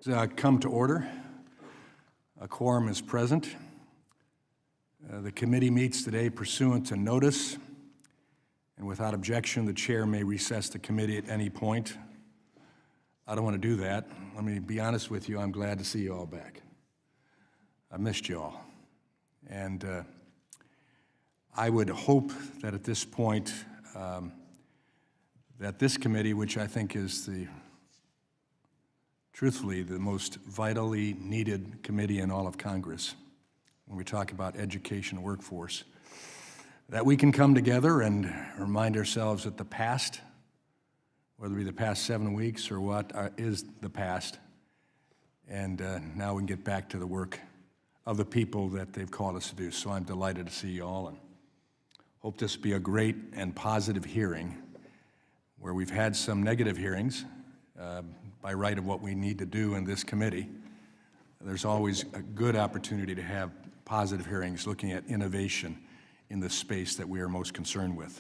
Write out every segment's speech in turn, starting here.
Come to order. A quorum is present. The committee meets today pursuant to notice, and without objection, the chair may recess the committee at any point. I don't want to do that. Let me be honest with you, I'm glad to see you all back. I missed you all. And I would hope that at this point, that this committee, which I think is truthfully the most vitally needed committee in all of Congress when we talk about education and workforce, that we can come together and remind ourselves that the past, whether it be the past 7 weeks or what, is the past, and now we can get back to the work of the people that they've called us to do. So I'm delighted to see you all, and hope this will be a great and positive hearing, where we've had some negative hearings by right of what we need to do in this committee. There's always a good opportunity to have positive hearings looking at innovation in the space that we are most concerned with.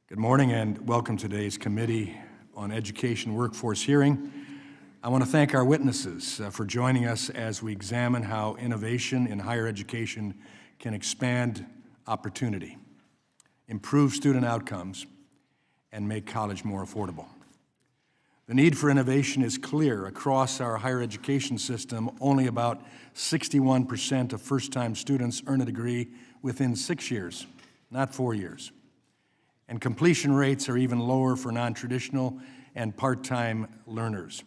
Good morning and welcome to today's Committee on Education Workforce hearing. I want to thank our witnesses for joining us as we examine how innovation in higher education can expand opportunity, improve student outcomes, and make college more affordable. The need for innovation is clear across our higher education system. Only about 61% of first-time students earn a degree within 6 years, not 4 years. And completion rates are even lower for non-traditional and part-time learners.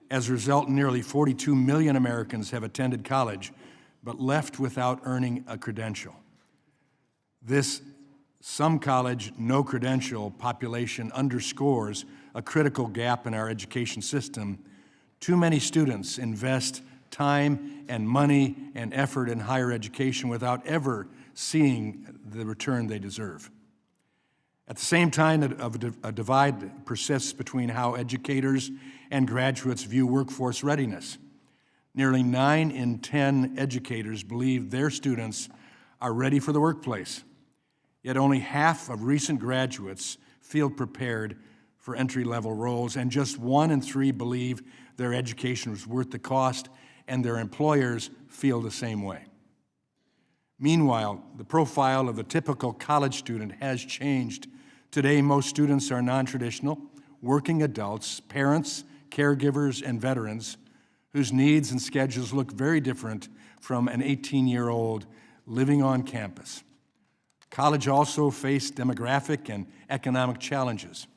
As a result, nearly 42 million Americans have attended college, but left without earning a credential. This some college, no credential population underscores a critical gap in our education system. Too many students invest time and money and effort in higher education without ever seeing the return they deserve. At the same time, a divide persists between how educators and graduates view workforce readiness. Nearly 9 in 10 educators believe their students are ready for the workplace. Yet only half of recent graduates feel prepared for entry-level roles, and just 1 in 3 believe their education was worth the cost, and their employers feel the same way. Meanwhile, the profile of the typical college student has changed. Today, most students are non-traditional, working adults, parents, caregivers, and veterans whose needs and schedules look very different from an 18-year-old living on campus. College also faced demographic and economic challenges.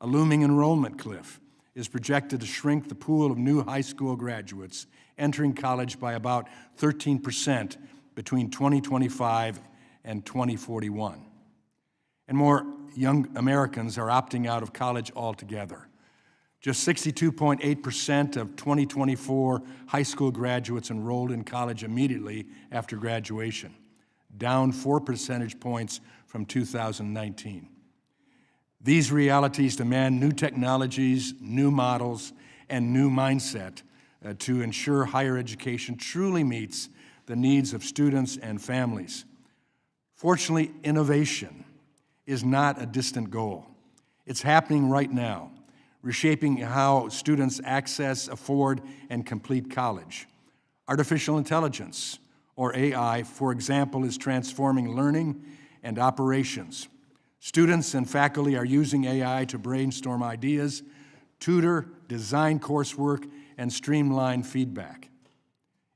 A looming enrollment cliff is projected to shrink the pool of new high school graduates entering college by about 13% between 2025 and 2041. And more young Americans are opting out of college altogether. Just 62.8% of 2024 high school graduates enrolled in college immediately after graduation, down 4 percentage points from 2019. These realities demand new technologies, new models, and new mindset to ensure higher education truly meets the needs of students and families. Fortunately, innovation is not a distant goal. It's happening right now, reshaping how students access, afford, and complete college. Artificial intelligence, or AI, for example, is transforming learning and operations. Students and faculty are using AI to brainstorm ideas, tutor, design coursework, and streamline feedback.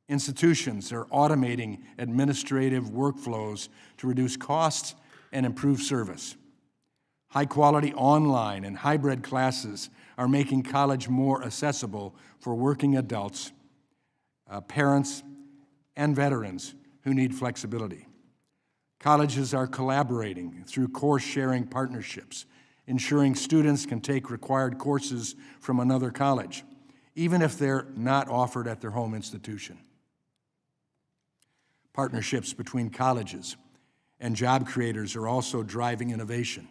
Institutions are automating administrative workflows to reduce costs and improve service. High-quality online and hybrid classes are making college more accessible for working adults, parents, and veterans who need flexibility. Colleges are collaborating through course-sharing partnerships, ensuring students can take required courses from another college, even if they're not offered at their home institution. Partnerships between colleges and job creators are also driving innovation,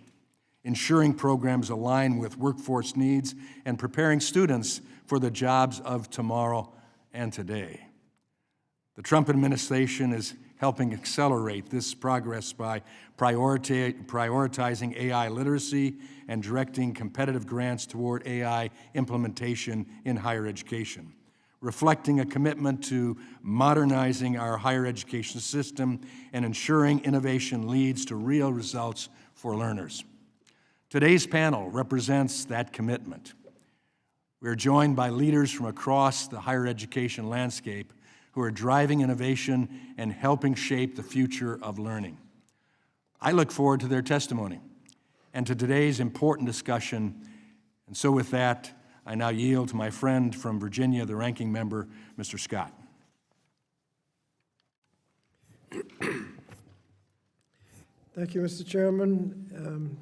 ensuring programs align with workforce needs and preparing students for the jobs of tomorrow and today. The Trump administration is helping accelerate this progress by prioritizing AI literacy and directing competitive grants toward AI implementation in higher education, reflecting a commitment to modernizing our higher education system and ensuring innovation leads to real results for learners. Today's panel represents that commitment. We are joined by leaders from across the higher education landscape who are driving innovation and helping shape the future of learning. I look forward to their testimony and to today's important discussion. And so with that, I now yield to my friend from Virginia, the ranking member, Mr. Scott. Thank you, Mr. Chairman.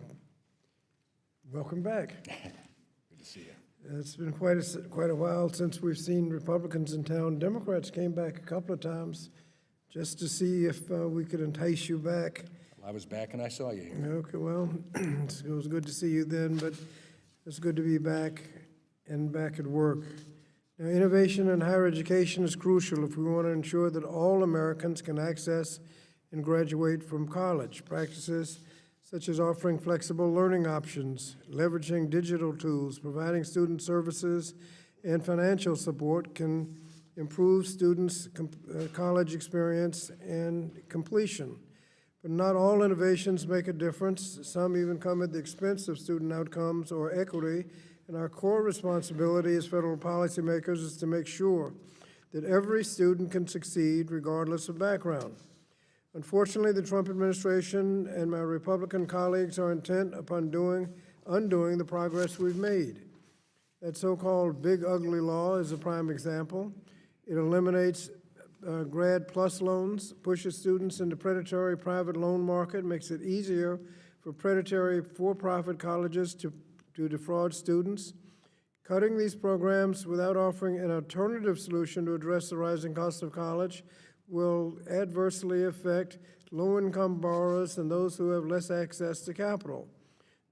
Welcome back. Good to see you. It's been quite a while since we've seen Republicans in town. Democrats came back a couple of times just to see if we could entice you back. I was back and I saw you here. Okay, well, it was good to see you then, but it's good to be back and back at work. Now, innovation in higher education is crucial if we want to ensure that all Americans can access and graduate from college. Practices such as offering flexible learning options, leveraging digital tools, providing student services, and financial support can improve students' college experience and completion. But not all innovations make a difference. Some even come at the expense of student outcomes or equity, and our core responsibility as federal policymakers is to make sure that every student can succeed regardless of background. Unfortunately, the Trump administration and my Republican colleagues are intent upon undoing the progress we've made. That so-called big ugly law is a prime example. It eliminates grad plus loans, pushes students into predatory private loan market, makes it easier for predatory for-profit colleges to defraud students. Cutting these programs without offering an alternative solution to address the rising cost of college will adversely affect low-income borrowers and those who have less access to capital.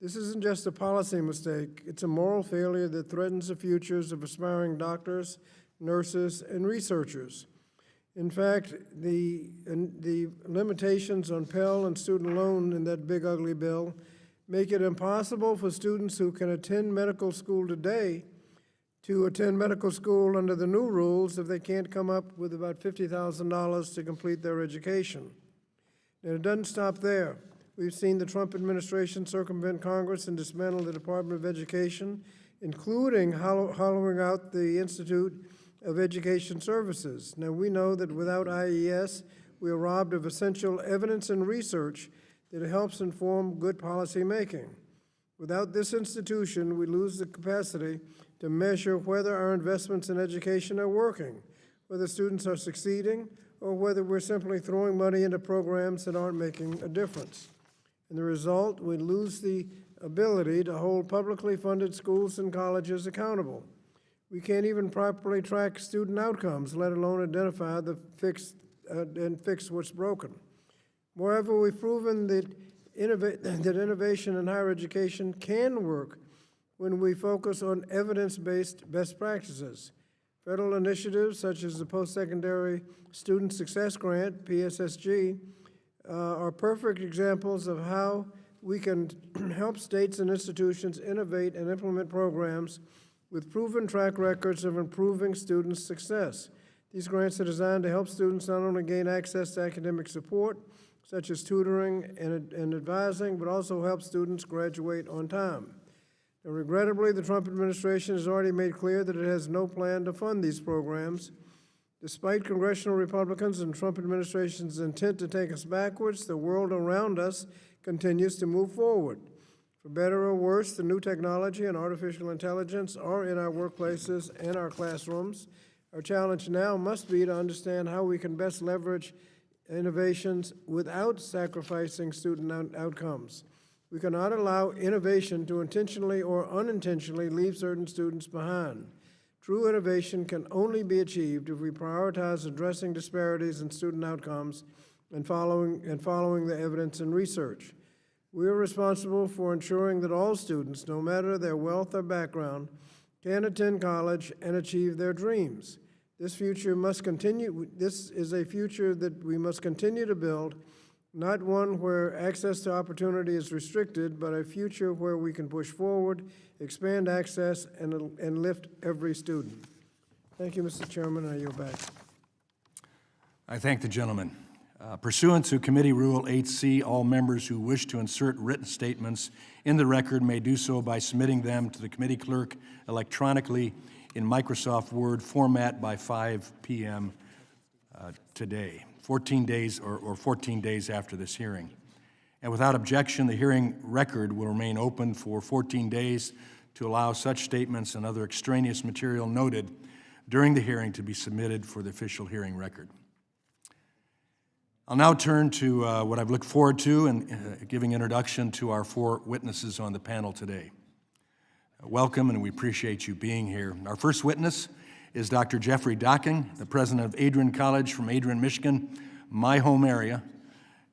This isn't just a policy mistake, it's a moral failure that threatens the futures of aspiring doctors, nurses, and researchers. In fact, the limitations on Pell and student loan in that big ugly bill make it impossible for students who can attend medical school today to attend medical school under the new rules if they can't come up with about $50,000 to complete their education. And it doesn't stop there. We've seen the Trump administration circumvent Congress and dismantle the Department of Education, including hollowing out the Institute of Education Services. Now, we know that without IES, we are robbed of essential evidence and research that helps inform good policy making. Without this institution, we lose the capacity to measure whether our investments in education are working, whether students are succeeding, or whether we're simply throwing money into programs that aren't making a difference. And the result, we lose the ability to hold publicly funded schools and colleges accountable. We can't even properly track student outcomes, let alone identify and fix what's broken. Moreover, we've proven that innovation in higher education can work when we focus on evidence-based best practices. Federal initiatives such as the Post-Secondary Student Success Grant, PSSG, are perfect examples of how we can help states and institutions innovate and implement programs with proven track records of improving students' success. These grants are designed to help students not only gain access to academic support, such as tutoring and advising, but also help students graduate on time. And regrettably, the Trump administration has already made clear that it has no plan to fund these programs. Despite congressional Republicans and Trump administration's intent to take us backwards, the world around us continues to move forward. For better or worse, the new technology and artificial intelligence are in our workplaces and our classrooms. Our challenge now must be to understand how we can best leverage innovations without sacrificing student outcomes. We cannot allow innovation to intentionally or unintentionally leave certain students behind. True innovation can only be achieved if we prioritize addressing disparities in student outcomes and following the evidence and research. We are responsible for ensuring that all students, no matter their wealth or background, can attend college and achieve their dreams. This future must continue. This is a future that we must continue to build, not one where access to opportunity is restricted, but a future where we can push forward, expand access, and lift every student. Thank you, Mr. Chairman. I yield back. I thank the gentleman. Pursuant to Committee Rule 8C, all members who wish to insert written statements in the record may do so by submitting them to the committee clerk electronically in Microsoft Word format by 5 p.m. Today, 14 days or 14 days after this hearing. And without objection, the hearing record will remain open for 14 days to allow such statements and other extraneous material noted during the hearing to be submitted for the official hearing record. I'll now turn to what I've looked forward to and giving introduction to our 4 witnesses on the panel today. Welcome, and we appreciate you being here. Our first witness is Dr. Jeffrey Docking, the president of Adrian College from Adrian, Michigan, my home area,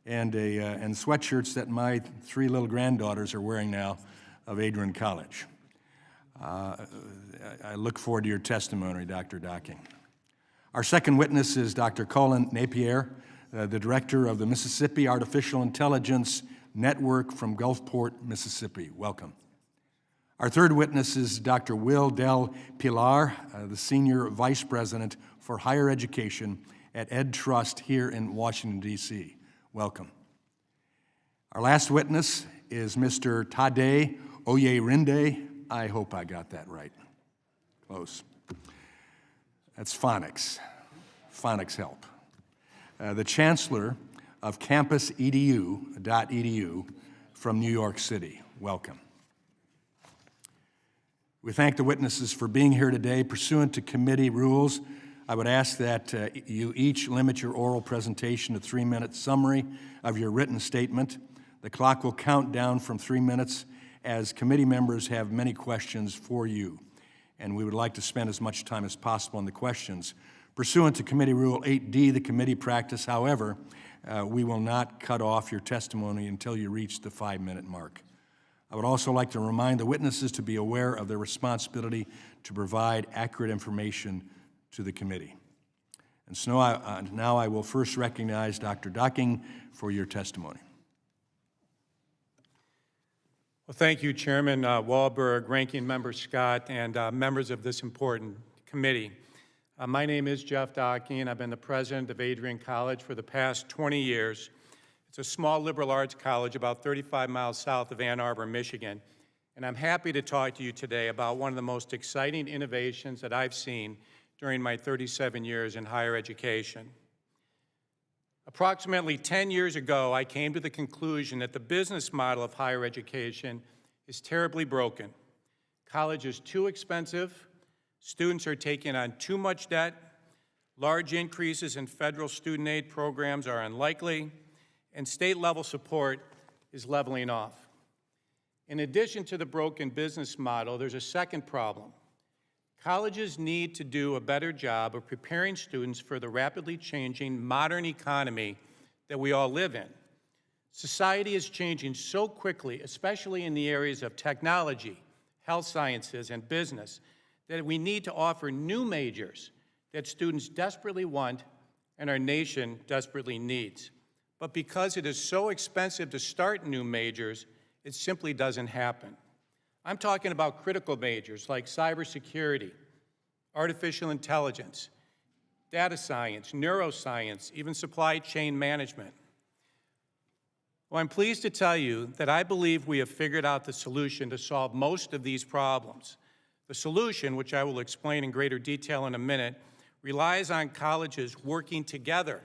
and sweatshirts that my 3 little granddaughters are wearing now of Adrian College. I look forward to your testimony, Dr. Docking. Our second witness is Dr. Colin Napier, the director of the Mississippi Artificial Intelligence Network from Gulfport, Mississippi. Welcome. Our third witness is Dr. Will Del Pilar, the senior vice president for higher education at Ed Trust here in Washington, D.C. Welcome. Our last witness is Mr. Tade Oyerinde. I hope I got that right. Close. That's phonics. Phonics help. The chancellor of campusedu.edu from New York City. Welcome. We thank the witnesses for being here today. Pursuant to committee rules, I would ask that you each limit your oral presentation to 3-minute summary of your written statement. The clock will count down from 3 minutes as committee members have many questions for you, and we would like to spend as much time as possible on the questions. Pursuant to Committee Rule 8D, the committee practice, however, we will not cut off your testimony until you reach the 5-minute mark. I would also like to remind the witnesses to be aware of their responsibility to provide accurate information to the committee. And so now I will first recognize Dr. Docking for your testimony. Well, thank you, Chairman Wahlberg, Ranking Member Scott, and members of this important committee. My name is Jeff Docking. I've been the president of Adrian College for the past 20 years. It's a small liberal arts college about 35 miles south of Ann Arbor, Michigan. And I'm happy to talk to you today about one of the most exciting innovations that I've seen during my 37 years in higher education. Approximately 10 years ago, I came to the conclusion that the business model of higher education is terribly broken. College is too expensive, students are taking on too much debt, large increases in federal student aid programs are unlikely, and state-level support is leveling off. In addition to the broken business model, there's a second problem. Colleges need to do a better job of preparing students for the rapidly changing modern economy that we all live in. Society is changing so quickly, especially in the areas of technology, health sciences, and business, that we need to offer new majors that students desperately want and our nation desperately needs. But because it is so expensive to start new majors, it simply doesn't happen. I'm talking about critical majors like cybersecurity, artificial intelligence, data science, neuroscience, even supply chain management. Well, I'm pleased to tell you that I believe we have figured out the solution to solve most of these problems. The solution, which I will explain in greater detail in a minute, relies on colleges working together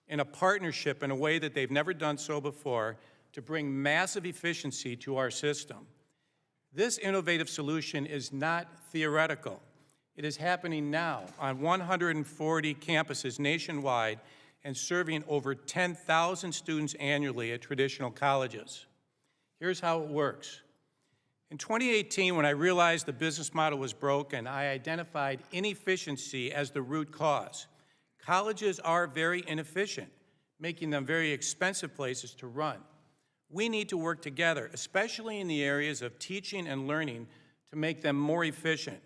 in a partnership in a way that they've never done so before to bring massive efficiency to our system. This innovative solution is not theoretical. It is happening now on 140 campuses nationwide and serving over 10,000 students annually at traditional colleges. Here's how it works. In 2018, when I realized the business model was broken, I identified inefficiency as the root cause. Colleges are very inefficient, making them very expensive places to run. We need to work together, especially in the areas of teaching and learning, to make them more efficient.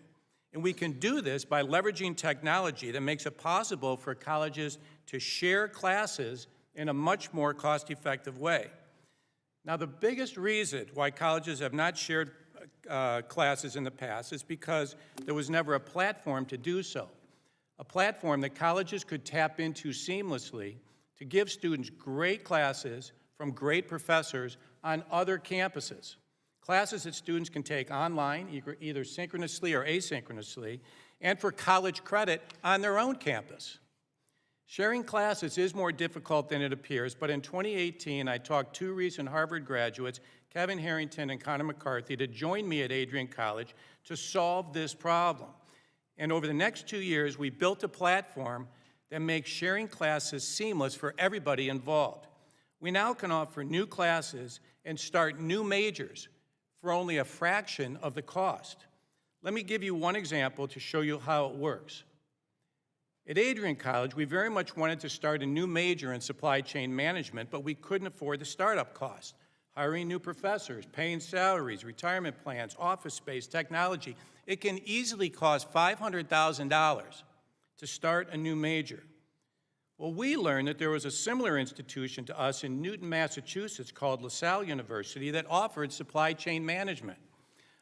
And we can do this by leveraging technology that makes it possible for colleges to share classes in a much more cost-effective way. Now, the biggest reason why colleges have not shared classes in the past is because there was never a platform to do so, a platform that colleges could tap into seamlessly to give students great classes from great professors on other campuses, classes that students can take online, either synchronously or asynchronously, and for college credit on their own campus. Sharing classes is more difficult than it appears, but in 2018, I talked two recent Harvard graduates, Kevin Harrington and Connor McCarthy, to join me at Adrian College to solve this problem. And over the next 2 years, we built a platform that makes sharing classes seamless for everybody involved. We now can offer new classes and start new majors for only a fraction of the cost. Let me give you one example to show you how it works. At Adrian College, we very much wanted to start a new major in supply chain management, but we couldn't afford the startup costs. Hiring new professors, paying salaries, retirement plans, office space, technology. It can easily cost $500,000 to start a new major. Well, we learned that there was a similar institution to us in Newton, Massachusetts called LaSalle University that offered supply chain management.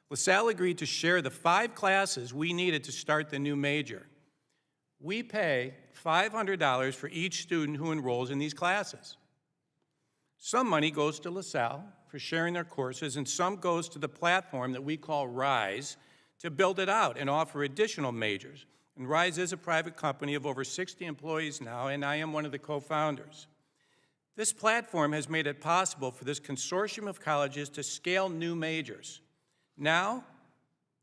LaSalle agreed to share the 5 classes we needed to start the new major. We pay $500 for each student who enrolls in these classes. Some money goes to LaSalle for sharing their courses, and some goes to the platform that we call RISE to build it out and offer additional majors. And RISE is a private company of over 60 employees now, and I am one of the co-founders. This platform has made it possible for this consortium of colleges to scale new majors. Now,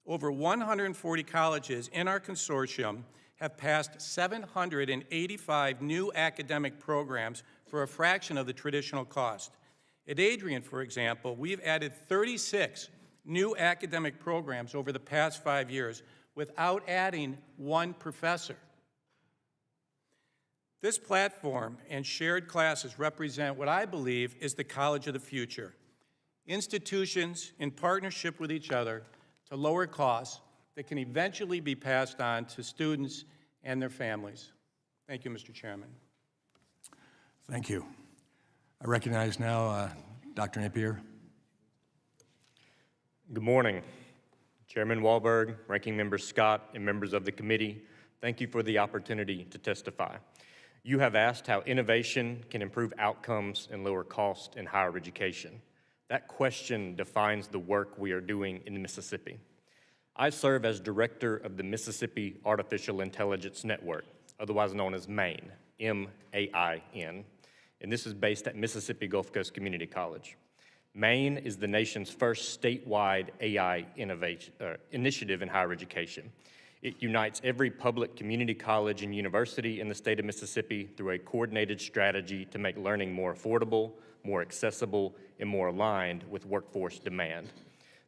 over 140 colleges in our consortium have passed 785 new academic programs for a fraction of the traditional cost. At Adrian, for example, we've added 36 new academic programs over the past 5 years without adding one professor. This platform and shared classes represent what I believe is the college of the future. Institutions in partnership with each other to lower costs that can eventually be passed on to students and their families. Thank you, Mr. Chairman. Thank you. I recognize now Dr. Napier. Good morning, Chairman Walberg, Ranking Member Scott, and members of the committee. Thank you for the opportunity to testify. You have asked how innovation can improve outcomes and lower cost in higher education. That question defines the work we are doing in Mississippi. I serve as director of the Mississippi Artificial Intelligence Network, otherwise known as MAIN, M-A-I-N, and this is based at Mississippi Gulf Coast Community College. MAIN is the nation's first statewide AI initiative in higher education. It unites every public community college and university in the state of Mississippi through a coordinated strategy to make learning more affordable, more accessible, and more aligned with workforce demand.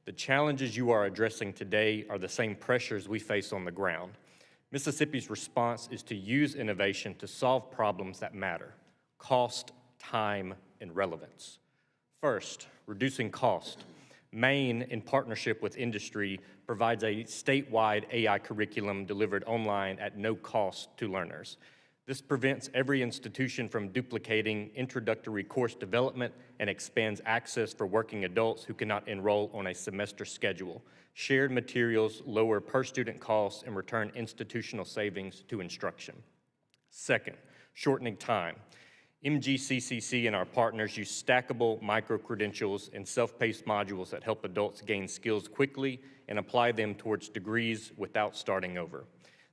The challenges you are addressing today are the same pressures we face on the ground. Mississippi's response is to use innovation to solve problems that matter: cost, time, and relevance. First, reducing cost. Maine, in partnership with industry, provides a statewide AI curriculum delivered online at no cost to learners. This prevents every institution from duplicating introductory course development and expands access for working adults who cannot enroll on a semester schedule. Shared materials lower per-student costs and return institutional savings to instruction. Second, shortening time. MGCCC and our partners use stackable micro-credentials and self-paced modules that help adults gain skills quickly and apply them towards degrees without starting over.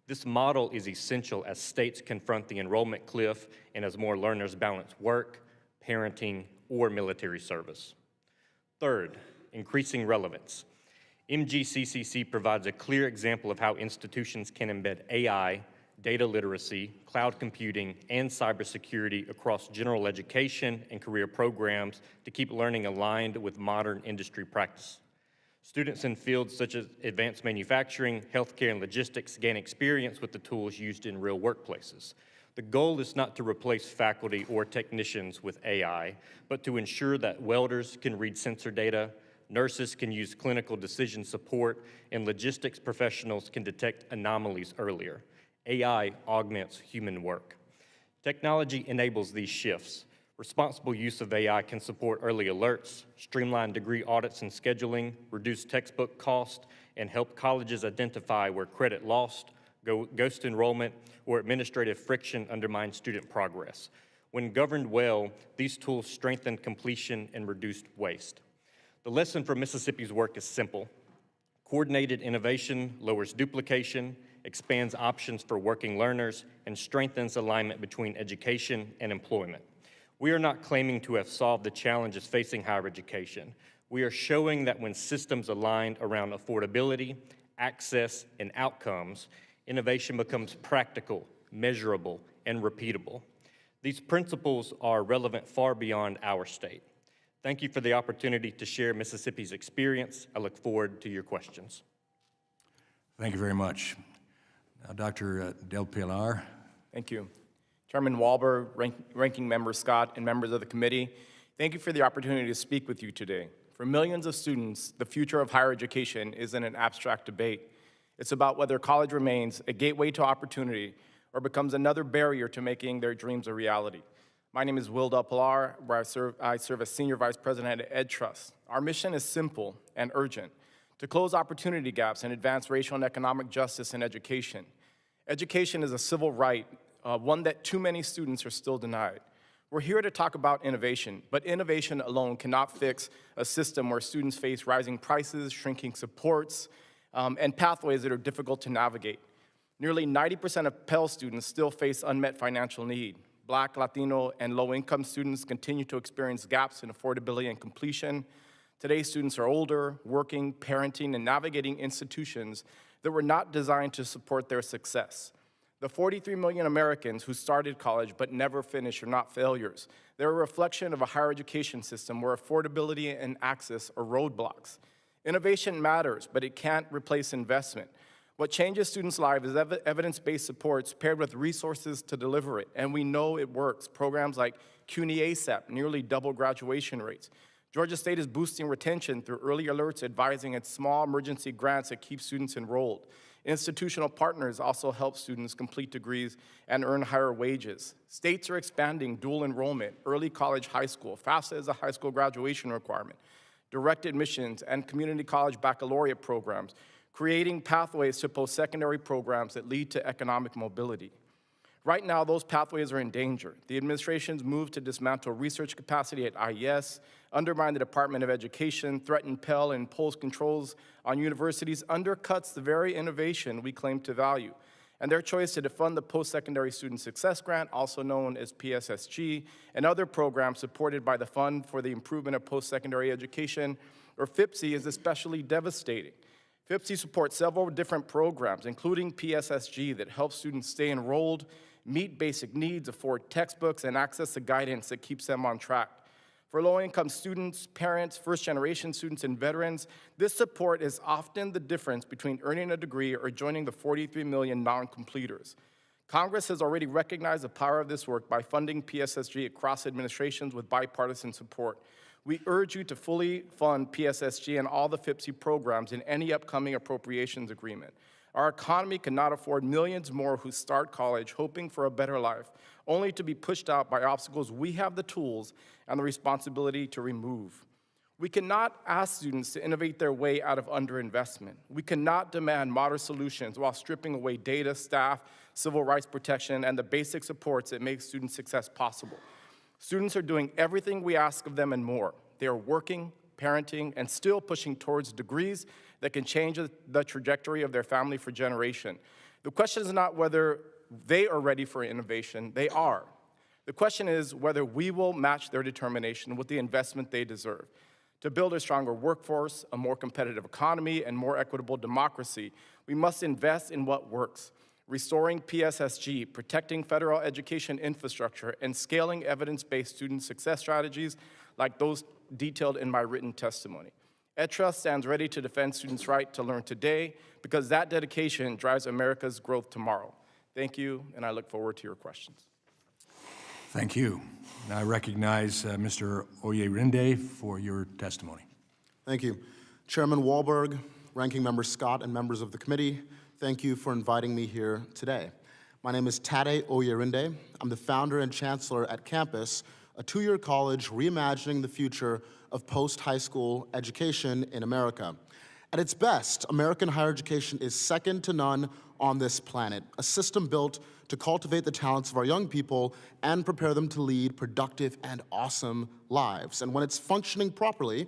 This model is essential as states confront the enrollment cliff and as more learners balance work, parenting, or military service. Third, increasing relevance. MGCCC provides a clear example of how institutions can embed AI, data literacy, cloud computing, and cybersecurity across general education and career programs to keep learning aligned with modern industry practice. Students in fields such as advanced manufacturing, healthcare, and logistics gain experience with the tools used in real workplaces. The goal is not to replace faculty or technicians with AI, but to ensure that welders can read sensor data, nurses can use clinical decision support, and logistics professionals can detect anomalies earlier. AI augments human work. Technology enables these shifts. Responsible use of AI can support early alerts, streamline degree audits and scheduling, reduce textbook cost, and help colleges identify where credit lost, ghost enrollment, or administrative friction undermine student progress. When governed well, these tools strengthen completion and reduce waste. The lesson from Mississippi's work is simple. Coordinated innovation lowers duplication, expands options for working learners, and strengthens alignment between education and employment. We are not claiming to have solved the challenges facing higher education. We are showing that when systems align around affordability, access, and outcomes, innovation becomes practical, measurable, and repeatable. These principles are relevant far beyond our state. Thank you for the opportunity to share Mississippi's experience. I look forward to your questions. Thank you very much. Now, Dr. Del Pilar. Thank you. Chairman Walberg, Ranking Member Scott, and members of the committee, thank you for the opportunity to speak with you today. For millions of students, the future of higher education isn't an abstract debate. It's about whether college remains a gateway to opportunity or becomes another barrier to making their dreams a reality. My name is Will Del Pilar, where I serve as Senior Vice President at EdTrust. Our mission is simple and urgent: to close opportunity gaps and advance racial and economic justice in education. Education is a civil right, one that too many students are still denied. We're here to talk about innovation, but innovation alone cannot fix a system where students face rising prices, shrinking supports, and pathways that are difficult to navigate. Nearly 90% of Pell students still face unmet financial need. Black, Latino, and low-income students continue to experience gaps in affordability and completion. Today's students are older, working, parenting, and navigating institutions that were not designed to support their success. The 43 million Americans who started college but never finished are not failures. They're a reflection of a higher education system where affordability and access are roadblocks. Innovation matters, but it can't replace investment. What changes students' lives is evidence-based supports paired with resources to deliver it, and we know it works. Programs like CUNY ASAP nearly double graduation rates. Georgia State is boosting retention through early alerts, advising, and small emergency grants that keep students enrolled. Institutional partners also help students complete degrees and earn higher wages. States are expanding dual enrollment, early college, high school, FAFSA is a high school graduation requirement, direct admissions, and community college baccalaureate programs, creating pathways to post-secondary programs that lead to economic mobility. Right now, those pathways are in danger. The administration's move to dismantle research capacity at IES, undermine the Department of Education, threaten Pell, and impose controls on universities undercuts the very innovation we claim to value. And their choice to defund the Post-Secondary Student Success Grant, also known as PSSG, and other programs supported by the Fund for the Improvement of Post-Secondary Education, or FIPSE, is especially devastating. FIPSE supports several different programs, including PSSG, that help students stay enrolled, meet basic needs, afford textbooks, and access the guidance that keeps them on track. For low-income students, parents, first-generation students, and veterans, this support is often the difference between earning a degree or joining the 43 million non-completers. Congress has already recognized the power of this work by funding PSSG across administrations with bipartisan support. We urge you to fully fund PSSG and all the FIPSE programs in any upcoming appropriations agreement. Our economy cannot afford millions more who start college hoping for a better life, only to be pushed out by obstacles we have the tools and the responsibility to remove. We cannot ask students to innovate their way out of underinvestment. We cannot demand modern solutions while stripping away data, staff, civil rights protection, and the basic supports that make student success possible. Students are doing everything we ask of them and more. They are working, parenting, and still pushing towards degrees that can change the trajectory of their family for generations. The question is not whether they are ready for innovation, they are. The question is whether we will match their determination with the investment they deserve. To build a stronger workforce, a more competitive economy, and more equitable democracy, we must invest in what works. Restoring PSSG, protecting federal education infrastructure, and scaling evidence-based student success strategies like those detailed in my written testimony. EdTrust stands ready to defend students' right to learn today because that dedication drives America's growth tomorrow. Thank you, and I look forward to your questions. Thank you. Now I recognize Mr. Oyerinde for your testimony. Thank you. Chairman Wahlberg, Ranking Member Scott, and members of the committee, thank you for inviting me here today. My name is Tade Oyerinde. I'm the founder and chancellor at Campus, a two-year college reimagining the future of post-high school education in America. At its best, American higher education is second to none on this planet, a system built to cultivate the talents of our young people and prepare them to lead productive and awesome lives. And when it's functioning properly,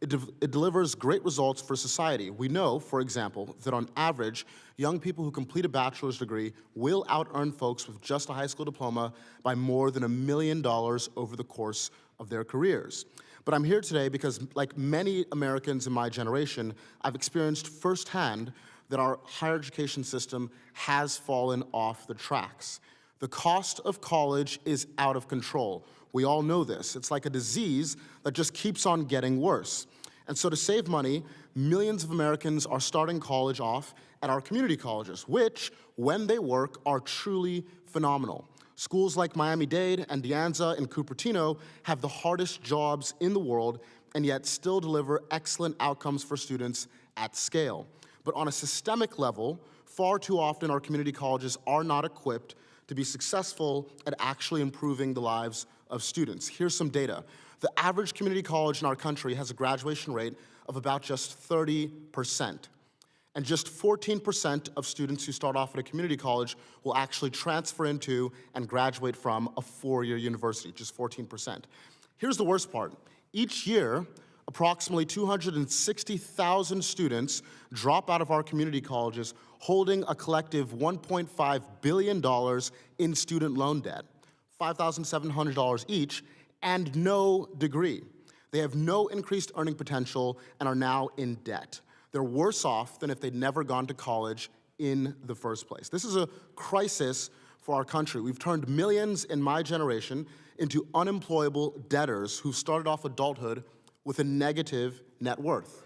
it delivers great results for society. We know, for example, that on average, young people who complete a bachelor's degree will out-earn folks with just a high school diploma by more than $1 million over the course of their careers. But I'm here today because, like many Americans in my generation, I've experienced firsthand that our higher education system has fallen off the tracks. The cost of college is out of control. We all know this. It's like a disease that just keeps on getting worse. And so to save money, millions of Americans are starting college off at our community colleges, which, when they work, are truly phenomenal. Schools like Miami-Dade and De Anza and Cupertino have the hardest jobs in the world and yet still deliver excellent outcomes for students at scale. But on a systemic level, far too often our community colleges are not equipped to be successful at actually improving the lives of students. Here's some data. The average community college in our country has a graduation rate of about just 30%. And just 14% of students who start off at a community college will actually transfer into and graduate from a four-year university, just 14%. Here's the worst part. Each year, approximately 260,000 students drop out of our community colleges holding a collective $1.5 billion in student loan debt, $5,700 each, and no degree. They have no increased earning potential and are now in debt. They're worse off than if they'd never gone to college in the first place. This is a crisis for our country. We've turned millions in my generation into unemployable debtors who started off adulthood with a negative net worth.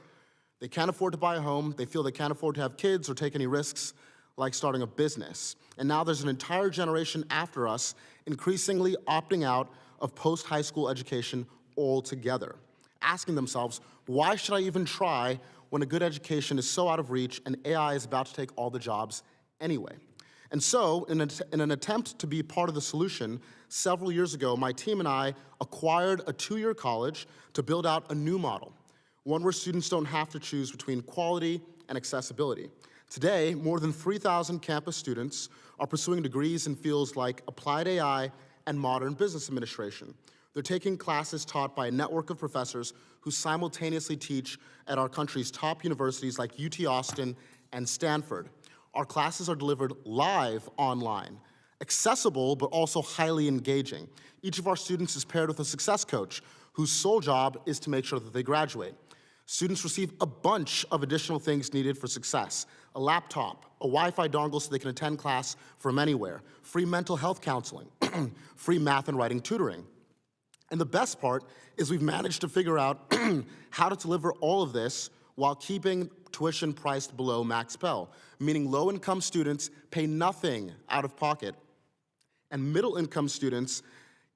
They can't afford to buy a home, they feel they can't afford to have kids or take any risks like starting a business. And now there's an entire generation after us increasingly opting out of post-high school education altogether, asking themselves, why should I even try when a good education is so out of reach and AI is about to take all the jobs anyway? And so, in an attempt to be part of the solution, several years ago, my team and I acquired a two-year college to build out a new model, one where students don't have to choose between quality and accessibility. Today, more than 3,000 campus students are pursuing degrees in fields like applied AI and modern business administration. They're taking classes taught by a network of professors who simultaneously teach at our country's top universities like UT Austin and Stanford. Our classes are delivered live online, accessible but also highly engaging. Each of our students is paired with a success coach whose sole job is to make sure that they graduate. Students receive a bunch of additional things needed for success: a laptop, a Wi-Fi dongle so they can attend class from anywhere, free mental health counseling, free math and writing tutoring. And the best part is we've managed to figure out how to deliver all of this while keeping tuition priced below max Pell, meaning low-income students pay nothing out of pocket, and middle-income students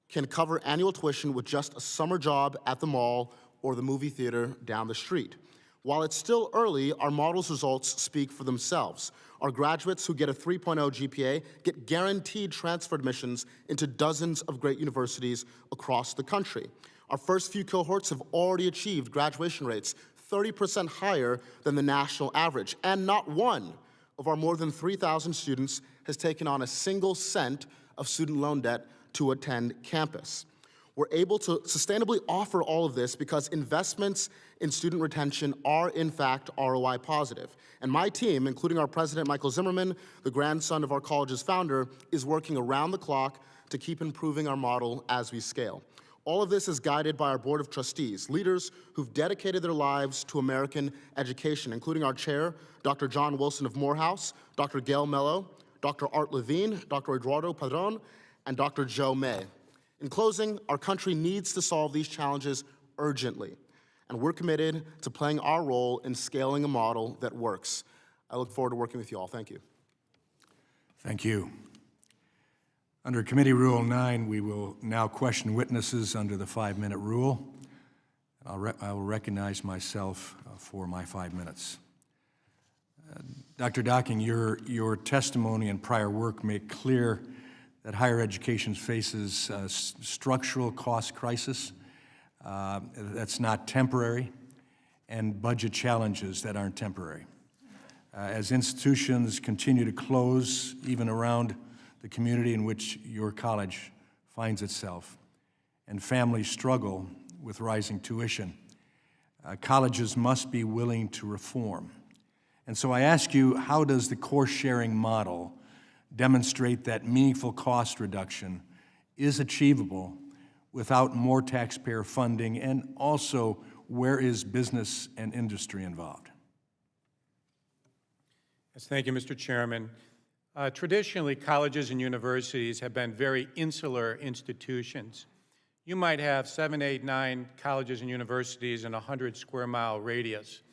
can cover annual tuition with just a summer job at the mall or the movie theater down the street. While it's still early, our model's results speak for themselves. Our graduates who get a 3.0 GPA get guaranteed transfer admissions into dozens of great universities across the country. Our first few cohorts have already achieved graduation rates 30% higher than the national average, and not one of our more than 3,000 students has taken on a single cent of student loan debt to attend campus. We're able to sustainably offer all of this because investments in student retention are, in fact, ROI positive. And my team, including our president, Michael Zimmerman, the grandson of our college's founder, is working around the clock to keep improving our model as we scale. All of this is guided by our board of trustees, leaders who've dedicated their lives to American education, including our chair, Dr. John Wilson of Morehouse, Dr. Gail Mello, Dr. Art Levine, Dr. Eduardo Padron, and Dr. Joe May. In closing, our country needs to solve these challenges urgently, and we're committed to playing our role in scaling a model that works. I look forward to working with you all. Thank you. Thank you. Under Committee Rule 9, we will now question witnesses under the 5-minute rule. I will recognize myself for my 5 minutes. Dr. Docking, your testimony and prior work make clear that higher education faces a structural cost crisis that's not temporary, and budget challenges that aren't temporary. As institutions continue to close, even around the community in which your college finds itself, and families struggle with rising tuition, colleges must be willing to reform. And so I ask you, how does the course-sharing model demonstrate that meaningful cost reduction is achievable without more taxpayer funding, and also where is business and industry involved? Yes, thank you, Mr. Chairman. Traditionally, colleges and universities have been very insular institutions. You might have 7, 8, 9 colleges and universities in a 100-square-mile radius,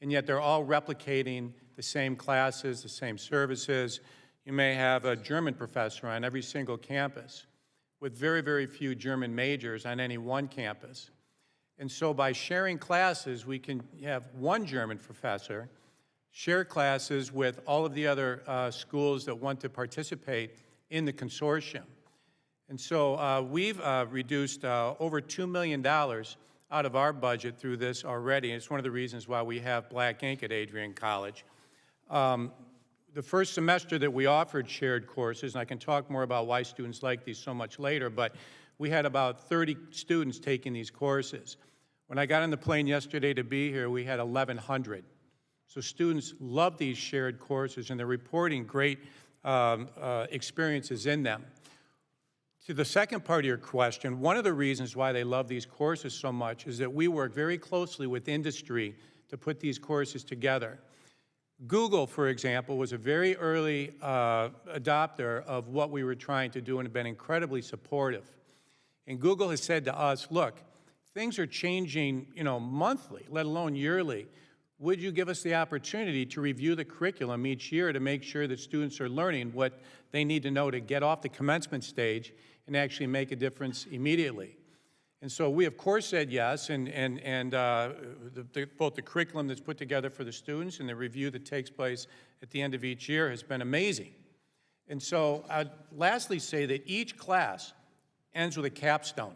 and yet they're all replicating the same classes, the same services. You may have a German professor on every single campus, with very, very few German majors on any one campus. And so by sharing classes, we can have one German professor share classes with all of the other schools that want to participate in the consortium. And so we've reduced over $2 million out of our budget through this already. And it's one of the reasons why we have black ink at Adrian College. The first semester that we offered shared courses, and I can talk more about why students like these so much later, but we had about 30 students taking these courses. When I got on the plane yesterday to be here, we had 1,100. So students love these shared courses, and they're reporting great experiences in them. To the second part of your question, one of the reasons why they love these courses so much is that we work very closely with industry to put these courses together. Google, for example, was a very early adopter of what we were trying to do and have been incredibly supportive. And Google has said to us, look, things are changing, monthly, let alone yearly. Would you give us the opportunity to review the curriculum each year to make sure that students are learning what they need to know to get off the commencement stage and actually make a difference immediately? And so we, of course, said yes, and both the curriculum that's put together for the students and the review that takes place at the end of each year has been amazing. And so I'd lastly say that each class ends with a capstone.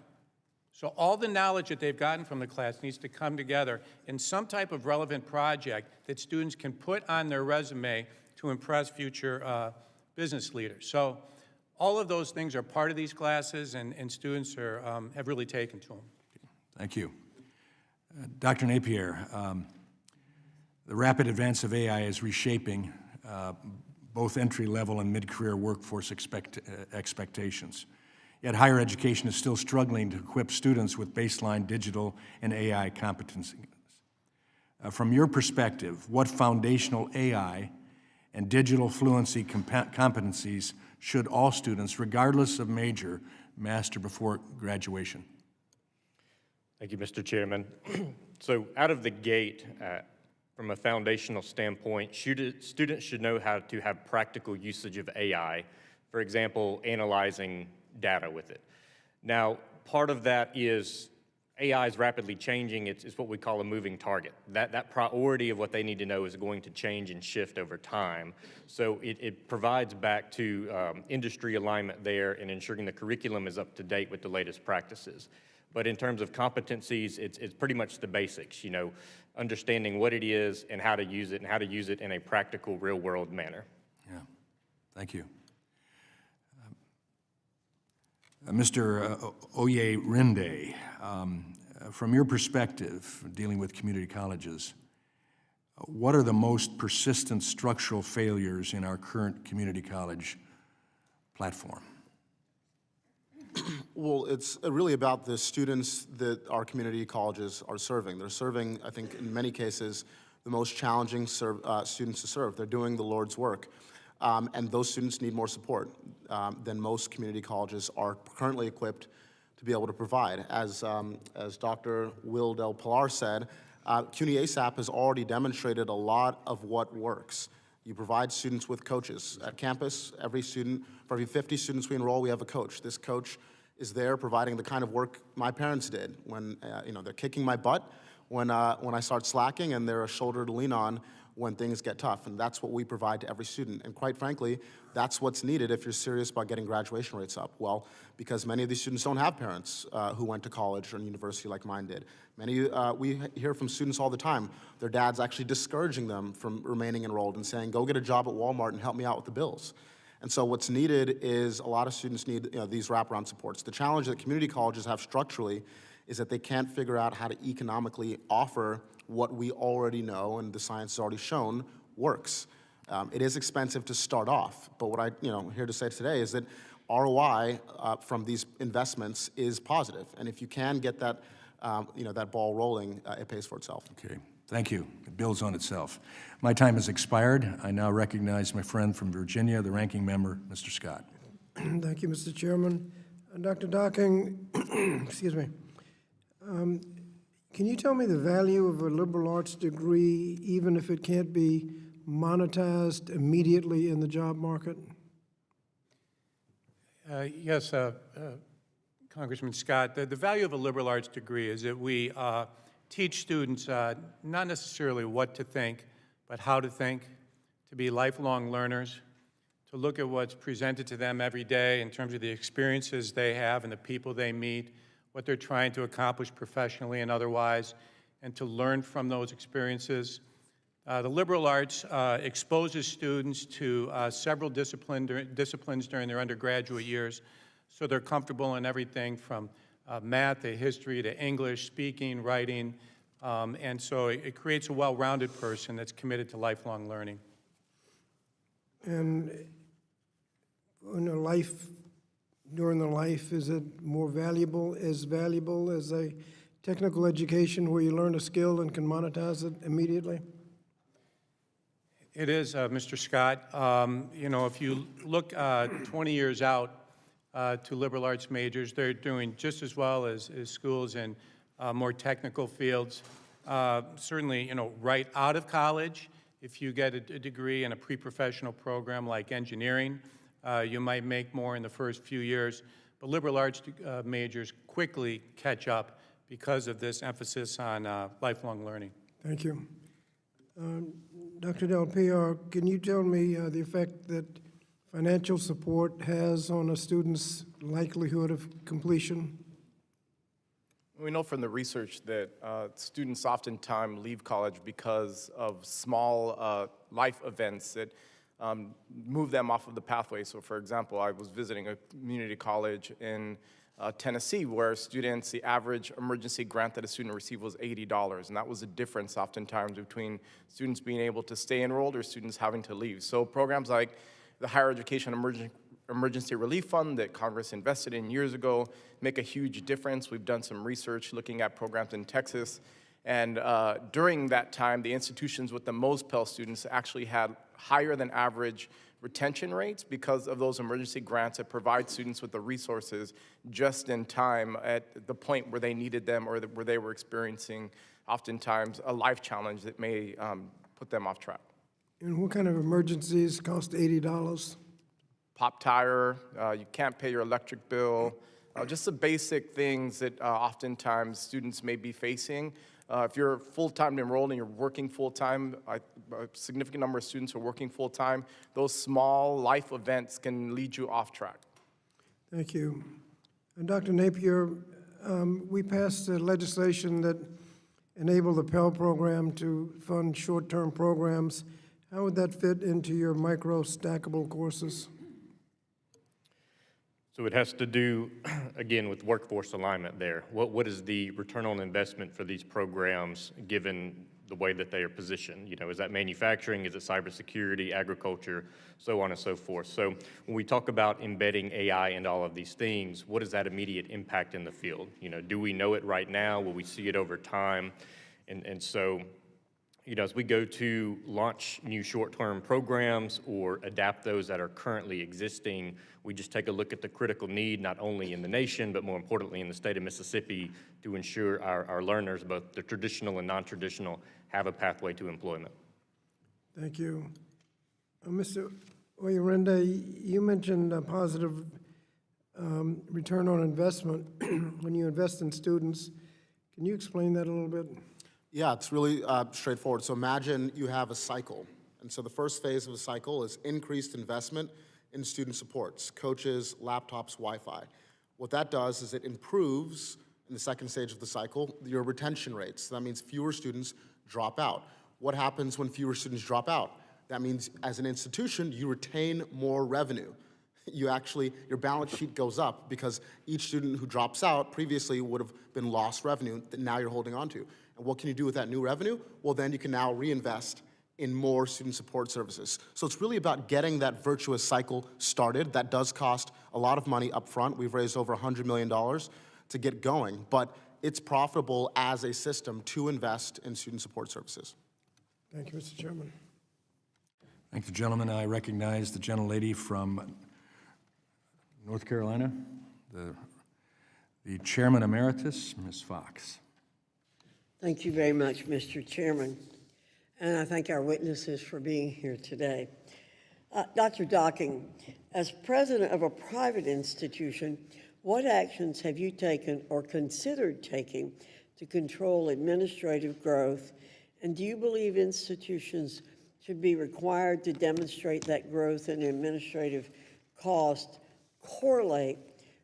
So all the knowledge that they've gotten from the class needs to come together in some type of relevant project that students can put on their resume to impress future business leaders. So all of those things are part of these classes, and students have really taken to them. Thank you. Dr. Napier, the rapid advance of AI is reshaping both entry-level and mid-career workforce expectations. Yet higher education is still struggling to equip students with baseline digital and AI competencies. From your perspective, what foundational AI and digital fluency competencies should all students, regardless of major, master before graduation? Thank you, Mr. Chairman. So out of the gate, from a foundational standpoint, students should know how to have practical usage of AI, for example, analyzing data with it. Now, part of that is AI is rapidly changing. It's what we call a moving target. That priority of what they need to know is going to change and shift over time. So it provides back to industry alignment there and ensuring the curriculum is up to date with the latest practices. But in terms of competencies, it's pretty much the basics, understanding what it is and how to use it, and how to use it in a practical, real-world manner. Yeah, thank you. Mr. Oyerinde, from your perspective, dealing with community colleges, what are the most persistent structural failures in our current community college platform? Well, it's really about the students that our community colleges are serving. They're serving, I think, in many cases, the most challenging students to serve. They're doing the Lord's work. And those students need more support than most community colleges are currently equipped to be able to provide. As Dr. Will Del Pilar said, CUNY ASAP has already demonstrated a lot of what works. You provide students with coaches. At campus, every student, for every 50 students we enroll, we have a coach. This coach is there providing the kind of work my parents did when, they're kicking my butt when I start slacking, and they're a shoulder to lean on when things get tough. And that's what we provide to every student. And quite frankly, that's what's needed if you're serious about getting graduation rates up. Well, because many of these students don't have parents who went to college or university like mine did. We hear from students all the time, their dad's actually discouraging them from remaining enrolled and saying, go get a job at Walmart and help me out with the bills. And so what's needed is a lot of students need these wraparound supports. The challenge that community colleges have structurally is that they can't figure out how to economically offer what we already know and the science has already shown works. It is expensive to start off, but what I'm here to say today is that ROI from these investments is positive. And if you can get that, that ball rolling, it pays for itself. Okay, thank you. It builds on itself. My time has expired. I now recognize my friend from Virginia, the ranking member, Mr. Scott. Thank you, Mr. Chairman. Dr. Docking, excuse me. Can you tell me the value of a liberal arts degree, even if it can't be monetized immediately in the job market? Yes, Congressman Scott, the value of a liberal arts degree is that we teach students not necessarily what to think, but how to think, to be lifelong learners, to look at what's presented to them every day in terms of the experiences they have and the people they meet, what they're trying to accomplish professionally and otherwise, and to learn from those experiences. The liberal arts exposes students to several disciplines during their undergraduate years, so they're comfortable in everything from math to history to English, speaking, writing, and so it creates a well-rounded person that's committed to lifelong learning. And during the life, is it more valuable as a technical education where you learn a skill and can monetize it immediately? It is, Mr. Scott. If you look 20 years out to liberal arts majors, they're doing just as well as schools in more technical fields. Certainly, right out of college, if you get a degree in a pre-professional program like engineering, you might make more in the first few years, but liberal arts majors quickly catch up because of this emphasis on lifelong learning. Thank you. Dr. Del Piar, can you tell me the effect that financial support has on a student's likelihood of completion? We know from the research that students oftentimes leave college because of small life events that move them off of the pathway. So for example, I was visiting a community college in Tennessee where students, the average emergency grant that a student received was $80. And that was the difference oftentimes between students being able to stay enrolled or students having to leave. So programs like the Higher Education Emergency Relief Fund that Congress invested in years ago make a huge difference. We've done some research looking at programs in Texas. And during that time, the institutions with the most Pell students actually had higher than average retention rates because of those emergency grants that provide students with the resources just in time at the point where they needed them or where they were experiencing oftentimes a life challenge that may put them off track. And what kind of emergencies cost $80? Pop tire, you can't pay your electric bill, just the basic things that oftentimes students may be facing. If you're full-time enrolled and you're working full-time, a significant number of students are working full-time, those small life events can lead you off track. Thank you. And Dr. Napier, we passed legislation that enabled the Pell program to fund short-term programs. How would that fit into your micro-stackable courses? So it has to do, again, with workforce alignment there. What is the return on investment for these programs given the way that they are positioned? Is that manufacturing, is it cybersecurity, agriculture, so on and so forth. So when we talk about embedding AI into all of these things, what is that immediate impact in the field? Do we know it right now? Will we see it over time? And so, as we go to launch new short-term programs or adapt those that are currently existing, we just take a look at the critical need, not only in the nation, but more importantly in the state of Mississippi, to ensure our learners, both the traditional and non-traditional, have a pathway to employment. Thank you. Mr. Oyerinde, you mentioned positive return on investment when you invest in students. Can you explain that a little bit? Yeah, it's really straightforward. So imagine you have a cycle. And so the first phase of a cycle is increased investment in student supports, coaches, laptops, Wi-Fi. What that does is it improves, in the second stage of the cycle, your retention rates. So that means fewer students drop out. What happens when fewer students drop out? That means as an institution, you retain more revenue. Your balance sheet goes up because each student who drops out previously would have been lost revenue that now you're holding on to. And what can you do with that new revenue? Well, then you can now reinvest in more student support services. So it's really about getting that virtuous cycle started. That does cost a lot of money up front. We've raised over $100 million to get going, but it's profitable as a system to invest in student support services. Thank you, Mr. Chairman. Thank the gentleman. I recognize the gentlelady from North Carolina, the Chairman Emeritus, Ms. Fox. Thank you very much, Mr. Chairman. And I thank our witnesses for being here today. Dr. Docking, as president of a private institution, what actions have you taken or considered taking to control administrative growth? And do you believe institutions should be required to demonstrate that growth in administrative cost correlate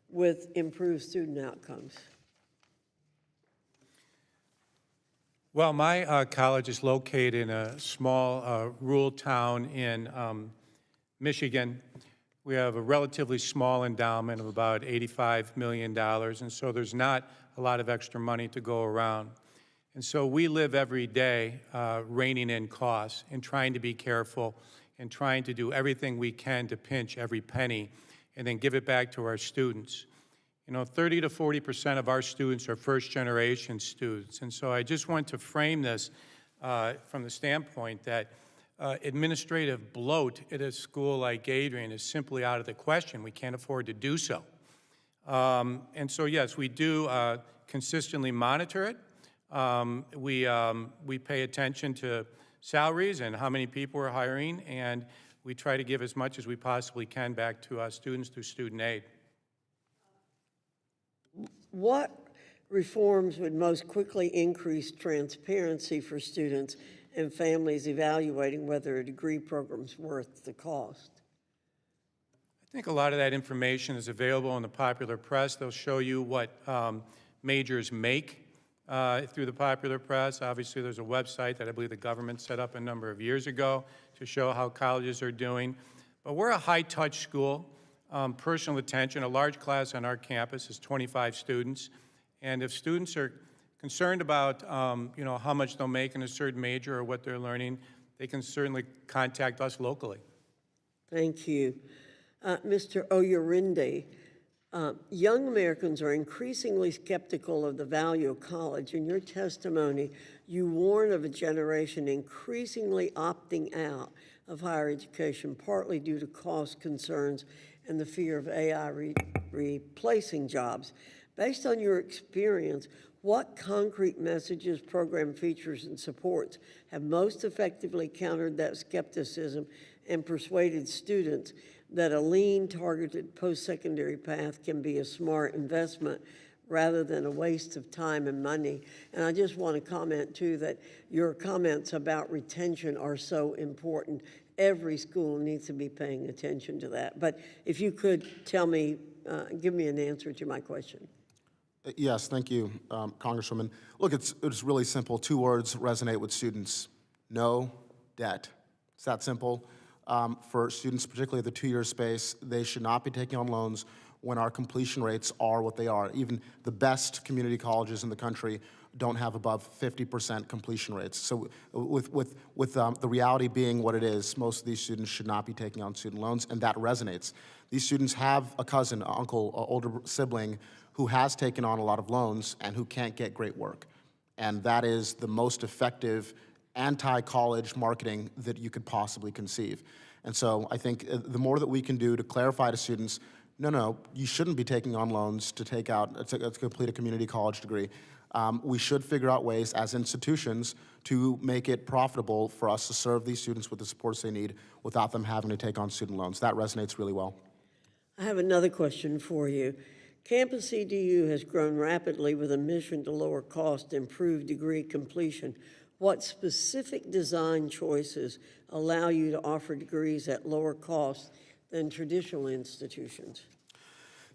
with improved student outcomes? Well, my college is located in a small rural town in Michigan. We have a relatively small endowment of about $85 million, and so there's not a lot of extra money to go around. And so we live every day reining in costs and trying to be careful and trying to do everything we can to pinch every penny and then give it back to our students. You know, 30 to 40% of our students are first-generation students, and so I just want to frame this from the standpoint that administrative bloat at a school like Adrian is simply out of the question. We can't afford to do so. And so, yes, we do consistently monitor it. We pay attention to salaries and how many people we're hiring, and we try to give as much as we possibly can back to students through student aid. What reforms would most quickly increase transparency for students and families evaluating whether a degree program's worth the cost? I think a lot of that information is available in the popular press. They'll show you what majors make through the popular press. Obviously, there's a website that I believe the government set up a number of years ago to show how colleges are doing. But we're a high-touch school. Personal attention. A large class on our campus is 25 students, and if students are concerned about you know, how much they'll make in a certain major or what they're learning, they can certainly contact us locally. Thank you. Mr. Oyerinde, young Americans are increasingly skeptical of the value of college. In your testimony, you warn of a generation increasingly opting out of higher education, partly due to cost concerns and the fear of AI replacing jobs. Based on your experience, what concrete messages, program features, and supports have most effectively countered that skepticism and persuaded students that a lean, targeted post-secondary path can be a smart investment rather than a waste of time and money? And I just want to comment, too, that your comments about retention are so important. Every school needs to be paying attention to that. But if you could tell me, give me an answer to my question. Yes, thank you, Congresswoman. Look, it's really simple. Two words resonate with students: no debt. It's that simple. For students, particularly the two-year space, they should not be taking on loans when our completion rates are what they are. Even the best community colleges in the country don't have above 50% completion rates. So with the reality being what it is, most of these students should not be taking on student loans, and that resonates. These students have a cousin, an uncle, an older sibling who has taken on a lot of loans and who can't get great work. And that is the most effective anti-college marketing that you could possibly conceive. And so I think the more that we can do to clarify to students, no, you shouldn't be taking on loans to complete a community college degree. We should figure out ways as institutions to make it profitable for us to serve these students with the supports they need without them having to take on student loans. That resonates really well. I have another question for you. Campus EDU has grown rapidly with a mission to lower cost, improve degree completion. What specific design choices allow you to offer degrees at lower cost than traditional institutions?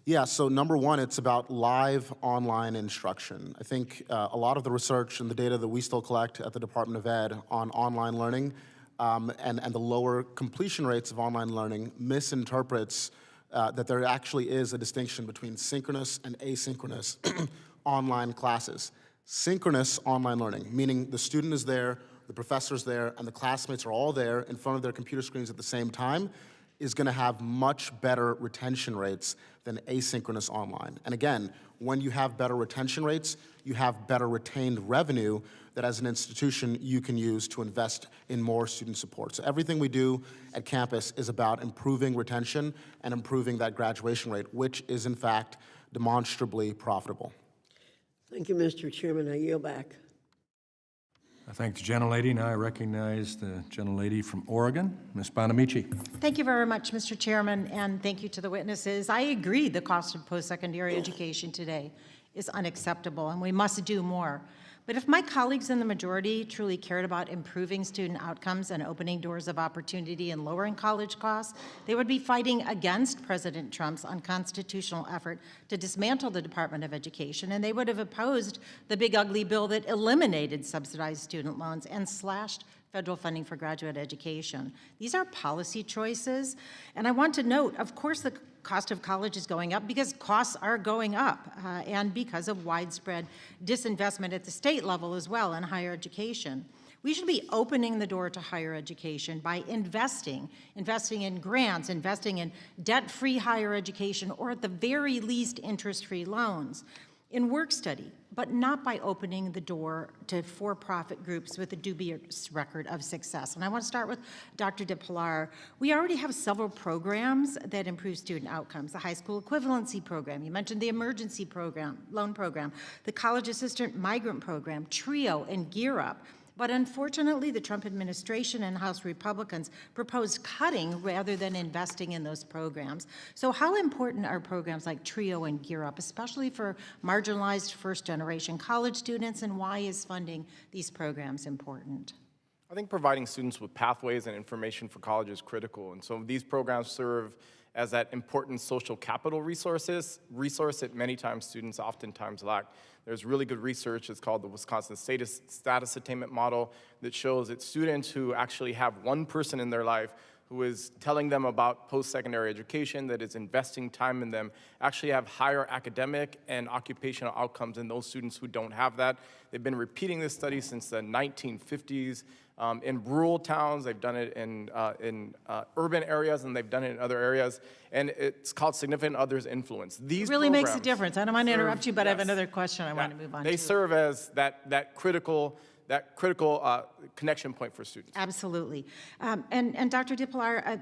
Yeah, so number one, it's about live online instruction. I think a lot of the research and the data that we still collect at the Department of Ed on online learning and the lower completion rates of online learning misinterprets that there actually is a distinction between synchronous and asynchronous online classes. Synchronous online learning, meaning the student is there, the professor's there, and the classmates are all there in front of their computer screens at the same time, is going to have much better retention rates than asynchronous online. And again, when you have better retention rates, you have better retained revenue that as an institution you can use to invest in more student support. So everything we do at campus is about improving retention and improving that graduation rate, which is in fact demonstrably profitable. Thank you, Mr. Chairman. I yield back. I thank the gentlelady. Now I recognize the gentlelady from Oregon, Ms. Bonamici. Thank you very much, Mr. Chairman, and thank you to the witnesses. I agree the cost of post-secondary education today is unacceptable, and we must do more. But if my colleagues in the majority truly cared about improving student outcomes and opening doors of opportunity and lowering college costs, they would be fighting against President Trump's unconstitutional effort to dismantle the Department of Education, and they would have opposed the big ugly bill that eliminated subsidized student loans and slashed federal funding for graduate education. These are policy choices, and I want to note, of course, the cost of college is going up because costs are going up and because of widespread disinvestment at the state level as well in higher education. We should be opening the door to higher education by investing in grants, investing in debt-free higher education, or at the very least interest-free loans, in work study, but not by opening the door to for-profit groups with a dubious record of success. And I want to start with Dr. DePilar. We already have several programs that improve student outcomes. The high school equivalency program, you mentioned the emergency program, loan program, the college assistant migrant program, TRIO, and Gear Up. But unfortunately, the Trump administration and House Republicans proposed cutting rather than investing in those programs. So how important are programs like TRIO and Gear Up, especially for marginalized first-generation college students, and why is funding these programs important? I think providing students with pathways and information for college is critical. And so these programs serve as that important social capital resource that many times students oftentimes lack. There's really good research, it's called the Wisconsin Status Attainment Model, that shows that students who actually have one person in their life who is telling them about post-secondary education, that is investing time in them, actually have higher academic and occupational outcomes than those students who don't have that. They've been repeating this study since the 1950s. In rural towns, they've done it in urban areas, and they've done it in other areas, and it's called significant others influence. These It really makes a programs difference. I don't want to interrupt you, but I have yes. another question I want to move on to. They serve as that critical connection point for students. Absolutely. And Dr. DePilar,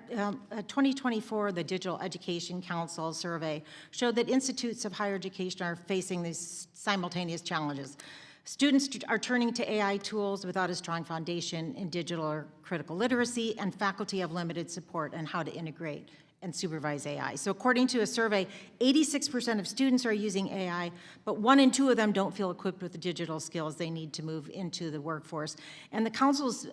2024, the Digital Education Council survey showed that institutes of higher education are facing these simultaneous challenges. Students are turning to AI tools without a strong foundation in digital or critical literacy, and faculty have limited support on how to integrate and supervise AI. So according to a survey, 86% of students are using AI, but 1 in 2 of them don't feel equipped with the digital skills they need to move into the workforce. And the council's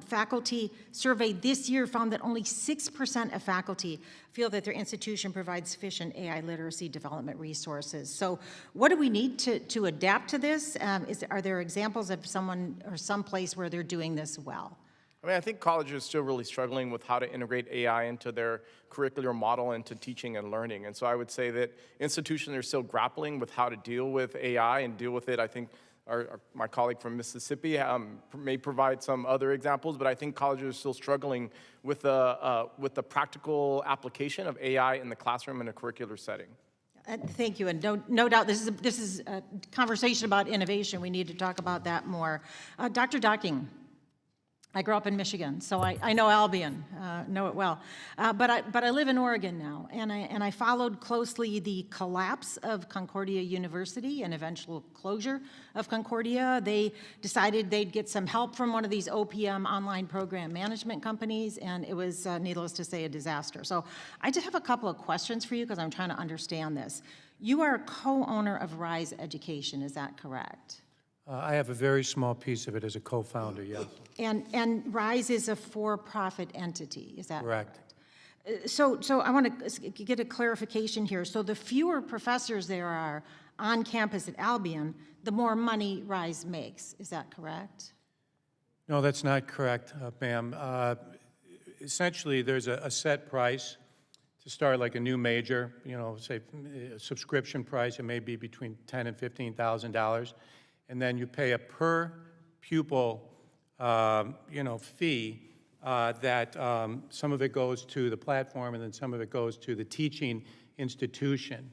faculty survey this year found that only 6% of faculty feel that their institution provides sufficient AI literacy development resources. So what do we need to adapt to this? Are there examples of someone or some place where they're doing this well? I mean, I think colleges are still really struggling with how to integrate AI into their curricular model, into teaching and learning. And so I would say that institutions are still grappling with how to deal with AI and deal with it. I think my colleague from Mississippi may provide some other examples, but I think colleges are still struggling with the practical application of AI in the classroom in a curricular setting. Thank you, and no doubt this is a conversation about innovation. We need to talk about that more. Dr. Docking, I grew up in Michigan, so I know Albion, know it well. But I live in Oregon now, and I followed closely the collapse of Concordia University and eventual closure of Concordia. They decided they'd get some help from one of these OPM online program management companies, and it was, needless to say, a disaster. So I just have a couple of questions for you because I'm trying to understand this. You are a co-owner of Rise Education, is that correct? I have a very small piece of it as a co-founder, yes. And Rise is a for-profit entity, is that correct? Correct. So I want to get a clarification here. So the fewer professors there are on campus at Albion, the more money Rise makes, is that correct? No, that's not correct, ma'am. Essentially, there's a set price to start like a new major, you know, say a subscription price, it may be between $10,000 and $15,000. And then you pay a per pupil, fee that some of it goes to the platform and then some of it goes to the teaching institution.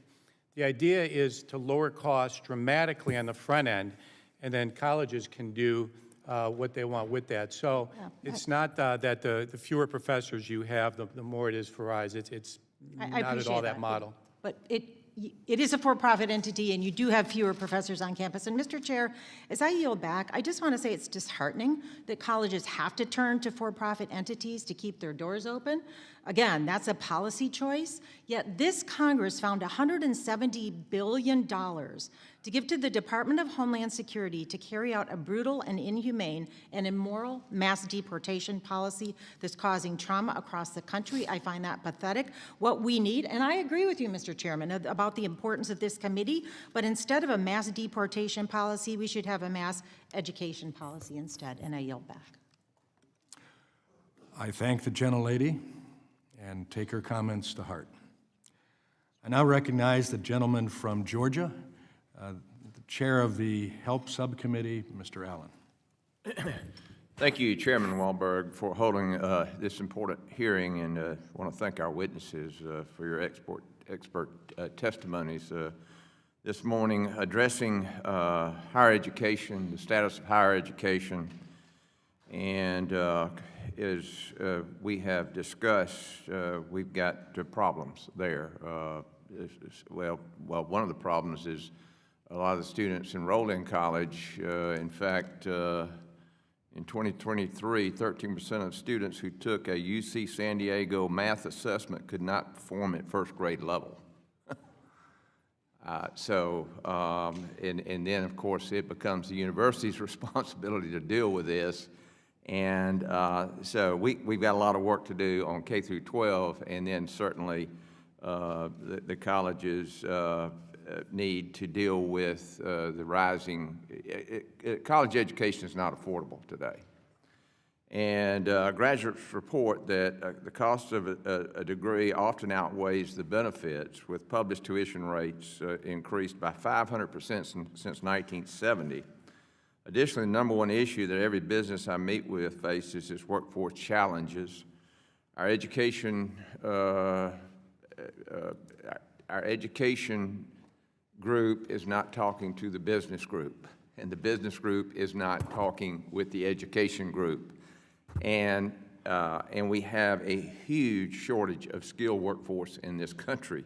The idea is to lower costs dramatically on the front end, and then colleges can do what they want with that. So it's not that the fewer professors you have, the more it is for Rise. It's not at all that model. But it is a for-profit entity, and you do have fewer professors on campus. And Mr. Chair, as I yield back, I just want to say it's disheartening that colleges have to turn to for-profit entities to keep their doors open. Again, that's a policy choice, yet this Congress found $170 billion to give to the Department of Homeland Security to carry out a brutal and inhumane and immoral mass deportation policy that's causing trauma across the country. I find that pathetic. What we need, and I agree with you, Mr. Chairman, about the importance of this committee, but instead of a mass deportation policy, we should have a mass education policy instead, and I yield back. I thank the gentlelady and take her comments to heart. I now recognize the gentleman from Georgia, the chair of the Help Subcommittee, Mr. Allen. Thank you, Chairman Wahlberg, for holding this important hearing, and I want to thank our witnesses for your expert testimonies this morning addressing higher education, the status of higher education, and as we have discussed, we've got problems there. Well, one of the problems is a lot of the students enrolled in college. In fact, in 2023, 13% of students who took a UC San Diego math assessment could not perform at first grade level. And then, of course, it becomes the university's responsibility to deal with this. And so we've got a lot of work to do on K through 12, and then certainly the colleges need to deal with the rising, college education is not affordable today. And graduates report that the cost of a degree often outweighs the benefits, with published tuition rates increased by 500% since 1970. Additionally, the number one issue that every business I meet with faces is workforce challenges. Our education group is not talking to the business group, and the business group is not talking with the education group. And we have a huge shortage of skilled workforce in this country.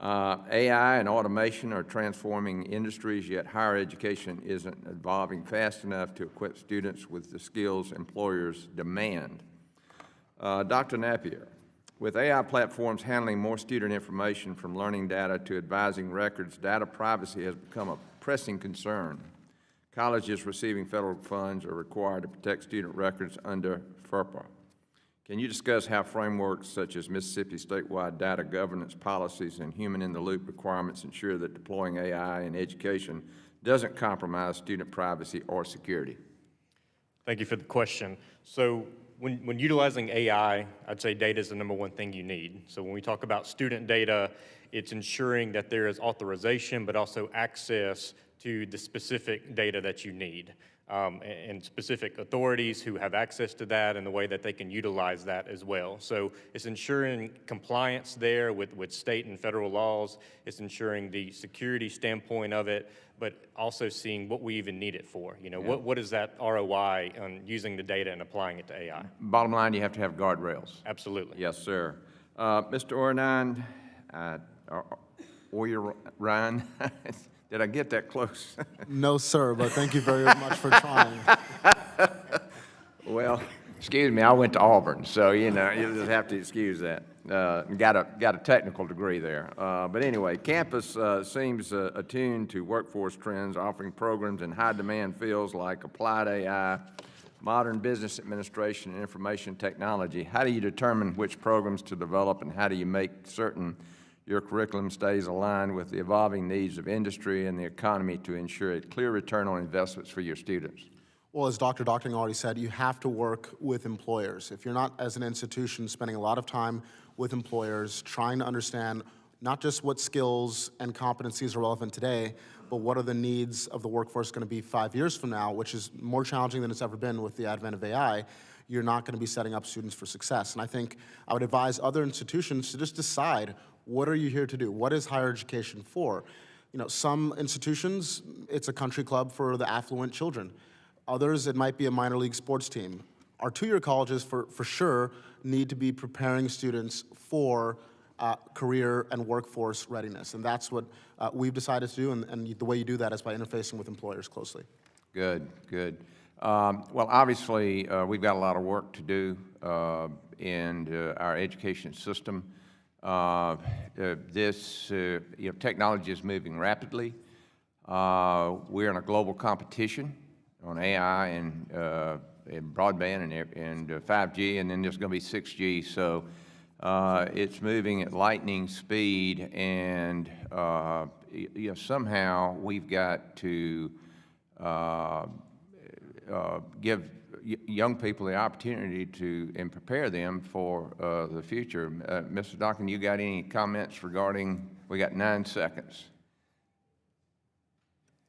AI and automation are transforming industries, yet higher education isn't evolving fast enough to equip students with the skills employers demand. Dr. Napier, with AI platforms handling more student information from learning data to advising records, data privacy has become a pressing concern. Colleges receiving federal funds are required to protect student records under FERPA. Can you discuss how frameworks such as Mississippi's statewide data governance policies and human-in-the-loop requirements ensure that deploying AI in education doesn't compromise student privacy or security? Thank you for the question. So when utilizing AI, I'd say data is the number one thing you need. So when we talk about student data, it's ensuring that there is authorization, but also access to the specific data that you need, and specific authorities who have access to that and the way that they can utilize that as well. So it's ensuring compliance there with state and federal laws. It's ensuring the security standpoint of it, but also seeing what we even need it for. You know, what is that ROI on using the data and applying it to AI? Bottom line, you have to have guardrails. Absolutely. Yes, sir. Mr. Ornan, Ryan, did I get that close? No, sir, but thank you very much for trying. Well, excuse me, I went to Auburn, so, you know, you just have to excuse that. Got a technical degree there. But anyway, campus seems attuned to workforce trends, offering programs in high-demand fields like applied AI, modern business administration, and information technology. How do you determine which programs to develop, and how do you make certain your curriculum stays aligned with the evolving needs of industry and the economy to ensure a clear return on investments for your students? Well, as Dr. Docting already said, you have to work with employers. If you're not, as an institution, spending a lot of time with employers, trying to understand not just what skills and competencies are relevant today, but what are the needs of the workforce going to be 5 years from now, which is more challenging than it's ever been with the advent of AI, you're not going to be setting up students for success. And I think I would advise other institutions to just decide, what are you here to do? What is higher education for? You know, some institutions, it's a country club for the affluent children. Others, it might be a minor league sports team. Our two-year colleges, for sure, need to be preparing students for career and workforce readiness. And that's what we've decided to do, and the way you do that is by interfacing with employers closely. Good, good. Well, obviously, we've got a lot of work to do in our education system. Technology is moving rapidly. We're in a global competition on AI and broadband and 5G, and then there's going to be 6G. So it's moving at lightning speed, and somehow we've got to give young people the opportunity to and prepare them for the future. Mr. Dockin, you got any comments regarding? We got 9 seconds.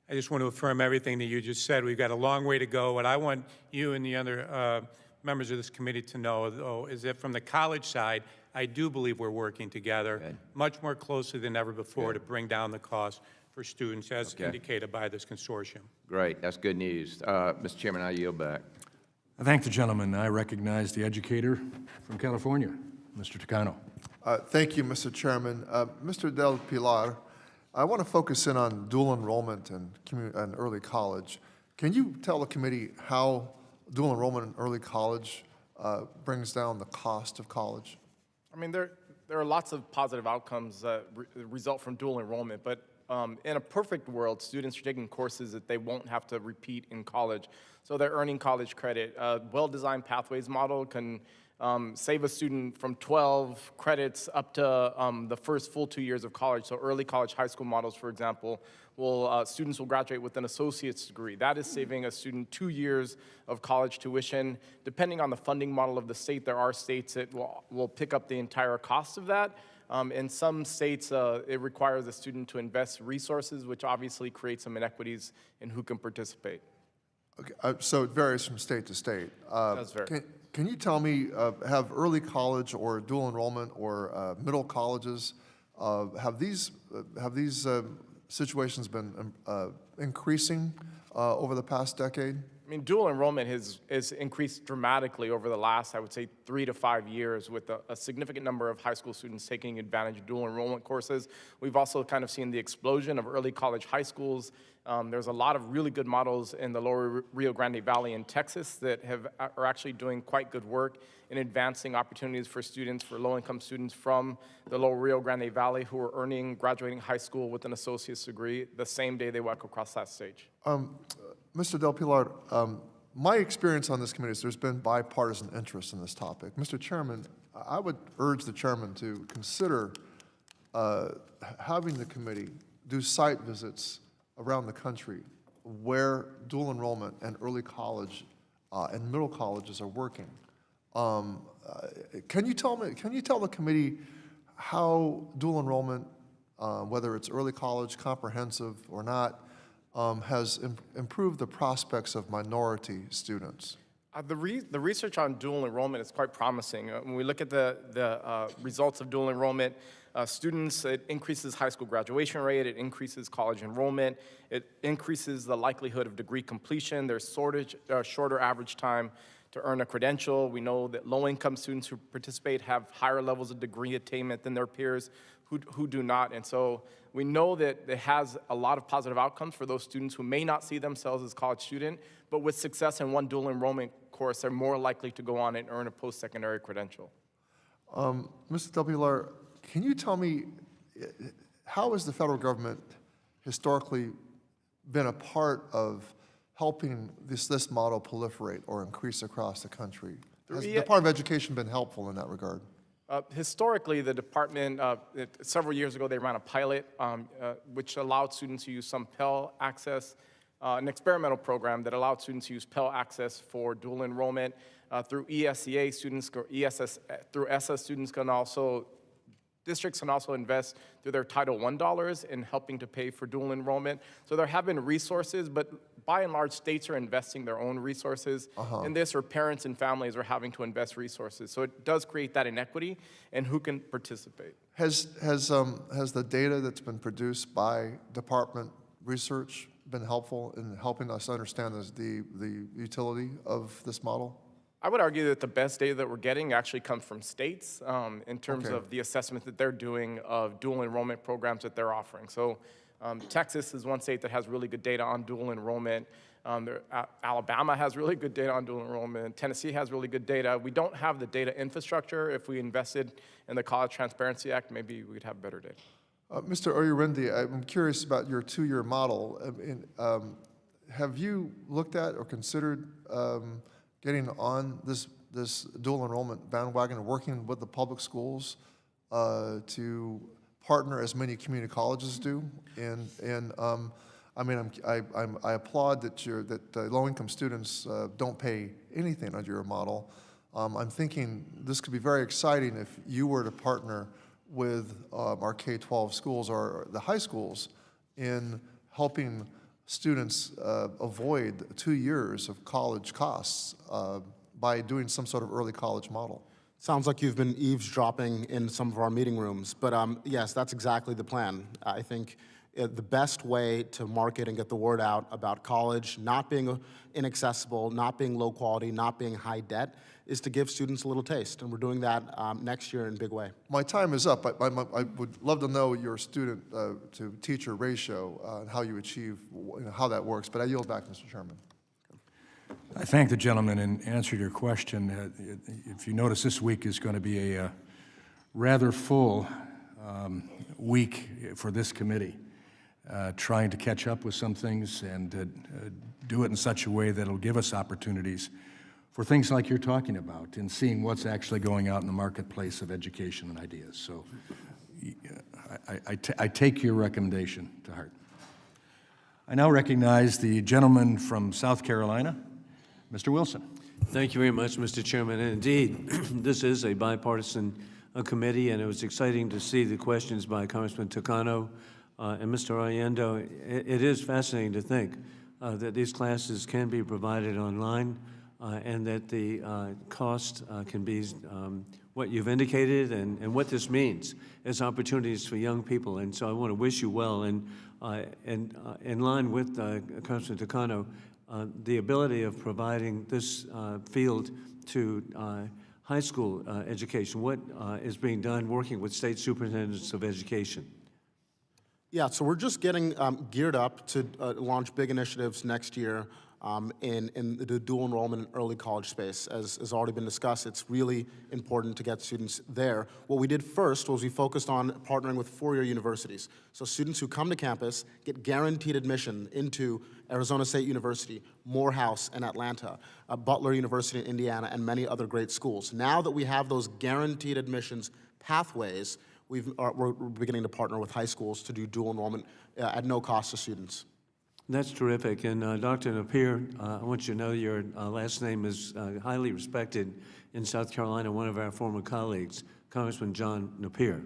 I just want to affirm everything that you just said. We've got a long way to go. What I want you and the other members of this committee to know, though, is that from the college side, I do believe we're working together much more closely than ever before to bring down the cost for students, as indicated by this consortium. Great. That's good news. Mr. Chairman, I yield back. I thank the gentleman. I recognize the educator from California, Mr. Takano. Thank you, Mr. Chairman. Mr. Del Pilar, I want to focus in on dual enrollment and early college. Can you tell the committee how dual enrollment in early college brings down the cost of college? I mean, there are lots of positive outcomes that result from dual enrollment, but in a perfect world, students are taking courses that they won't have to repeat in college, so they're earning college credit. A well-designed pathways model can save a student from 12 credits up to the first full 2 years of college. So early college high school models, for example, students will graduate with an associate's degree. That is saving a student 2 years of college tuition. Depending on the funding model of the state, there are states that will pick up the entire cost of that. In some states, it requires a student to invest resources, which obviously creates some inequities in who can participate. Okay, so it varies from state to state. It does vary. Can you tell me, have early college or dual enrollment or middle colleges, have these situations been increasing over the past decade? I mean, dual enrollment has increased dramatically over the last, I would say, 3 to 5 years, with a significant number of high school students taking advantage of dual enrollment courses. We've also kind of seen the explosion of early college high schools. There's a lot of really good models in the lower Rio Grande Valley in Texas that are actually doing quite good work in advancing opportunities for students, for low-income students from the lower Rio Grande Valley who are graduating high school with an associate's degree the same day they walk across that stage. Mr. Del Pilar, my experience on this committee is there's been bipartisan interest in this topic. Mr. Chairman, I would urge the chairman to consider having the committee do site visits around the country where dual enrollment and early college and middle colleges are working. Can you tell the committee how dual enrollment, whether it's early college, comprehensive or not, has improved the prospects of minority students? The research on dual enrollment is quite promising. When we look at the results of dual enrollment, students, it increases high school graduation rate, it increases college enrollment, it increases the likelihood of degree completion, there's shorter average time to earn a credential. We know that low-income students who participate have higher levels of degree attainment than their peers who do not. And so we know that it has a lot of positive outcomes for those students who may not see themselves as college student, but with success in one dual enrollment course, they're more likely to go on and earn a post-secondary credential. Mr. Del Pilar, can you tell me, how has the federal government historically been a part of helping this model proliferate or increase across the country? Has the Department of Education been helpful in that regard? Historically, the department, several years ago, they ran a pilot which allowed students to use some Pell access, an experimental program that allowed students to use Pell access for dual enrollment. Through ESEA, through ESSA, districts can also invest through their Title I dollars in helping to pay for dual enrollment. So there have been resources, but by and large, states are investing their own resources in this, or parents and families are having to invest resources. So it does create that inequity in who can participate. Has the data that's been produced by department research been helpful in helping us understand the utility of this model? I would argue that the best data that we're getting actually comes from states in terms of the assessment that they're doing of dual enrollment programs that they're offering. So Texas is one state that has really good data on dual enrollment. Alabama has really good data on dual enrollment. Tennessee has really good data. We don't have the data infrastructure. If we invested in the College Transparency Act, maybe we'd have better data. Mr. Oyurinde, I'm curious about your two-year model. Have you looked at or considered getting on this dual enrollment bandwagon and working with the public schools to partner as many community colleges do? I applaud that low-income students don't pay anything under your model. I'm thinking this could be very exciting if you were to partner with our K-12 schools or the high schools in helping students avoid 2 years of college costs by doing some sort of early college model. Sounds like you've been eavesdropping in some of our meeting rooms, but yes, that's exactly the plan. I think the best way to market and get the word out about college not being inaccessible, not being low quality, not being high debt, is to give students a little taste, and we're doing that next year in a big way. My time is up. I would love to know your student to teacher ratio and how you achieve, how that works, but I yield back, Mr. Chairman. I thank the gentleman and answer your question. If you notice, this week is going to be a rather full week for this committee, trying to catch up with some things and do it in such a way that it'll give us opportunities for things like you're talking about and seeing what's actually going out in the marketplace of education and ideas. So I take your recommendation to heart. I now recognize the gentleman from South Carolina, Mr. Wilson. Thank you very much, Mr. Chairman. And indeed, this is a bipartisan committee, and it was exciting to see the questions by Congressman Takano and Mr. Oyurinde. It is fascinating to think that these classes can be provided online and that the cost can be what you've indicated and what this means as opportunities for young people. And so I want to wish you well. And in line with Congressman Takano, the ability of providing this field to high school education, what is being done working with state superintendents of education? Yeah, so we're just getting geared up to launch big initiatives next year in the dual enrollment and early college space. As has already been discussed, it's really important to get students there. What we did first was we focused on partnering with four-year universities. So students who come to campus get guaranteed admission into Arizona State University, Morehouse in Atlanta, Butler University in Indiana, and many other great schools. Now that we have those guaranteed admissions pathways, we're beginning to partner with high schools to do dual enrollment at no cost to students. That's terrific. And Dr. Napier, I want you to know your last name is highly respected in South Carolina, one of our former colleagues. Congressman John Napier.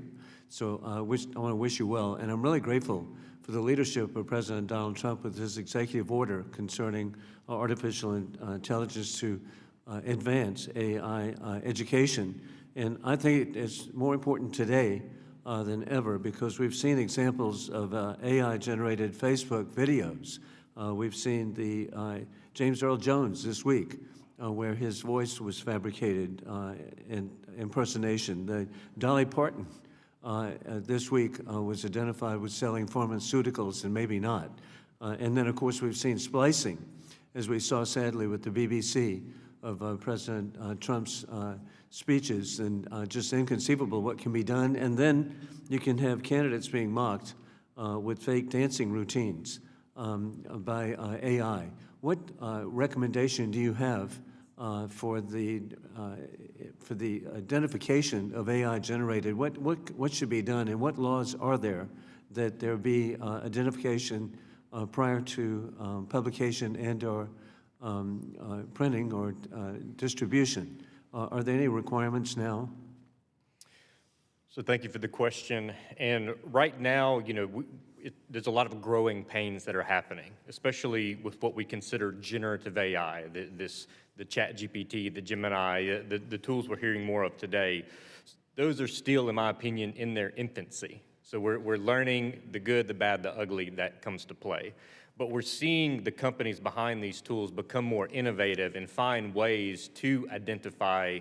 So I want to wish you well, and I'm really grateful for the leadership of President Donald Trump with his executive order concerning artificial intelligence to advance AI education. And I think it's more important today than ever because we've seen examples of AI-generated Facebook videos. We've seen the James Earl Jones this week, where his voice was fabricated in impersonation. The Dolly Parton this week was identified with selling pharmaceuticals and maybe not. And then, of course, we've seen splicing, as we saw sadly with the BBC of President Trump's speeches, and just inconceivable what can be done. And then you can have candidates being mocked with fake dancing routines by AI. What recommendation do you have for the identification of AI-generated? What should be done, and what laws are there that there be identification prior to publication and/or printing or distribution? Are there any requirements now? So thank you for the question. And right now, there's a lot of growing pains that are happening, especially with what we consider generative AI, the ChatGPT, the Gemini, the tools we're hearing more of today. Those are still, in my opinion, in their infancy. So we're learning the good, the bad, the ugly that comes to play. But we're seeing the companies behind these tools become more innovative and find ways to identify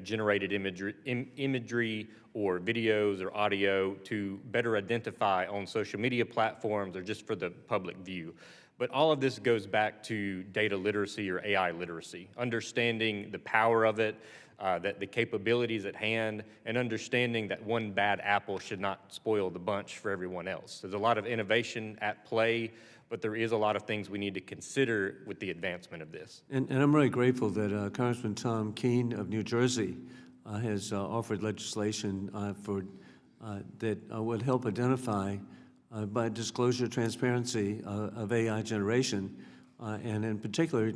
generated imagery or videos or audio to better identify on social media platforms or just for the public view. But all of this goes back to data literacy or AI literacy, understanding the power of it, that the capabilities at hand, and understanding that one bad apple should not spoil the bunch for everyone else. There's a lot of innovation at play, but there is a lot of things we need to consider with the advancement of this. And I'm really grateful that Congressman Tom Keene of New Jersey has offered legislation that would help identify by disclosure transparency of AI generation. And in particular,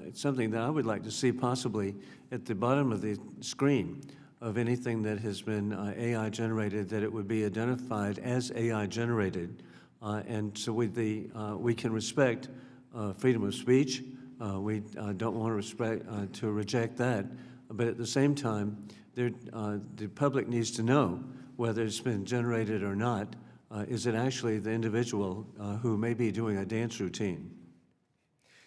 it's something that I would like to see possibly at the bottom of the screen of anything that has been AI generated, that it would be identified as AI generated. And so we can respect freedom of speech. We don't want to reject that. But at the same time, the public needs to know whether it's been generated or not. Is it actually the individual who may be doing a dance routine?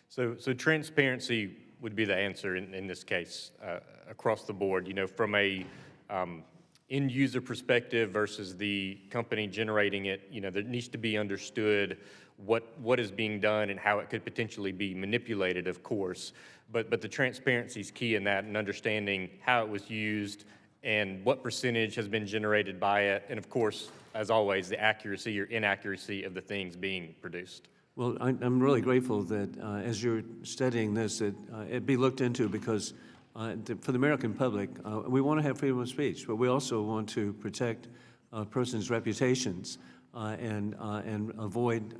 So transparency would be the answer in this case across the board. From a end user perspective versus the company generating it, there needs to be understood what is being done and how it could potentially be manipulated, of course. But the transparency is key in that, and understanding how it was used and what percentage has been generated by it, and of course, as always, the accuracy or inaccuracy of the things being produced. Well, I'm really grateful that as you're studying this, that it be looked into, because for the American public, we want to have freedom of speech, but we also want to protect persons' reputations and avoid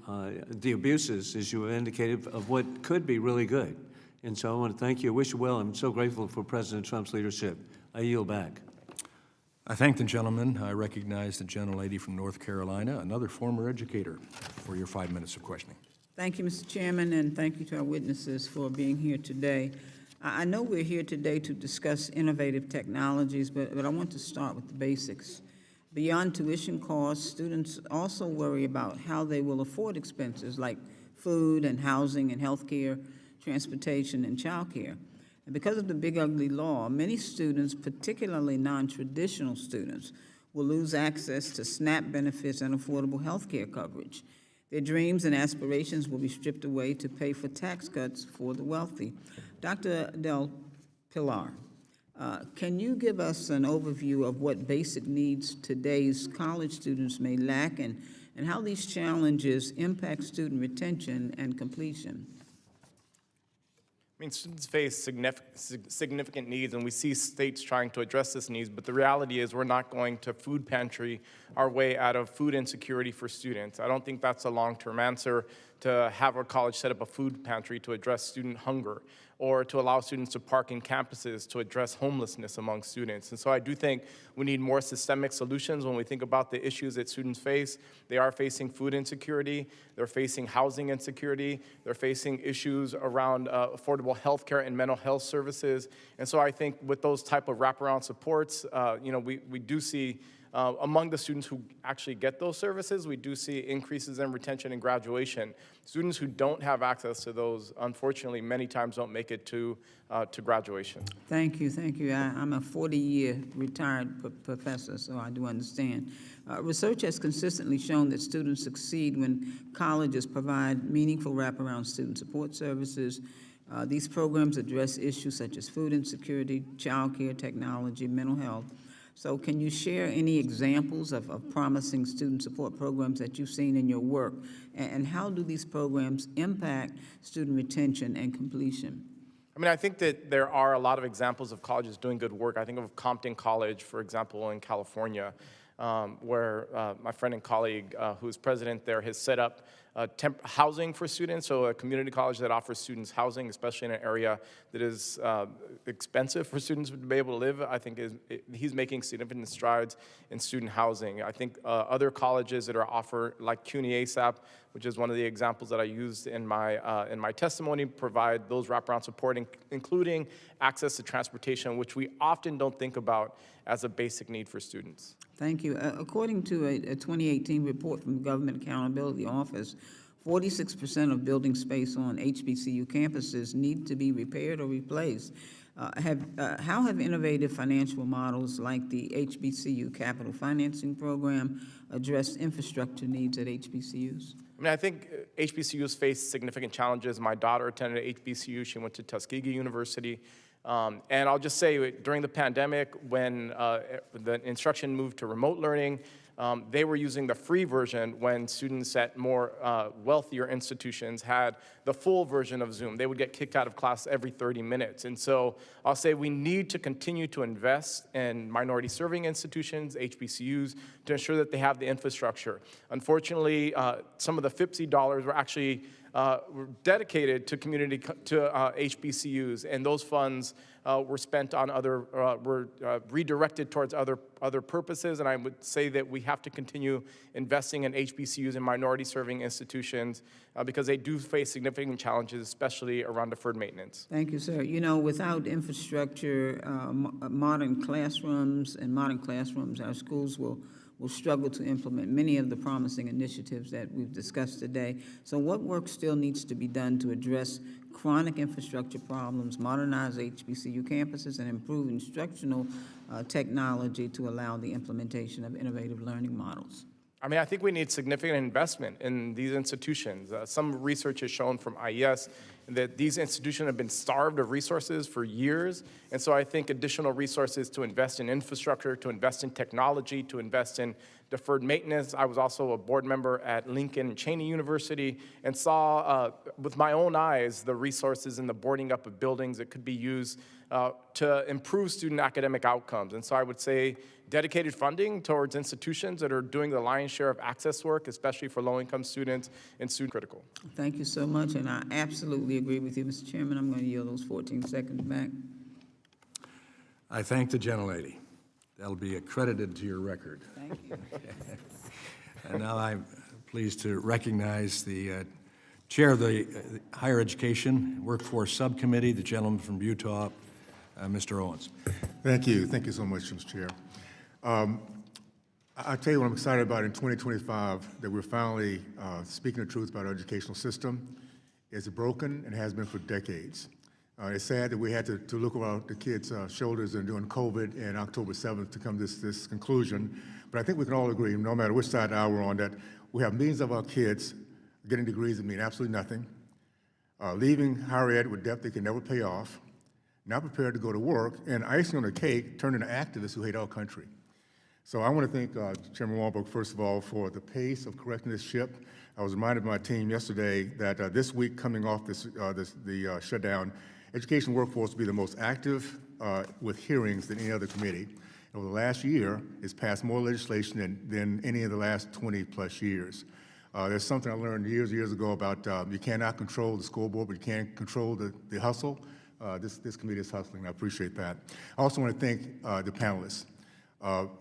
the abuses, as you indicated, of what could be really good. And so I want to thank you. I wish you well. I'm so grateful for President Trump's leadership. I yield back. I thank the gentleman. I recognize the gentlelady from North Carolina, another former educator, for your 5 minutes of questioning. Thank you, Mr. Chairman, and thank you to our witnesses for being here today. I know we're here today to discuss innovative technologies, but I want to start with the basics. Beyond tuition costs, students also worry about how they will afford expenses like food and housing and health care, transportation, and child care. And because of the big ugly law, many students, particularly non-traditional students, will lose access to SNAP benefits and affordable health care coverage. Their dreams and aspirations will be stripped away to pay for tax cuts for the wealthy. Dr. Del Pilar, can you give us an overview of what basic needs today's college students may lack, and how these challenges impact student retention and completion? I mean, students face significant needs, and we see states trying to address this needs, but the reality is we're not going to food pantry our way out of food insecurity for students. I don't think that's a long-term answer to have our college set up a food pantry to address student hunger. or to allow students to park in campuses to address homelessness among students. And so I do think we need more systemic solutions when we think about the issues that students face. They are facing food insecurity, they're facing housing insecurity, they're facing issues around affordable health care and mental health services. And so I think with those type of wraparound supports, we do see among the students who actually get those services, we do see increases in retention and graduation. Students who don't have access to those, unfortunately, many times don't make it to graduation. Thank you, thank you. I'm a 40-year retired professor, so I do understand. Research has consistently shown that students succeed when colleges provide meaningful wraparound student support services. These programs address issues such as food insecurity, child care, technology, mental health. So can you share any examples of promising student support programs that you've seen in your work? And how do these programs impact student retention and completion? I mean, I think that there are a lot of examples of colleges doing good work. I think of Compton College, for example, in California, where my friend and colleague who is president there has set up housing for students, so a community college that offers students housing, especially in an area that is expensive for students to be able to live. I think he's making significant strides in student housing. I think other colleges that are offered, like CUNY ASAP, which is one of the examples that I used in my testimony, provide those wraparound support, including access to transportation, which we often don't think about as a basic need for students. Thank you. According to a 2018 report from the Government Accountability Office, 46% of building space on HBCU campuses need to be repaired or replaced. How have innovative financial models like the HBCU Capital Financing Program addressed infrastructure needs at HBCUs? I mean, I think HBCUs face significant challenges. My daughter attended HBCU. She went to Tuskegee University. And I'll just say, during the pandemic, when the instruction moved to remote learning, they were using the free version when students at more wealthier institutions had the full version of Zoom. They would get kicked out of class every 30 minutes. And so I'll say we need to continue to invest in minority serving institutions, HBCUs, to ensure that they have the infrastructure. Unfortunately, some of the FIPSI dollars were actually were dedicated to HBCUs, and those funds were spent on were redirected towards other purposes. And I would say that we have to continue investing in HBCUs and minority-serving institutions because they do face significant challenges, especially around deferred maintenance. Thank you, sir. You know, without infrastructure, modern classrooms, our schools will struggle to implement many of the promising initiatives that we've discussed today. So what work still needs to be done to address chronic infrastructure problems, modernize HBCU campuses, and improve instructional technology to allow the implementation of innovative learning models? I mean, I think we need significant investment in these institutions. Some research has shown from IES that these institutions have been starved of resources for years. And so I think additional resources to invest in infrastructure, to invest in technology, to invest in deferred maintenance. I was also a board member at Lincoln and Cheney University and saw with my own eyes the resources in the boarding up of buildings that could be used to improve student academic outcomes. And so I would say dedicated funding towards institutions that are doing the lion's share of access work, especially for low-income students and student critical. Thank you so much, and I absolutely agree with you, Mr. Chairman. I'm going to yield those 14 seconds back. I thank the gentlelady. That'll be accredited to your record. Thank you. And now I'm pleased to recognize the chair of the Higher Education Workforce Subcommittee, the gentleman from Utah, Mr. Owens. Thank you. Thank you so much, Mr. Chair. I'll tell you what I'm excited about in 2025, that we're finally speaking the truth about our educational system. It's broken and has been for decades. It's sad that we had to look over the kids' shoulders during COVID and October 7th to come to this conclusion. But I think we can all agree, no matter which side of the aisle we're on, that we have millions of our kids getting degrees that mean absolutely nothing, leaving higher ed with debt they can never pay off, not prepared to go to work, and icing on the cake, turning to activists who hate our country. So I want to thank Chairman Walberg, first of all, for the pace of correcting this ship. I was reminded by my team yesterday that this week, coming off the shutdown, Education Workforce will be the most active with hearings than any other committee. Over the last year, it's passed more legislation than any of the last 20-plus years. There's something I learned years ago about you cannot control the school board, but you can control the hustle. This committee is hustling. I appreciate that. I also want to thank the panelists.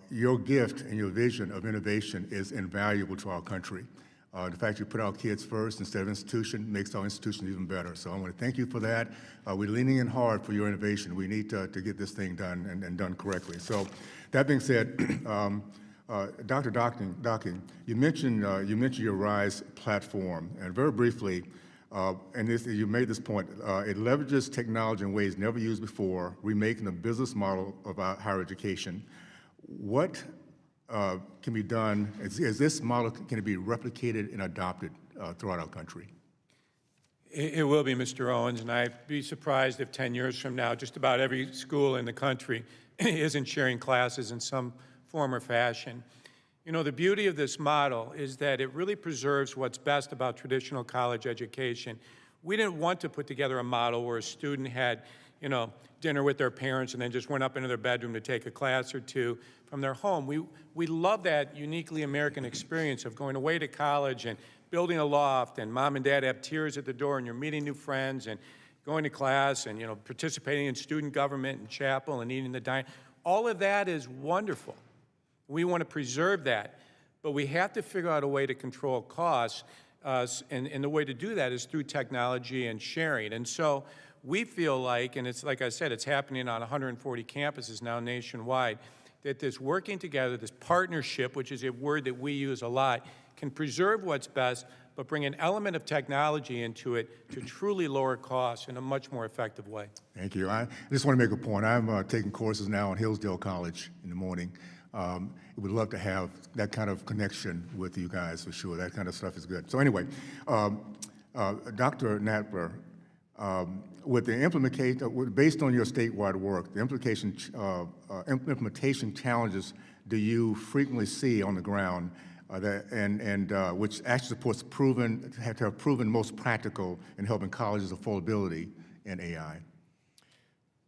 Your gift and your vision of innovation is invaluable to our country. The fact you put our kids first instead of institution makes our institution even better. So I want to thank you for that. We're leaning in hard for your innovation. We need to get this thing done and done correctly. So that being said, Dr. Docking, you mentioned your RISE platform, and very briefly, you made this point, it leverages technology in ways never used before, remaking the business model of our higher education. What can be done, is this model, can it be replicated and adopted throughout our country? It will be, Mr. Owens, and I'd be surprised if 10 years from now, just about every school in the country isn't sharing classes in some form or fashion. You know, the beauty of this model is that it really preserves what's best about traditional college education. We didn't want to put together a model where a student had, you know, dinner with their parents and then just went up into their bedroom to take a class or two from their home. We love that uniquely American experience of going away to college and building a loft, and mom and dad have tears at the door, and you're meeting new friends and going to class and, you know, participating in student government and chapel and eating the dine. All of that is wonderful. We want to preserve that, but we have to figure out a way to control costs, and the way to do that is through technology and sharing. And so we feel like, and it's like I said, it's happening on 140 campuses now nationwide, that this working together, this partnership, which is a word that we use a lot, can preserve what's best, but bring an element of technology into it to truly lower costs in a much more effective way. Thank you. I just want to make a point. I'm taking courses now at Hillsdale College in the morning. Would love to have that kind of connection with you guys for sure. That kind of stuff is good. So anyway, Dr. Natler, with the implementation, based on your statewide work, the implementation challenges do you frequently see on the ground, which actually supports have proven most practical in helping colleges' affordability in AI?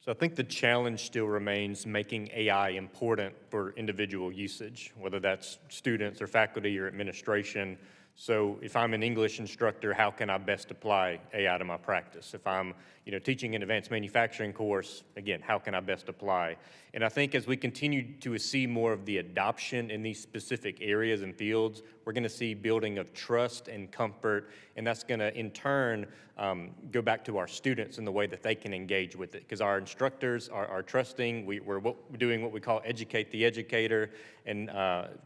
So I think the challenge still remains making AI important for individual usage, whether that's students or faculty or administration. So if I'm an English instructor, how can I best apply AI to my practice? If I'm, you know, teaching an advanced manufacturing course, again, how can I best apply? And I think as we continue to see more of the adoption in these specific areas and fields, we're going to see building of trust and comfort, and that's going to, in turn, go back to our students in the way that they can engage with it. Because our instructors are trusting. We're doing what we call educate the educator, and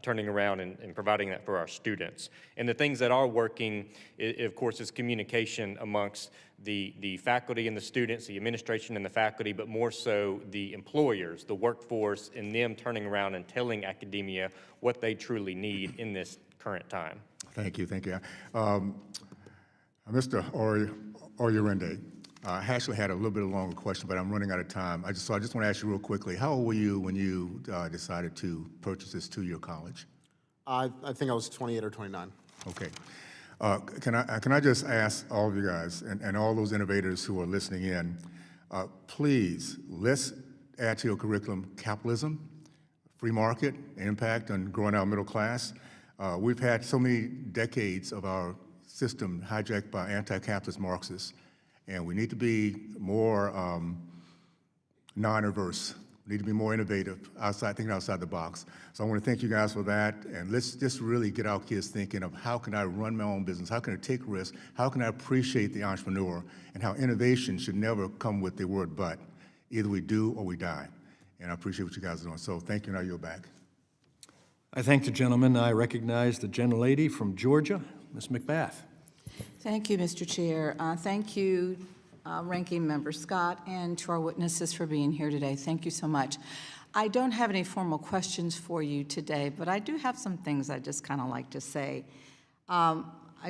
turning around and providing that for our students. And the things that are working, of course, is communication amongst the faculty and the students, the administration and the faculty, but more so the employers, the workforce, and them turning around and telling academia what they truly need in this current time. Thank you, thank you. Mr. Oyerinde, I actually had a little bit of a longer question, but I'm running out of time. I just want to ask you real quickly, how old were you when you decided to purchase this two-year college? I think I was 28 or 29. Okay. Can I just ask all of you guys and all those innovators who are listening in, please, let's add to your curriculum capitalism, free market, impact on growing our middle class. We've had so many decades of our system hijacked by anti-capitalist Marxists, and we need to be more non-averse. We need to be more innovative, thinking outside the box. So I want to thank you guys for that, and let's just really get our kids thinking of how can I run my own business, how can I take risks, how can I appreciate the entrepreneur, and how innovation should never come with the word but. Either we do or we die. And I appreciate what you guys are doing. So thank you, and I yield back. I thank the gentleman. I recognize the gentlelady from Georgia, Ms. McBath. Thank you, Mr. Chair. Thank you, Ranking Member Scott, and to our witnesses for being here today. Thank you so much. I don't have any formal questions for you today, but I do have some things I just kind of like to say. I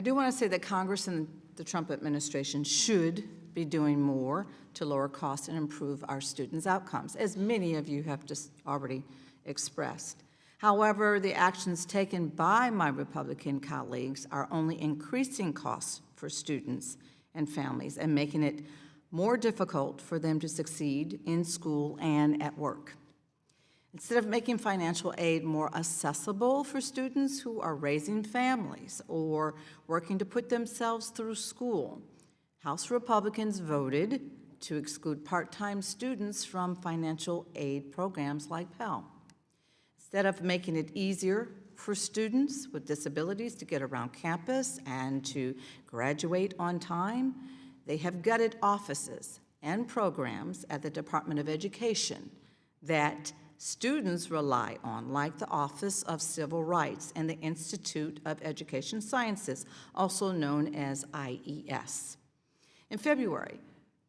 do want to say that Congress and the Trump administration should be doing more to lower costs and improve our students' outcomes, as many of you have just already expressed. However, the actions taken by my Republican colleagues are only increasing costs for students and families and making it more difficult for them to succeed in school and at work. Instead of making financial aid more accessible for students who are raising families or working to put themselves through school, House Republicans voted to exclude part-time students from financial aid programs like Pell. Instead of making it easier for students with disabilities to get around campus and to graduate on time, they have gutted offices and programs at the Department of Education that students rely on, like the Office of Civil Rights and the Institute of Education Sciences, also known as IES. In February,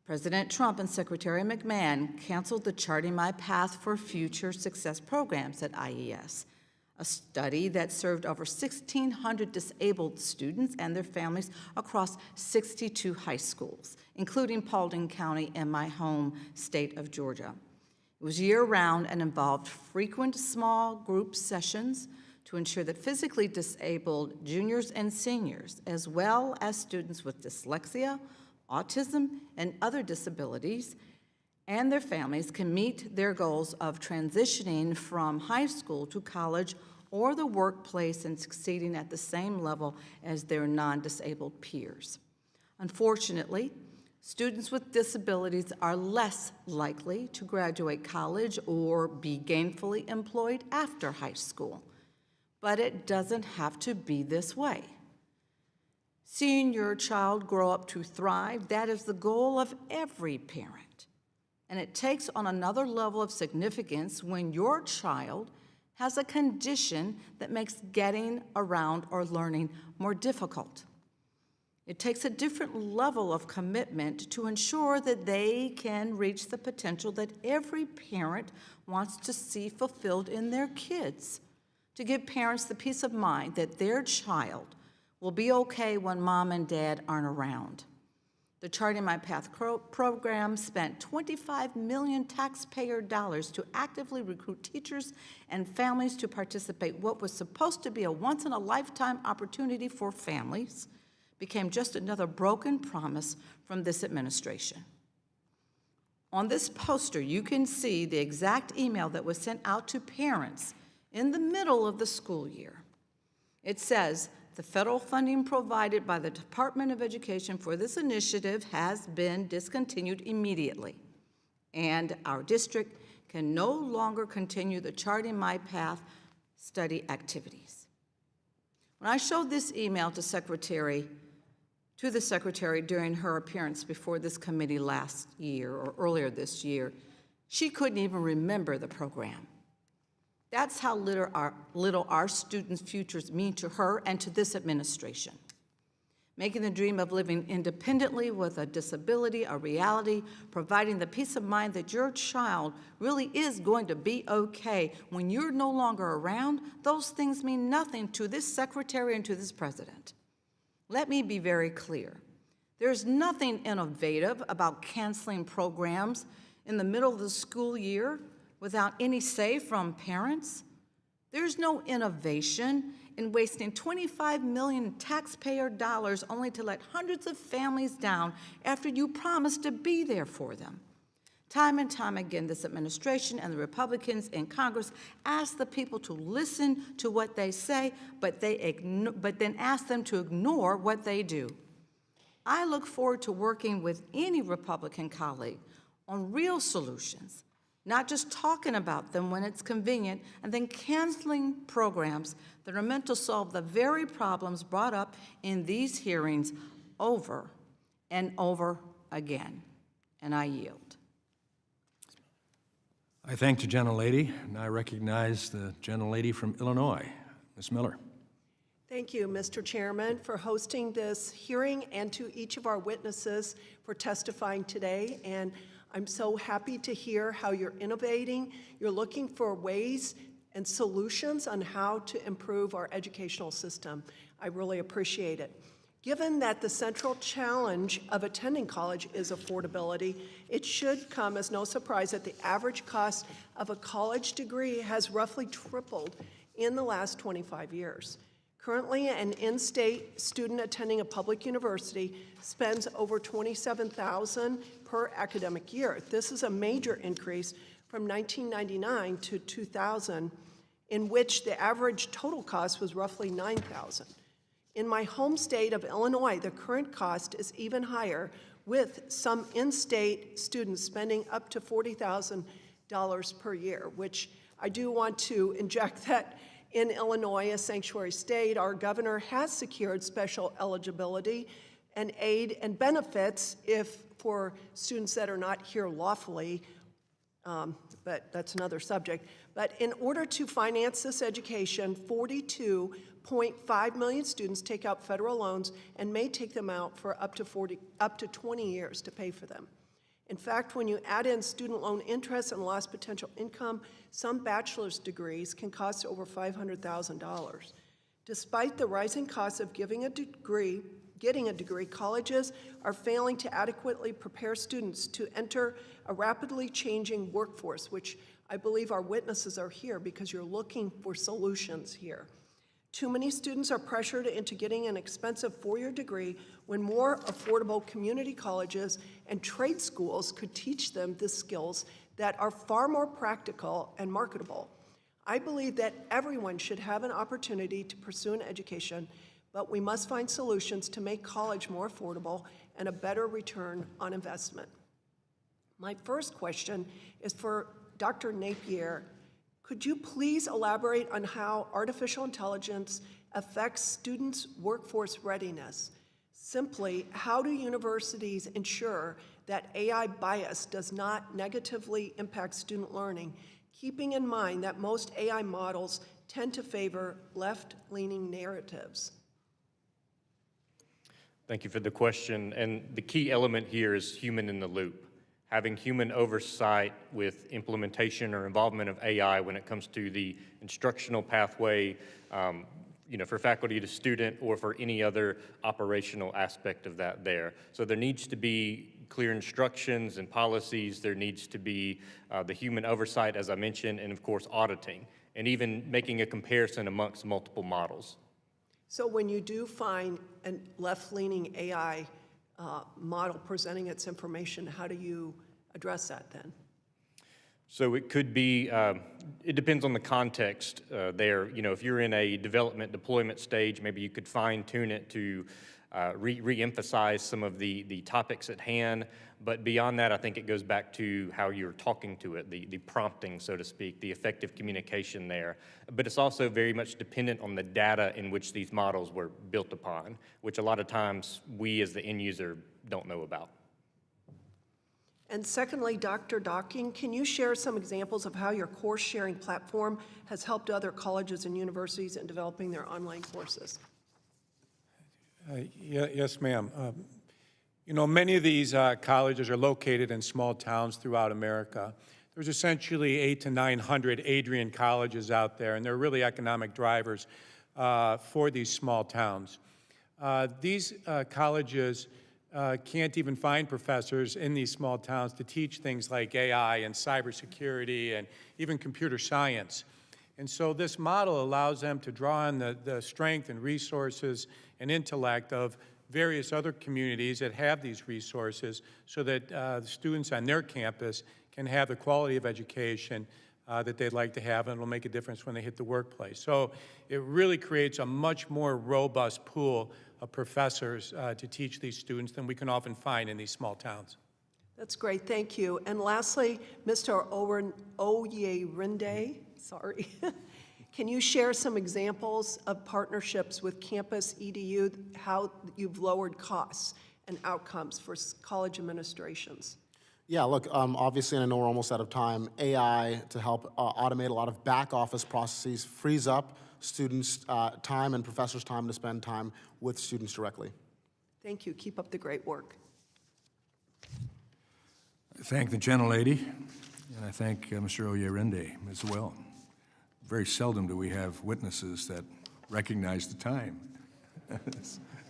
President Trump and Secretary McMahon canceled the Charting My Path for Future Success programs at IES, a study that served over 1,600 disabled students and their families across 62 high schools, including Paulding County and my home state of Georgia. It was year-round and involved frequent small group sessions to ensure that physically disabled juniors and seniors, as well as students with dyslexia, autism, and other disabilities, and their families can meet their goals of transitioning from high school to college or the workplace and succeeding at the same level as their non-disabled peers. Unfortunately, students with disabilities are less likely to graduate college or be gainfully employed after high school. But it doesn't have to be this way. Seeing your child grow up to thrive, that is the goal of every parent. And it takes on another level of significance when your child has a condition that makes getting around or learning more difficult. It takes a different level of commitment to ensure that they can reach the potential that every parent wants to see fulfilled in their kids, to give parents the peace of mind that their child will be okay when mom and dad aren't around. The Charting My Path program spent $25 million taxpayer dollars to actively recruit teachers and families to participate. What was supposed to be a once-in-a-lifetime opportunity for families became just another broken promise from this administration. On this poster, you can see the exact email that was sent out to parents in the middle of the school year. It says, the federal funding provided by the Department of Education for this initiative has been discontinued immediately, and our district can no longer continue the Charting My Path study activities. When I showed this email to the Secretary during her appearance before this committee last year or earlier this year, she couldn't even remember the program. That's how little our students' futures mean to her and to this administration. Making the dream of living independently with a disability a reality, providing the peace of mind that your child really is going to be okay when you're no longer around, those things mean nothing to this secretary and to this president. Let me be very clear. There's nothing innovative about canceling programs in the middle of the school year without any say from parents. There's no innovation in wasting $25 million taxpayer dollars only to let hundreds of families down after you promised to be there for them. Time and time again, this administration and the Republicans in Congress ask the people to listen to what they say, but then ask them to ignore what they do. I look forward to working with any Republican colleague on real solutions, not just talking about them when it's convenient, and then canceling programs that are meant to solve the very problems brought up in these hearings over and over again. And I yield. I thank the gentlelady, and I recognize the gentlelady from Illinois, Ms. Miller. Thank you, Mr. Chairman, for hosting this hearing, and to each of our witnesses for testifying today. And I'm so happy to hear how you're innovating. You're looking for ways and solutions on how to improve our educational system. I really appreciate it. Given that the central challenge of attending college is affordability, it should come as no surprise that the average cost of a college degree has roughly tripled in the last 25 years. Currently, an in-state student attending a public university spends over $27,000 per academic year. This is a major increase from 1999 to 2000, in which the average total cost was roughly $9,000. In my home state of Illinois, the current cost is even higher, with some in-state students spending up to $40,000 per year, which I do want to inject that in Illinois, a sanctuary state, our governor has secured special eligibility and aid and benefits for students that are not here lawfully, but that's another subject. But in order to finance this education, 42.5 million students take out federal loans and may take them out for up to 20 years to pay for them. In fact, when you add in student loan interest and lost potential income, some bachelor's degrees can cost over $500,000. Despite the rising cost of getting a degree, colleges are failing to adequately prepare students to enter a rapidly changing workforce, which I believe our witnesses are here because you're looking for solutions here. Too many students are pressured into getting an expensive four-year degree when more affordable community colleges and trade schools could teach them the skills that are far more practical and marketable. I believe that everyone should have an opportunity to pursue an education, but we must find solutions to make college more affordable and a better return on investment. My first question is for Dr. Napier. Could you please elaborate on how artificial intelligence affects students' workforce readiness? Simply, how do universities ensure that AI bias does not negatively impact student learning, keeping in mind that most AI models tend to favor left-leaning narratives? Thank you for the question. And the key element here is human in the loop. Having human oversight with implementation or involvement of AI when it comes to the instructional pathway, for faculty to student or for any other operational aspect of that there. So there needs to be clear instructions and policies. There needs to be the human oversight, as I mentioned, and of course auditing, and even making a comparison amongst multiple models. So when you do find a left-leaning AI model presenting its information, how do you address that then? So it could be, it depends on the context there. If you're in a development deployment stage, maybe you could fine tune it to re-emphasize some of the topics at hand. But beyond that, I think it goes back to how you're talking to it, the prompting, so to speak, the effective communication there. But it's also very much dependent on the data in which these models were built upon, which a lot of times we as the end user don't know about. And secondly, Dr. Docking, can you share some examples of how your course sharing platform has helped other colleges and universities in developing their online courses? Yes, ma'am. Many of these colleges are located in small towns throughout America. There's essentially 800 to 900 Adrian colleges out there, and they're really economic drivers for these small towns. These colleges can't even find professors in these small towns to teach things like AI and cybersecurity and even computer science. And so this model allows them to draw on the strength and resources and intellect of various other communities that have these resources so that the students on their campus can have the quality of education that they'd like to have, and it'll make a difference when they hit the workplace. So it really creates a much more robust pool of professors to teach these students than we can often find in these small towns. That's great, thank you. And lastly, Mr. Oyerinde, sorry. Can you share some examples of partnerships with Campus EDU, how you've lowered costs and outcomes for college administrations? Yeah, look, obviously, and I know we're almost out of time, AI to help automate a lot of back office processes frees up students' time and professors' time to spend time with students directly. Thank you. Keep up the great work. I thank the gentlelady, and I thank Mr. Oyerinde as well. Very seldom do we have witnesses that recognize the time.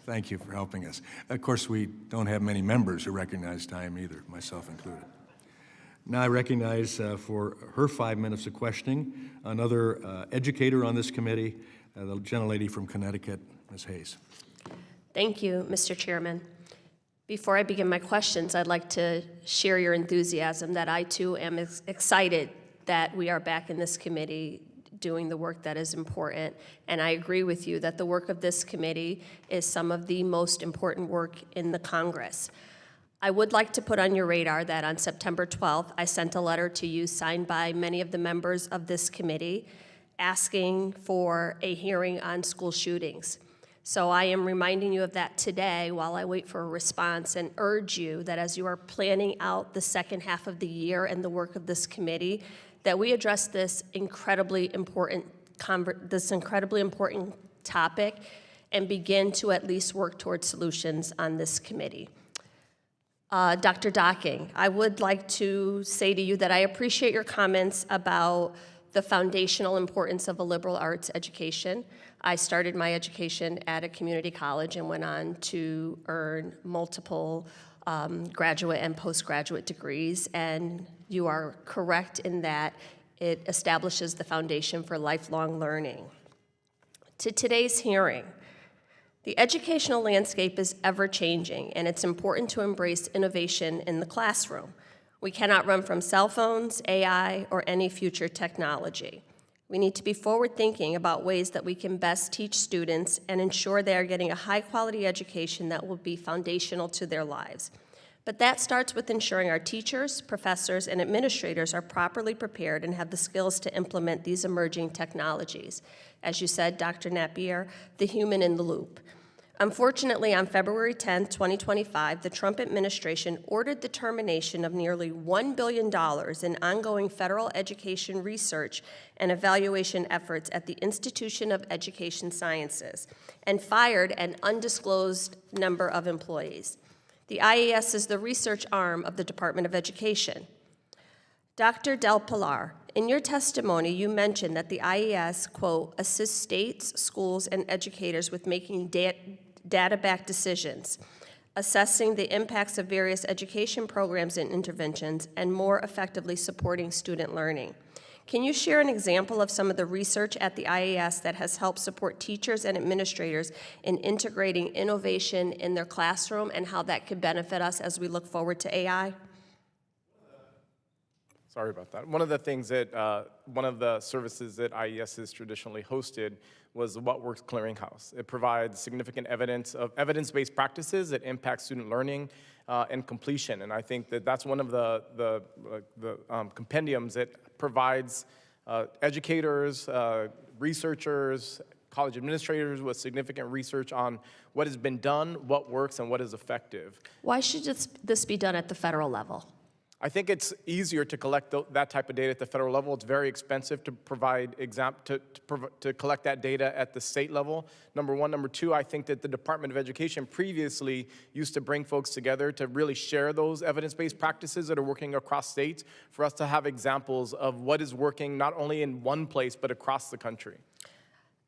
Thank you for helping us. Of course, we don't have many members who recognize time either, myself included. Now I recognize for her 5 minutes of questioning another educator on this committee, the gentlelady from Connecticut, Ms. Hayes. Thank you, Mr. Chairman. Before I begin my questions, I'd like to share your enthusiasm that I too am excited that we are back in this committee doing the work that is important. And I agree with you that the work of this committee is some of the most important work in the Congress. I would like to put on your radar that on September 12th, I sent a letter to you signed by many of the members of this committee asking for a hearing on school shootings. So I am reminding you of that today while I wait for a response and urge you that as you are planning out the second half of the year and the work of this committee, that we address this incredibly important topic and begin to at least work towards solutions on this committee. Dr. Docking, I would like to say to you that I appreciate your comments about the foundational importance of a liberal arts education. I started my education at a community college and went on to earn multiple graduate and postgraduate degrees, and you are correct in that it establishes the foundation for lifelong learning. To today's hearing, the educational landscape is ever-changing, and it's important to embrace innovation in the classroom. We cannot run from cell phones, AI, or any future technology. We need to be forward-thinking about ways that we can best teach students and ensure they are getting a high-quality education that will be foundational to their lives. But that starts with ensuring our teachers, professors, and administrators are properly prepared and have the skills to implement these emerging technologies. As you said, Dr. Napier, the human in the loop. Unfortunately, on February 10, 2025, the Trump administration ordered the termination of nearly $1 billion in ongoing federal education research and evaluation efforts at the Institution of Education Sciences and fired an undisclosed number of employees. The IAS is the research arm of the Department of Education. Dr. Del Pilar, in your testimony, you mentioned that the IAS, quote, assists states, schools, and educators with making data-backed decisions, assessing the impacts of various education programs and interventions, and more effectively supporting student learning. Can you share an example of some of the research at the IAS that has helped support teachers and administrators in integrating innovation in their classroom and how that could benefit us as we look forward to AI? Sorry about that. One of the things that, one of the services that IES has traditionally hosted was the What Works Clearinghouse. It provides significant evidence of evidence-based practices that impact student learning and completion. And I think that that's one of the compendiums that provides educators, researchers, college administrators with significant research on what has been done, what works, and what is effective. Why should this be done at the federal level? I think it's easier to collect that type of data at the federal level. It's very expensive to provide to collect that data at the state level, number one. Number two, I think that the Department of Education previously used to bring folks together to really share those evidence-based practices that are working across states for us to have examples of what is working not only in one place but across the country.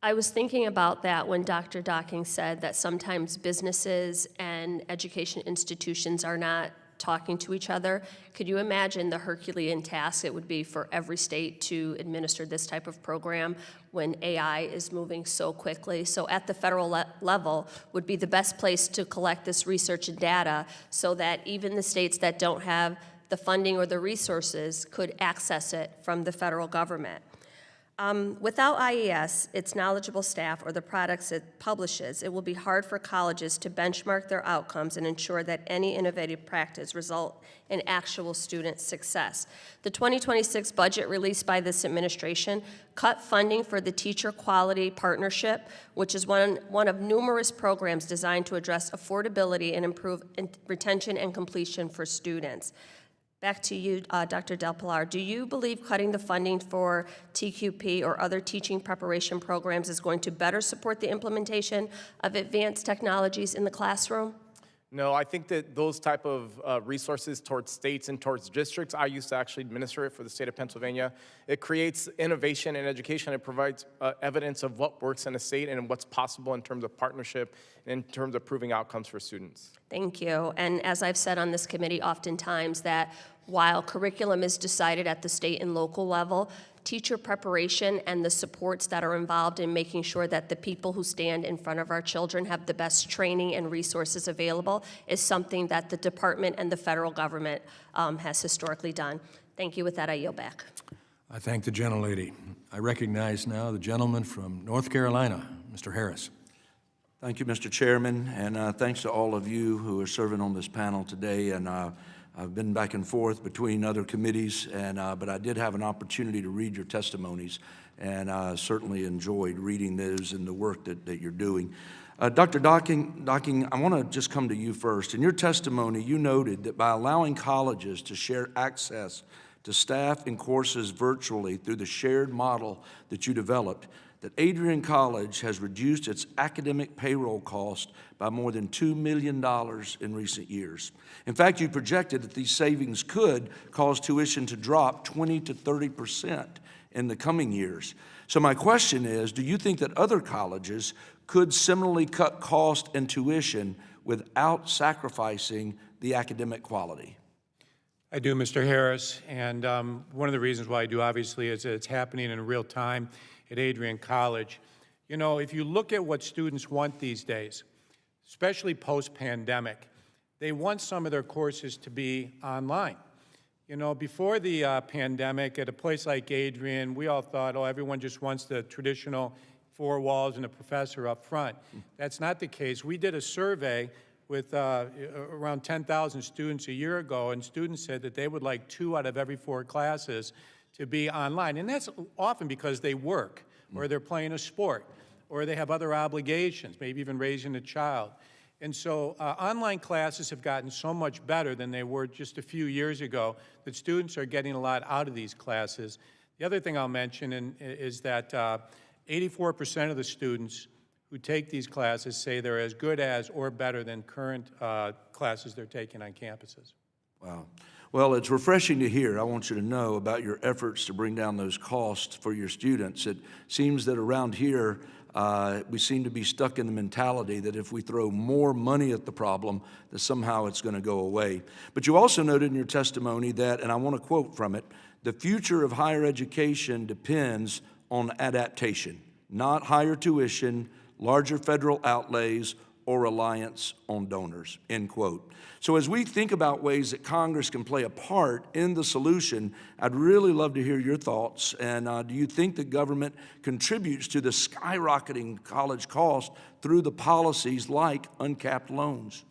I was thinking about that when Dr. Docking said that sometimes businesses and education institutions are not talking to each other. Could you imagine the Herculean task it would be for every state to administer this type of program when AI is moving so quickly? So at the federal level would be the best place to collect this research and data so that even the states that don't have the funding or the resources could access it from the federal government. Without IES, its knowledgeable staff, or the products it publishes, it will be hard for colleges to benchmark their outcomes and ensure that any innovative practice result in actual student success. The 2026 budget released by this administration cut funding for the Teacher Quality Partnership, which is one of numerous programs designed to address affordability and improve retention and completion for students. Back to you, Dr. Del Pilar. Do you believe cutting the funding for TQP or other teaching preparation programs is going to better support the implementation of advanced technologies in the classroom? No, I think that those type of resources towards states and towards districts, I used to actually administer it for the state of Pennsylvania. It creates innovation in education. It provides evidence of what works in a state and what's possible in terms of partnership, in terms of proving outcomes for students. Thank you. And as I've said on this committee oftentimes, that while curriculum is decided at the state and local level, teacher preparation and the supports that are involved in making sure that the people who stand in front of our children have the best training and resources available is something that the department and the federal government has historically done. Thank you. With that, I yield back. I thank the gentlelady. I recognize now the gentleman from North Carolina, Mr. Harris. Thank you, Mr. Chairman, and thanks to all of you who are serving on this panel today. And I've been back and forth between other committees, but I did have an opportunity to read your testimonies, and I certainly enjoyed reading those and the work that you're doing. Dr. Docking, I want to just come to you first. In your testimony, you noted that by allowing colleges to share access to staff and courses virtually through the shared model that you developed, that Adrian College has reduced its academic payroll cost by more than $2 million in recent years. In fact, you projected that these savings could cause tuition to drop 20 to 30% in the coming years. So my question is, do you think that other colleges could similarly cut cost and tuition without sacrificing the academic quality? I do, Mr. Harris, and one of the reasons why I do, obviously, is that it's happening in real time at Adrian College. You know, if you look at what students want these days, especially post-pandemic, they want some of their courses to be online. You know, before the pandemic, at a place like Adrian, we all thought, oh, everyone just wants the traditional 4 walls and a professor up front. That's not the case. We did a survey with around 10,000 students a year ago, and students said that they would like 2 out of every 4 classes to be online. And that's often because they work, or they're playing a sport, or they have other obligations, maybe even raising a child. And so online classes have gotten so much better than they were just a few years ago that students are getting a lot out of these classes. The other thing I'll mention is that 84% of the students who take these classes say they're as good as or better than current classes they're taking on campuses. Wow. Well, it's refreshing to hear. I want you to know about your efforts to bring down those costs for your students. It seems that around here, we seem to be stuck in the mentality that if we throw more money at the problem, that somehow it's going to go away. But you also noted in your testimony that, and I want to quote from it, the future of higher education depends on adaptation, not higher tuition, larger federal outlays, or reliance on donors, end quote. So as we think about ways that Congress can play a part in the solution, I'd really love to hear your thoughts. And do you think the government contributes to the skyrocketing college cost through the policies like uncapped loans?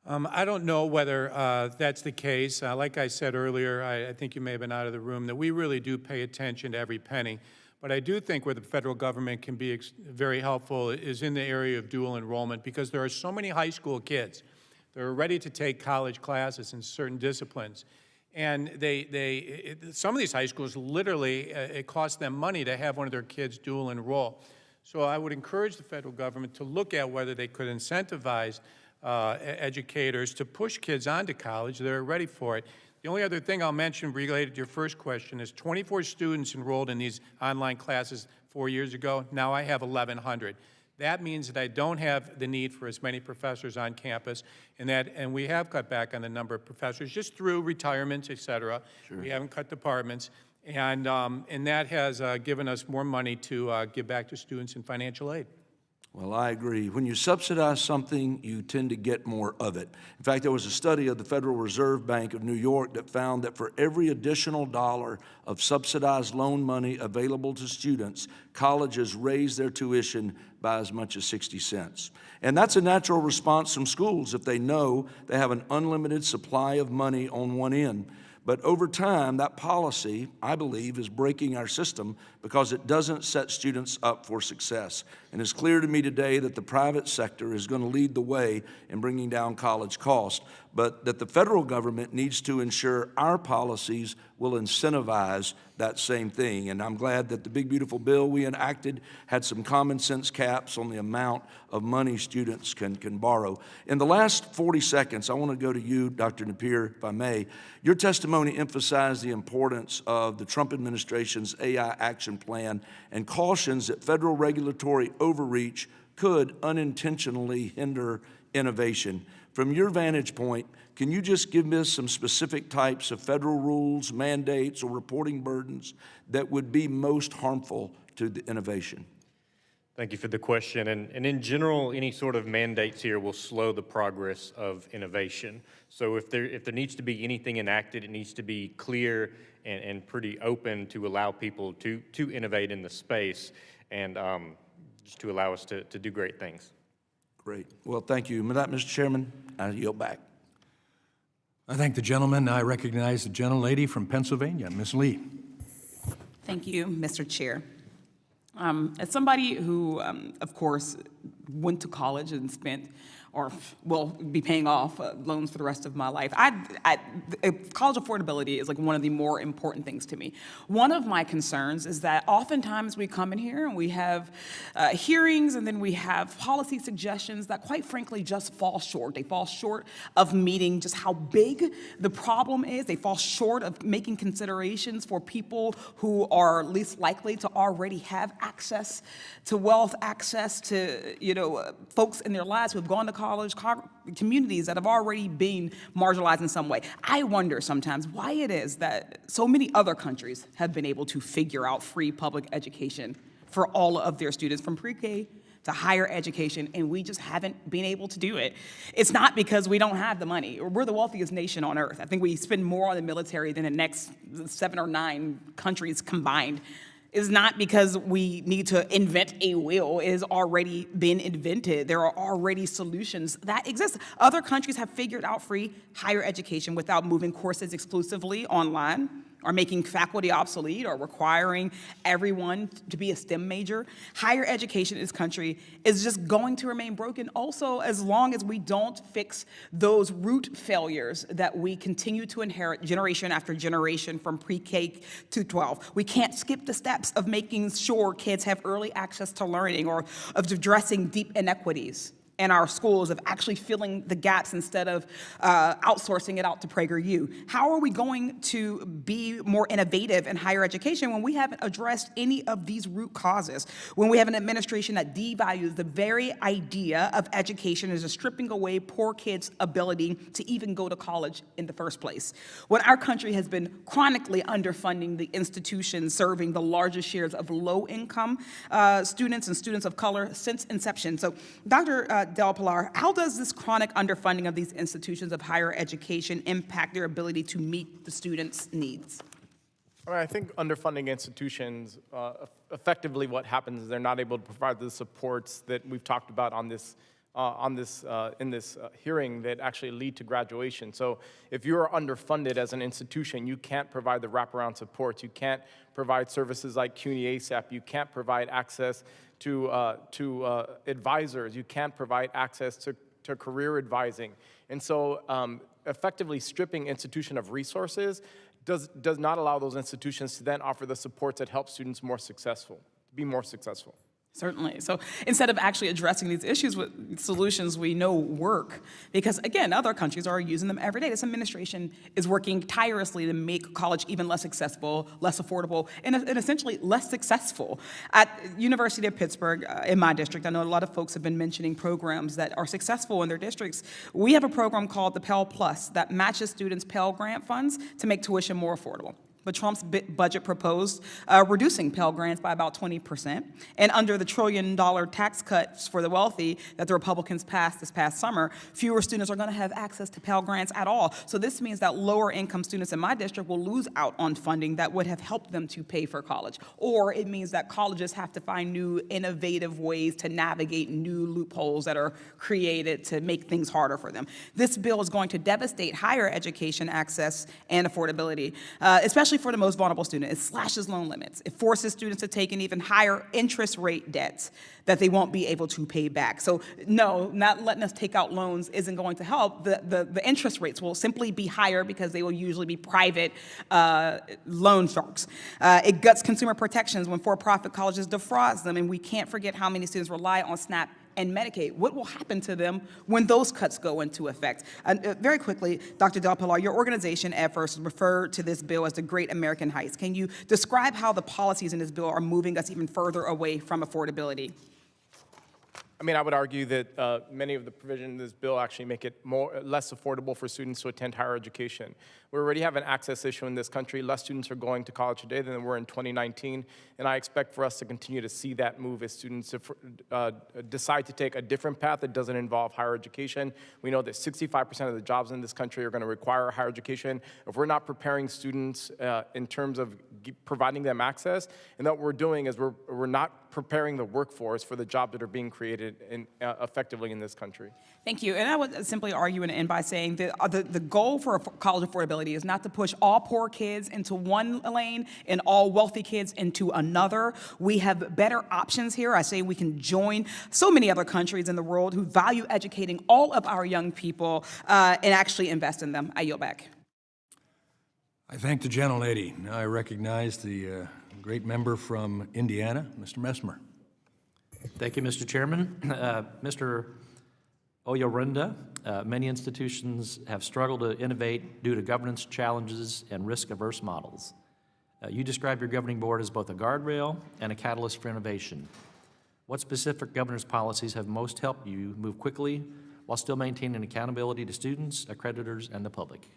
I don't know whether that's the case. Like I said earlier, I think you may have been out of the room, that we really do pay attention to every penny. But I do think where the federal government can be very helpful is in the area of dual enrollment, because there are so many high school kids that are ready to take college classes in certain disciplines. And some of these high schools literally, it costs them money to have one of their kids dual enroll. So I would encourage the federal government to look at whether they could incentivize educators to push kids onto college that are ready for it. The only other thing I'll mention related to your first question is 24 students enrolled in these online classes 4 years ago. Now I have 1,100. That means that I don't have the need for as many professors on campus, and we have cut back on the number of professors just through retirements, et cetera. Sure. We haven't cut departments, and that has given us more money to give back to students in financial aid. Well, I agree. When you subsidize something, you tend to get more of it. In fact, there was a study of the Federal Reserve Bank of New York that found that for every additional dollar of subsidized loan money available to students, colleges raise their tuition by as much as 60 cents. And that's a natural response from schools if they know they have an unlimited supply of money on one end. But over time, that policy, I believe, is breaking our system because it doesn't set students up for success. And it's clear to me today that the private sector is going to lead the way in bringing down college costs, but that the federal government needs to ensure our policies will incentivize that same thing. And I'm glad that the big, beautiful bill we enacted had some common sense caps on the amount of money students can borrow. In the last 40 seconds, I want to go to you, Dr. Napier, if I may. Your testimony emphasized the importance of the Trump administration's AI action plan and cautions that federal regulatory overreach could unintentionally hinder innovation. From your vantage point, can you just give me some specific types of federal rules, mandates, or reporting burdens that would be most harmful to the innovation? Thank you for the question. And in general, any sort of mandates here will slow the progress of innovation. So if there needs to be anything enacted, it needs to be clear and pretty open to allow people to innovate in the space. And just to allow us to do great things. Great. Well, thank you. With that, Mr. Chairman, I yield back. I thank the gentleman. I recognize the gentlelady from Pennsylvania, Ms. Lee. Thank you, Mr. Chair. As somebody who, of course, went to college and spent or will be paying off loans for the rest of my life, college affordability is like one of the more important things to me. One of my concerns is that oftentimes we come in here and we have hearings and then we have policy suggestions that quite frankly just fall short. They fall short of meeting just how big the problem is. They fall short of making considerations for people who are least likely to already have access to wealth, access to, folks in their lives who have gone to college, communities that have already been marginalized in some way. I wonder sometimes why it is that so many other countries have been able to figure out free public education for all of their students from pre-K to higher education, and we just haven't been able to do it. It's not because we don't have the money. We're the wealthiest nation on earth. I think we spend more on the military than the next 7 or 9 countries combined. Is not because we need to invent a wheel. It has already been invented. There are already solutions that exist. Other countries have figured out free higher education without moving courses exclusively online, or making faculty obsolete, or requiring everyone to be a STEM major. Higher education in this country is just going to remain broken also as long as we don't fix those root failures that we continue to inherit generation after generation from pre-K to 12. We can't skip the steps of making sure kids have early access to learning, or of addressing deep inequities in our schools, of actually filling the gaps instead of outsourcing it out to PragerU. How are we going to be more innovative in higher education when we haven't addressed any of these root causes? When we have an administration that devalues the very idea of education, is stripping away poor kids' ability to even go to college in the first place? When our country has been chronically underfunding the institutions serving the largest shares of low-income students and students of color since inception. So, Dr. Del Pilar, how does this chronic underfunding of these institutions of higher education impact their ability to meet the students' needs? I think underfunding institutions, effectively what happens is they're not able to provide the supports that we've talked about in this hearing that actually lead to graduation. So if you're underfunded as an institution, you can't provide the wraparound supports. You can't provide services like CUNY ASAP. You can't provide access to advisors. You can't provide access to career advising. And so effectively stripping institution of resources does not allow those institutions to then offer the supports that help students be more successful. Certainly. So instead of actually addressing these issues with solutions we know work, because again, other countries are using them every day. This administration is working tirelessly to make college even less accessible, less affordable, and essentially less successful. At University of Pittsburgh, in my district, I know a lot of folks have been mentioning programs that are successful in their districts. We have a program called the Pell Plus that matches students' Pell Grant funds to make tuition more affordable. But Trump's budget proposed reducing Pell Grants by about 20%. And under the $1 trillion tax cuts for the wealthy that the Republicans passed this past summer, fewer students are going to have access to Pell Grants at all. So this means that lower income students in my district will lose out on funding that would have helped them to pay for college. Or it means that colleges have to find new innovative ways to navigate new loopholes that are created to make things harder for them. This bill is going to devastate higher education access and affordability, especially for the most vulnerable student. It slashes loan limits. It forces students to take an even higher interest rate debts that they won't be able to pay back. So no, not letting us take out loans isn't going to help. The interest rates will simply be higher because they will usually be private loan sharks. It guts consumer protections when for-profit colleges defrauds them, and we can't forget how many students rely on SNAP and Medicaid. What will happen to them when those cuts go into effect? Very quickly, Dr. Del Pilar, your organization, EdFirst, referred to this bill as the Great American Heights. Can you describe how the policies in this bill are moving us even further away from affordability? I mean, I would argue that many of the provisions in this bill actually make it less affordable for students to attend higher education. We already have an access issue in this country. Less students are going to college today than there were in 2019, and I expect for us to continue to see that move as students decide to take a different path that doesn't involve higher education. We know that 65% of the jobs in this country are going to require higher education. If we're not preparing students in terms of providing them access, and that what we're doing is we're not preparing the workforce for the jobs that are being created effectively in this country. Thank you. And I would simply argue and end by saying that the goal for college affordability is not to push all poor kids into one lane and all wealthy kids into another. We have better options here. I say we can join so many other countries in the world who value educating all of our young people and actually invest in them. I yield back. I thank the gentlelady. Now I recognize the great member from Indiana, Mr. Messmer. Thank you, Mr. Chairman. Mr. Oyorinda, many institutions have struggled to innovate due to governance challenges and risk-averse models. You describe your governing board as both a guardrail and a catalyst for innovation. What specific governance policies have most helped you move quickly while still maintaining accountability to students, accreditors, and the public?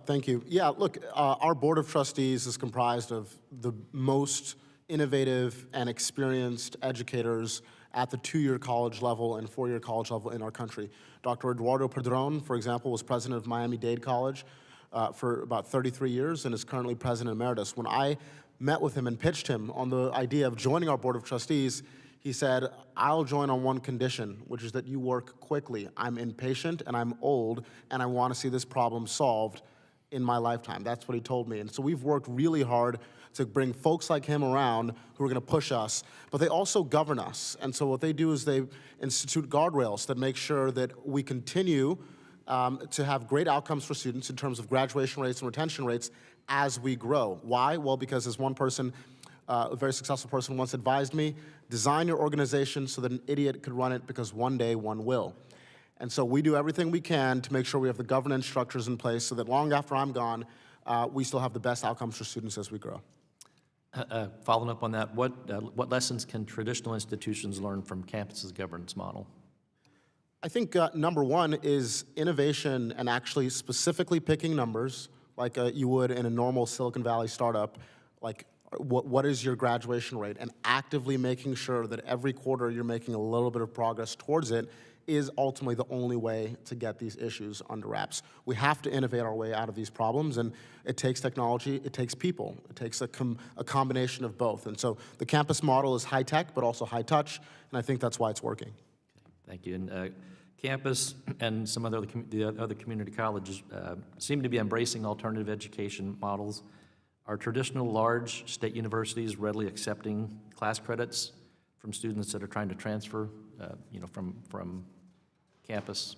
Thank you. Yeah, look, our Board of Trustees is comprised of the most innovative and experienced educators at the 2-year college level and 4-year college level in our country. Dr. Eduardo Padron, for example, was president of Miami-Dade College for about 33 years and is currently president emeritus. When I met with him and pitched him on the idea of joining our Board of Trustees, he said, I'll join on one condition, which is that you work quickly. I'm impatient and I'm old and I want to see this problem solved in my lifetime. That's what he told me. And so we've worked really hard to bring folks like him around who are going to push us, but they also govern us. And so what they do is they institute guardrails that make sure that we continue to have great outcomes for students in terms of graduation rates and retention rates as we grow. Why? Well, because as one person, a very successful person once advised me, design your organization so that an idiot could run it because one day one will. And so we do everything we can to make sure we have the governance structures in place so that long after I'm gone, we still have the best outcomes for students as we grow. Following up on that, what lessons can traditional institutions learn from campus's governance model? I think number one is innovation and actually specifically picking numbers like you would in a normal Silicon Valley startup, like what is your graduation rate, and actively making sure that every quarter you're making a little bit of progress towards it is ultimately the only way to get these issues under wraps. We have to innovate our way out of these problems, and it takes technology, it takes people, it takes a combination of both. And so the campus model is high-tech, but also high-touch, and I think that's why it's working. Thank you. And campus and some other community colleges seem to be embracing alternative education models. Are traditional large state universities readily accepting class credits from students that are trying to transfer, from campus?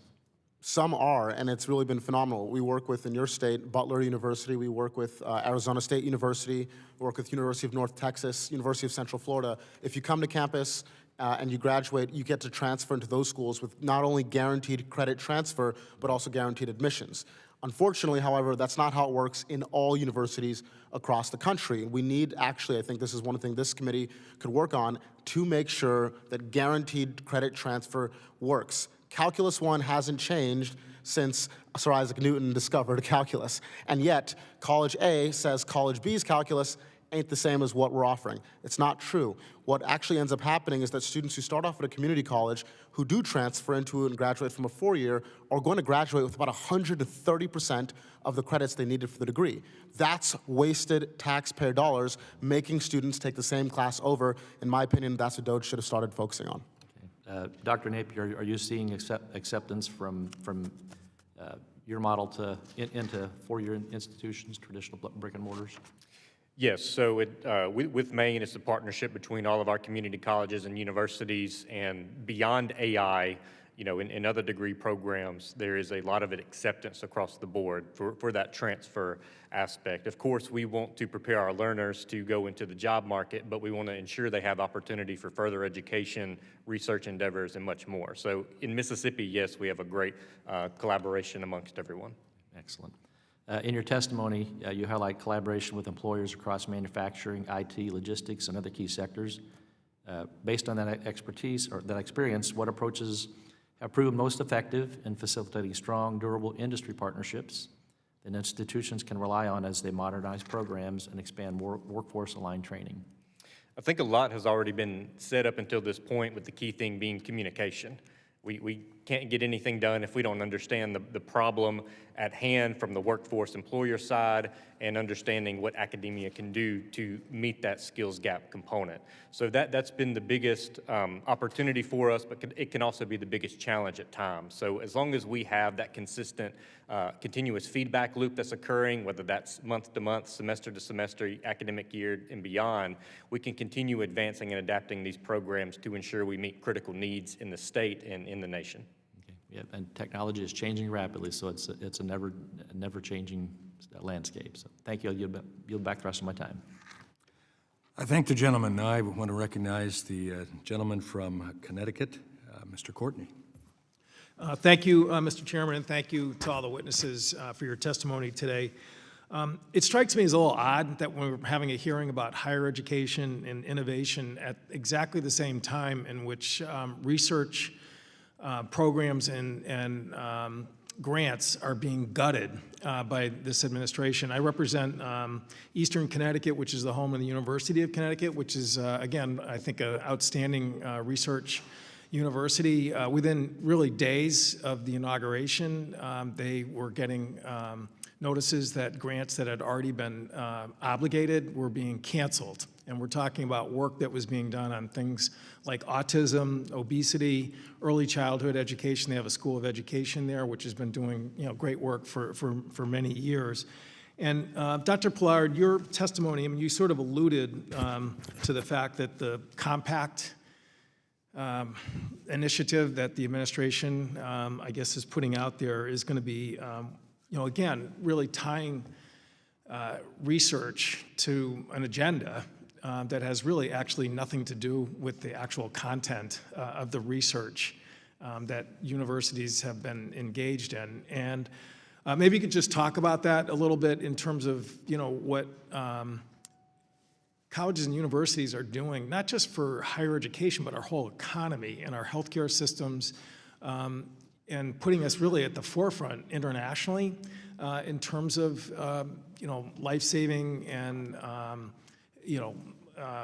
Some are, and it's really been phenomenal. We work with, in your state, Butler University. We work with Arizona State University. We work with University of North Texas, University of Central Florida. If you come to campus and you graduate, you get to transfer into those schools with not only guaranteed credit transfer, but also guaranteed admissions. Unfortunately, however, that's not how it works in all universities across the country. We need, actually, I think this is one thing this committee could work on to make sure that guaranteed credit transfer works. Calculus 1 hasn't changed since Sir Isaac Newton discovered calculus, and yet College A says College B's calculus ain't the same as what we're offering. It's not true. What actually ends up happening is that students who start off at a community college who do transfer into and graduate from a 4-year are going to graduate with about 130% of the credits they needed for the degree. That's wasted taxpayer dollars making students take the same class over. In my opinion, that's what DOGE should have started focusing on. Okay. Dr. Napier, are you seeing acceptance from your model into 4-year institutions, traditional brick and mortars? Yes, so with Maine, it's a partnership between all of our community colleges and universities, and beyond AI, in other degree programs, there is a lot of acceptance across the board for that transfer aspect. Of course, we want to prepare our learners to go into the job market, but we want to ensure they have opportunity for further education, research endeavors, and much more. So in Mississippi, yes, we have a great collaboration amongst everyone. Excellent. In your testimony, you highlight collaboration with employers across manufacturing, IT, logistics, and other key sectors. Based on that expertise or that experience, what approaches have proven most effective in facilitating strong, durable industry partnerships that institutions can rely on as they modernize programs and expand workforce-aligned training? I think a lot has already been said up until this point, with the key thing being communication. We can't get anything done if we don't understand the problem at hand from the workforce employer side and understanding what academia can do to meet that skills gap component. So that's been the biggest opportunity for us, but it can also be the biggest challenge at times. So as long as we have that consistent, continuous feedback loop that's occurring, whether that's month to month, semester to semester, academic year and beyond, we can continue advancing and adapting these programs to ensure we meet critical needs in the state and in the nation. Yeah, and technology is changing rapidly, so it's a never-changing landscape. So thank you. I'll yield back the rest of my time. I thank the gentleman. Now I want to recognize the gentleman from Connecticut, Mr. Courtney. Thank you, Mr. Chairman, and thank you to all the witnesses for your testimony today. It strikes me as a little odd that when we're having a hearing about higher education and innovation at exactly the same time in which research programs and grants are being gutted by this administration. I represent Eastern Connecticut, which is the home of the University of Connecticut, which is, again, I think an outstanding research university. Within really days of the inauguration, they were getting notices that grants that had already been obligated were being canceled. And we're talking about work that was being done on things like autism, obesity, early childhood education. They have a school of education there, which has been doing great work for many years. And Dr. Pillard, your testimony, I mean, you sort of alluded to the fact that the compact initiative that the administration, I guess, is putting out there is going to be, again, really tying research to an agenda that has really actually nothing to do with the actual content of the research that universities have been engaged in. And maybe you could just talk about that a little bit in terms of, what colleges and universities are doing, not just for higher education, but our whole economy and our healthcare systems, and putting us really at the forefront internationally in terms of, life-saving and,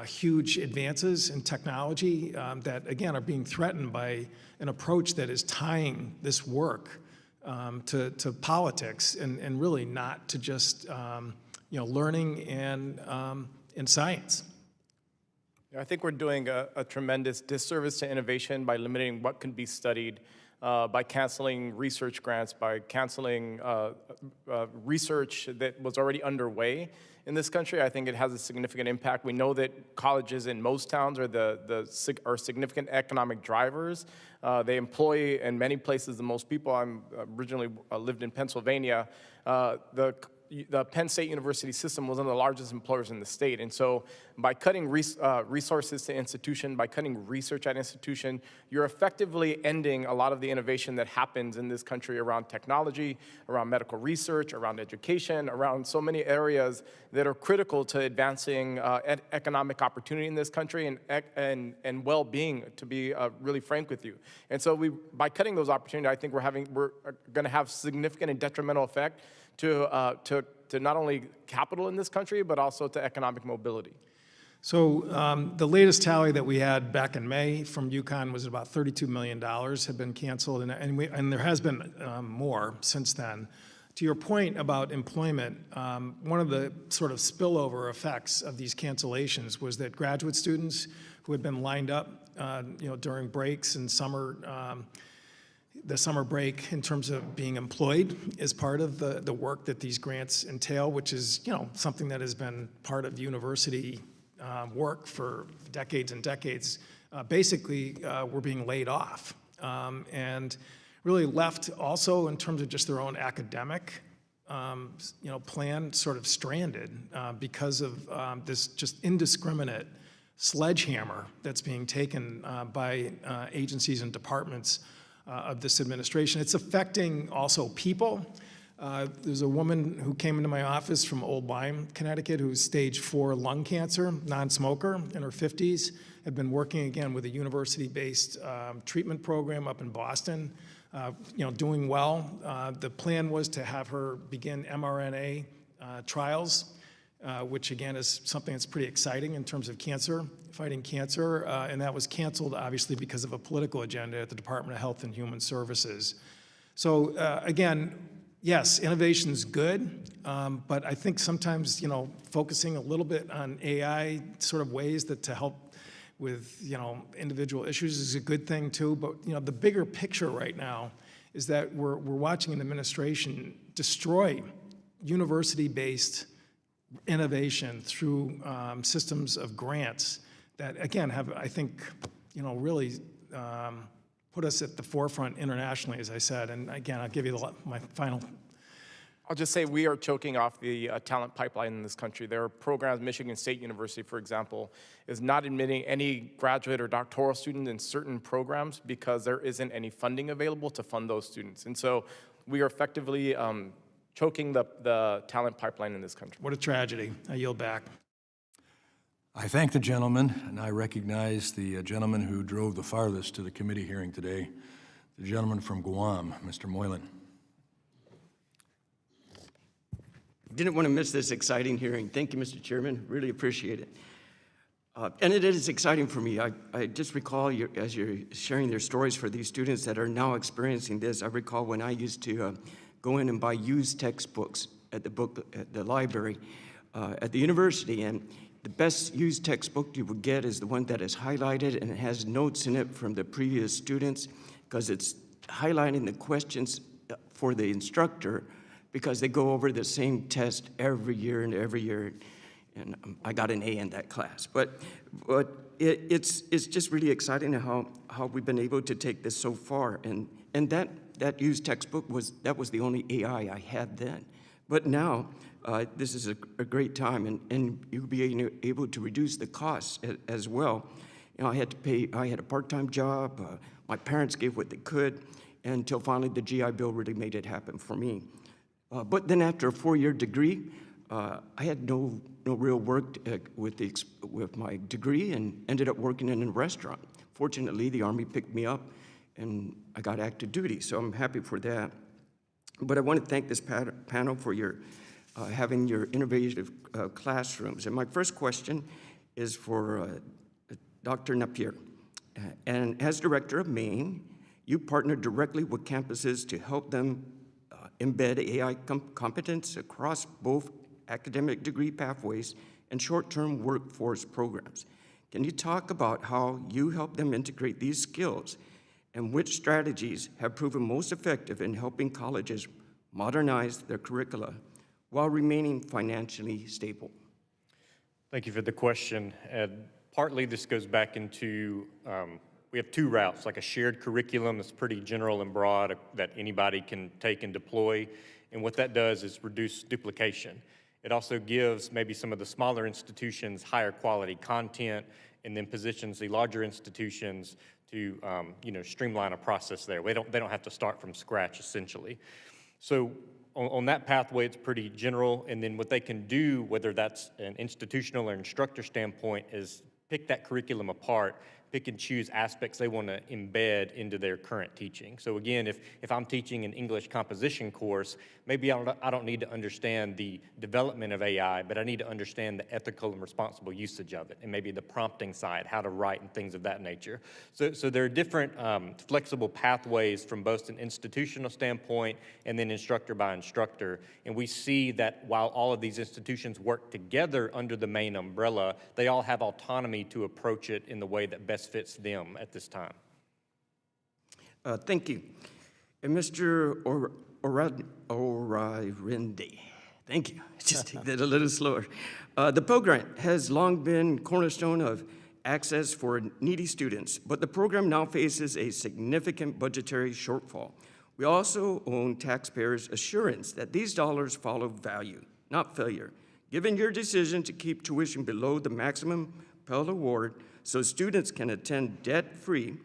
huge advances in technology that, again, are being threatened by an approach that is tying this work to politics and really not to just, learning and science. I think we're doing a tremendous disservice to innovation by limiting what can be studied, by canceling research grants, by canceling research that was already underway in this country. I think it has a significant impact. We know that colleges in most towns are significant economic drivers. They employ in many places the most people. I'm originally lived in Pennsylvania. The Penn State University system was one of the largest employers in the state. And so by cutting resources to institution, by cutting research at institution, you're effectively ending a lot of the innovation that happens in this country around technology, around medical research, around education, around so many areas that are critical to advancing economic opportunity in this country and well-being, to be really frank with you. And so by cutting those opportunities, I think we're going to have significant and detrimental effect to not only capital in this country, but also to economic mobility. So the latest tally that we had back in May from UConn was about $32 million had been canceled, and there has been more since then. To your point about employment, one of the sort of spillover effects of these cancellations was that graduate students who had been lined up, during breaks and the summer break in terms of being employed as part of the work that these grants entail, which is, something that has been part of university work for decades and decades, basically were being laid off and really left also in terms of just their own academic plan sort of stranded because of this just indiscriminate sledgehammer that's being taken by agencies and departments of this administration. It's affecting also people. There's a woman who came into my office from Old Lyme, Connecticut, who's stage 4 lung cancer, non-smoker, in her 50s, had been working again with a university-based treatment program up in Boston, doing well. The plan was to have her begin mRNA trials which again is something that's pretty exciting in terms of fighting cancer, and that was canceled obviously because of a political agenda at the Department of Health and Human Services. So again, yes, innovation's good, but I think sometimes, focusing a little bit on AI sort of ways to help with, individual issues is a good thing too. But, the bigger picture right now is that we're watching an administration destroy university-based innovation through systems of grants that, again, have, I think, really put us at the forefront internationally, as I said. And again, I'll give you my final. I'll just say we are choking off the talent pipeline in this country. There are programs, Michigan State University, for example, is not admitting any graduate or doctoral students in certain programs because there isn't any funding available to fund those students. And so we are effectively choking the talent pipeline in this country. What a tragedy. I yield back. I thank the gentleman, and I recognize the gentleman who drove the farthest to the committee hearing today, the gentleman from Guam, Mr. Moylan. Didn't want to miss this exciting hearing. Thank you, Mr. Chairman. Really appreciate it. And it is exciting for me. I just recall as you're sharing their stories for these students that are now experiencing this, I recall when I used to go in and buy used textbooks at the library at the university, and the best used textbook you would get is the one that is highlighted and it has notes in it from the previous students, because it's highlighting the questions for the instructor, because they go over the same test every year and every year. And I got an A in that class. But it's just really exciting how we've been able to take this so far. And that used textbook was the only AI I had then. But now, this is a great time, and you'll be able to reduce the costs as well. I had a part-time job. My parents gave what they could, until finally the GI Bill really made it happen for me. But then after a 4-year degree, I had no real work with my degree and ended up working in a restaurant. Fortunately, the Army picked me up and I got active duty, so I'm happy for that. But I want to thank this panel for having your innovative classrooms. And my first question is for Dr. Napier. And as director of Maine, you partner directly with campuses to help them embed AI competence across both academic degree pathways and short-term workforce programs. Can you talk about how you help them integrate these skills and which strategies have proven most effective in helping colleges modernize their curricula while remaining financially stable? Thank you for the question. Partly this goes back into, we have two routes, like a shared curriculum that's pretty general and broad that anybody can take and deploy. And what that does is reduce duplication. It also gives maybe some of the smaller institutions higher quality content, and then positions the larger institutions to streamline a process there. They don't have to start from scratch, essentially. So on that pathway, it's pretty general, and then what they can do, whether that's an institutional or instructor standpoint, is pick that curriculum apart, pick and choose aspects they want to embed into their current teaching. So again, if I'm teaching an English composition course, maybe I don't need to understand the development of AI, but I need to understand the ethical and responsible usage of it, and maybe the prompting side, how to write and things of that nature. So there are different flexible pathways from both an institutional standpoint and then instructor by instructor. And we see that while all of these institutions work together under the main umbrella, they all have autonomy to approach it in the way that best fits them at this time. Thank you. And Mr. O'Rinde, thank you. Just take that a little slower. The program has long been cornerstone of access for needy students, but the program now faces a significant budgetary shortfall. We also own taxpayers' assurance that these dollars follow value, not failure. Given your decision to keep tuition below the maximum Pell Award so students can attend debt-free,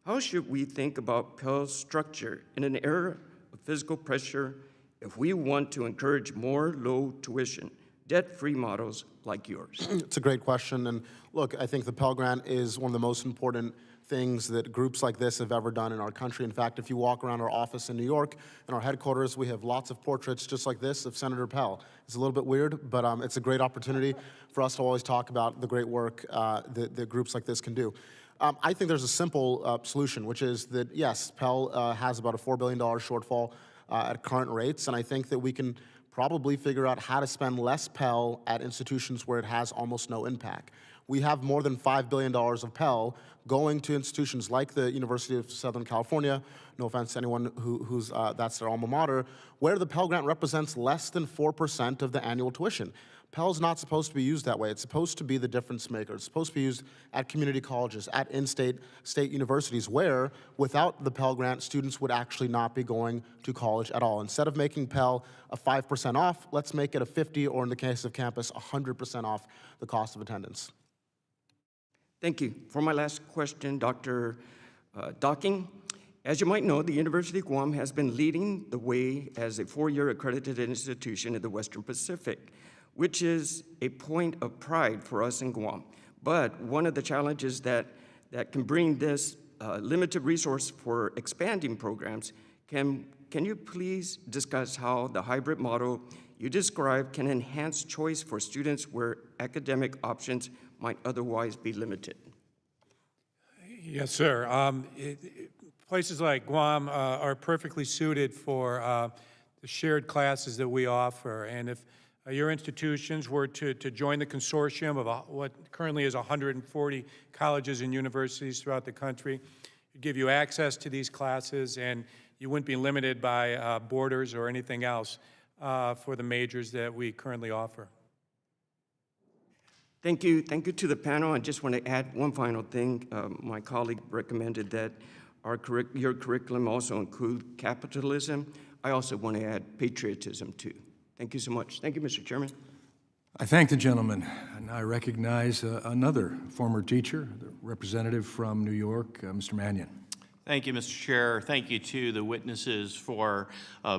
how should we think about Pell's structure in an era of fiscal pressure if we want to encourage more low tuition debt-free models like yours? It's a great question, and look, I think the Pell Grant is one of the most important things that groups like this have ever done in our country. In fact, if you walk around our office in New York, in our headquarters, we have lots of portraits just like this of Senator Pell. It's a little bit weird, but it's a great opportunity for us to always talk about the great work that groups like this can do. I think there's a simple solution, which is that, yes, Pell has about a $4 billion shortfall at current rates, and I think that we can probably figure out how to spend less Pell at institutions where it has almost no impact. We have more than $5 billion of Pell going to institutions like the University of Southern California, no offense to anyone who's that's their alma mater, where the Pell Grant represents less than 4% of the annual tuition. Pell's not supposed to be used that way. It's supposed to be the difference maker. It's supposed to be used at community colleges, at state universities, where without the Pell Grant, students would actually not be going to college at all. Instead of making Pell a 5% off, let's make it a 50, or in the case of campus, 100% off the cost of attendance. Thank you. For my last question, Dr. Docking, as you might know, the University of Guam has been leading the way as a 4-year accredited institution in the Western Pacific, which is a point of pride for us in Guam. But one of the challenges that can bring this limited resource for expanding programs, can you please discuss how the hybrid model you described can enhance choice for students where academic options might otherwise be limited? Yes, sir. Places like Guam are perfectly suited for the shared classes that we offer. And if your institutions were to join the consortium of what currently is 140 colleges and universities throughout the country, it'd give you access to these classes, and you wouldn't be limited by borders or anything else for the majors that we currently offer. Thank you. Thank you to the panel. I just want to add one final thing. My colleague recommended that your curriculum also include capitalism. I also want to add patriotism, too. Thank you so much. Thank you, Mr. Chairman. I thank the gentleman, and I recognize another former teacher, the representative from New York, Mr. Mannion. Thank you, Mr. Chair. Thank you to the witnesses for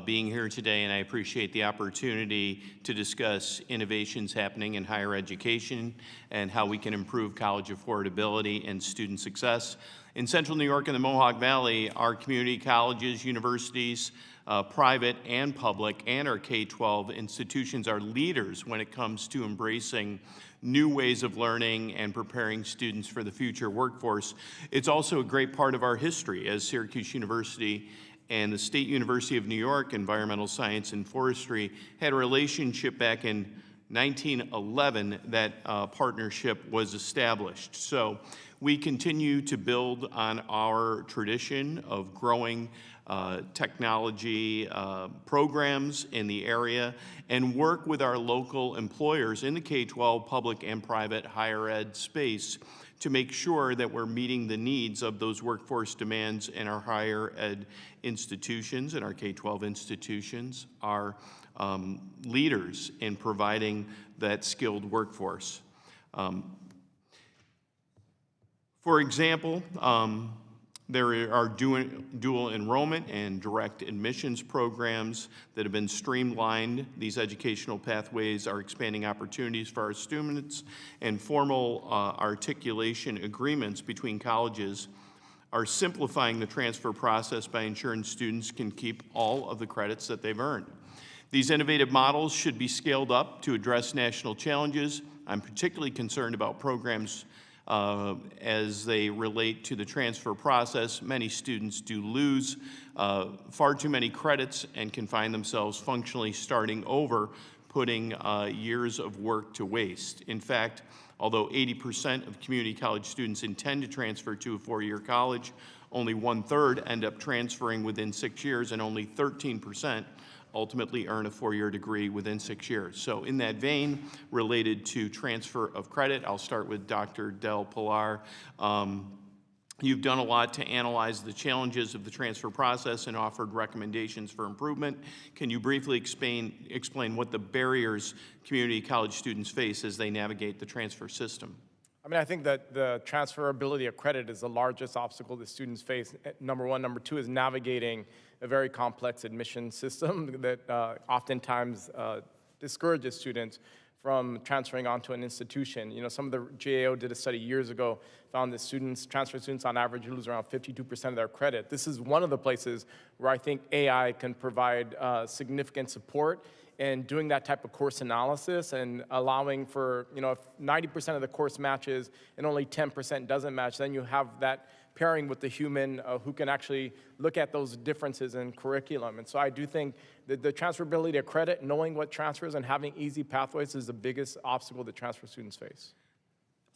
being here today, and I appreciate the opportunity to discuss innovations happening in higher education and how we can improve college affordability and student success. In Central New York and the Mohawk Valley, our community colleges, universities, private and public, and our K-12 institutions are leaders when it comes to embracing new ways of learning and preparing students for the future workforce. It's also a great part of our history, as Syracuse University and the State University of New York Environmental Science and Forestry had a relationship back in 1911 that partnership was established. So we continue to build on our tradition of growing technology programs in the area and work with our local employers in the K-12 public and private higher ed space to make sure that we're meeting the needs of those workforce demands in our higher ed institutions and our K-12 institutions, are leaders in providing that skilled workforce. For example, there are dual enrollment and direct admissions programs that have been streamlined. These educational pathways are expanding opportunities for our students, and formal articulation agreements between colleges are simplifying the transfer process by ensuring students can keep all of the credits that they've earned. These innovative models should be scaled up to address national challenges. I'm particularly concerned about programs as they relate to the transfer process. Many students do lose far too many credits and can find themselves functionally starting over, putting years of work to waste. In fact, although 80% of community college students intend to transfer to a 4-year college, only 1/3 end up transferring within 6 years, and only 13% ultimately earn a 4-year degree within 6 years. So in that vein, related to transfer of credit, I'll start with Dr. Del Pilar. You've done a lot to analyze the challenges of the transfer process and offered recommendations for improvement. Can you briefly explain what the barriers community college students face as they navigate the transfer system? I mean, I think that the transferability of credit is the largest obstacle that students face, number one. Number two is navigating a very complex admission system that oftentimes discourages students from transferring onto an institution. You know, some of the GAO did a study years ago, found that transfer students on average lose around 52% of their credit. This is one of the places where I think AI can provide significant support in doing that type of course analysis and allowing for, you know, if 90% of the course matches and only 10% doesn't match, then you have that pairing with the human who can actually look at those differences in curriculum. And so I do think that the transferability of credit, knowing what transfers and having easy pathways is the biggest obstacle that transfer students face.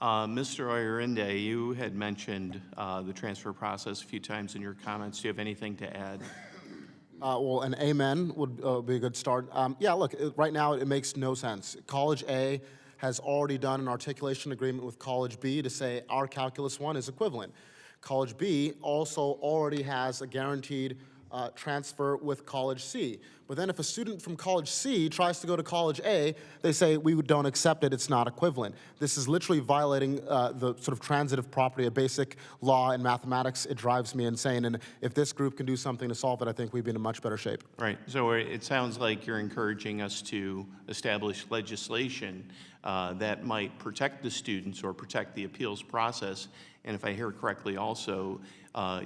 Mr. Oyerinde, you had mentioned the transfer process a few times in your comments. Do you have anything to add? Well, an amen would be a good start. Yeah, look, right now it makes no sense. College A has already done an articulation agreement with College B to say our Calculus 1 is equivalent. College B also already has a guaranteed transfer with College C. But then if a student from College C tries to go to College A, they say, we don't accept it, it's not equivalent. This is literally violating the sort of transitive property of basic law and mathematics. It drives me insane. And if this group can do something to solve it, I think we'd be in a much better shape. Right, so it sounds like you're encouraging us to establish legislation that might protect the students or protect the appeals process, and if I hear correctly also,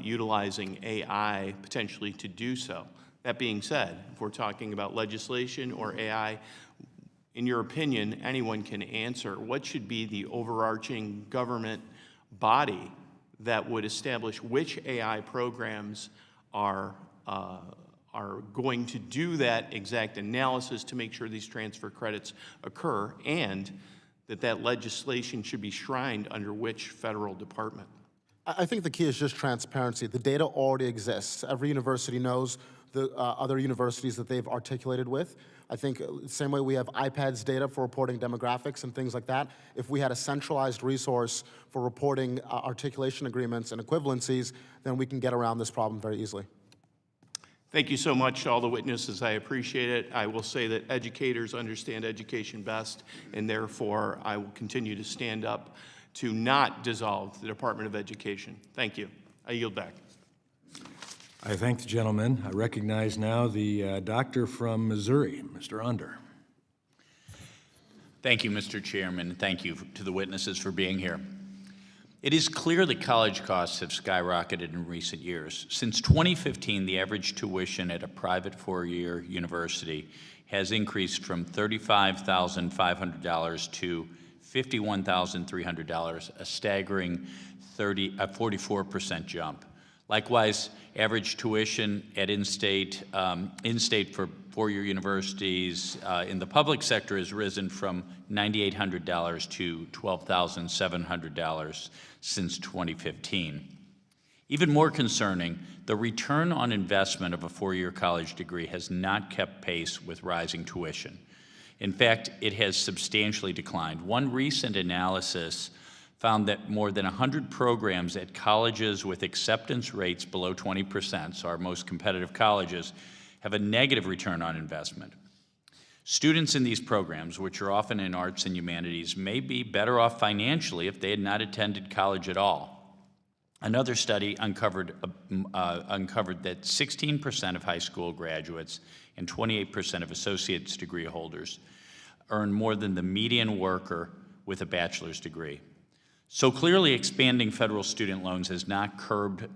utilizing AI potentially to do so. That being said, if we're talking about legislation or AI, in your opinion, anyone can answer, what should be the overarching government body that would establish which AI programs are going to do that exact analysis to make sure these transfer credits occur, and that legislation should be shrined under which federal department? I think the key is just transparency. The data already exists. Every university knows the other universities that they've articulated with. I think the same way we have iPads data for reporting demographics and things like that, if we had a centralized resource for reporting articulation agreements and equivalencies, then we can get around this problem very easily. Thank you so much to all the witnesses. I appreciate it. I will say that educators understand education best, and therefore I will continue to stand up to not dissolve the Department of Education. Thank you. I yield back. I thank the gentleman. I recognize now the doctor from Missouri, Mr. Under. Thank you, Mr. Chairman, and thank you to the witnesses for being here. It is clear that college costs have skyrocketed in recent years. Since 2015, the average tuition at a private four-year university has increased from $35,500 to $51,300, a staggering 44% jump. Likewise, average tuition at in-state for four-year universities in the public sector has risen from $9,800 to $12,700 since 2015. Even more concerning, the return on investment of a four-year college degree has not kept pace with rising tuition. In fact, it has substantially declined. One recent analysis found that more than 100 programs at colleges with acceptance rates below 20%, so our most competitive colleges, have a negative return on investment. Students in these programs, which are often in arts and humanities, may be better off financially if they had not attended college at all. Another study uncovered that 16% of high school graduates and 28% of associate's degree holders earn more than the median worker with a bachelor's degree. So clearly, expanding federal student loans has not curbed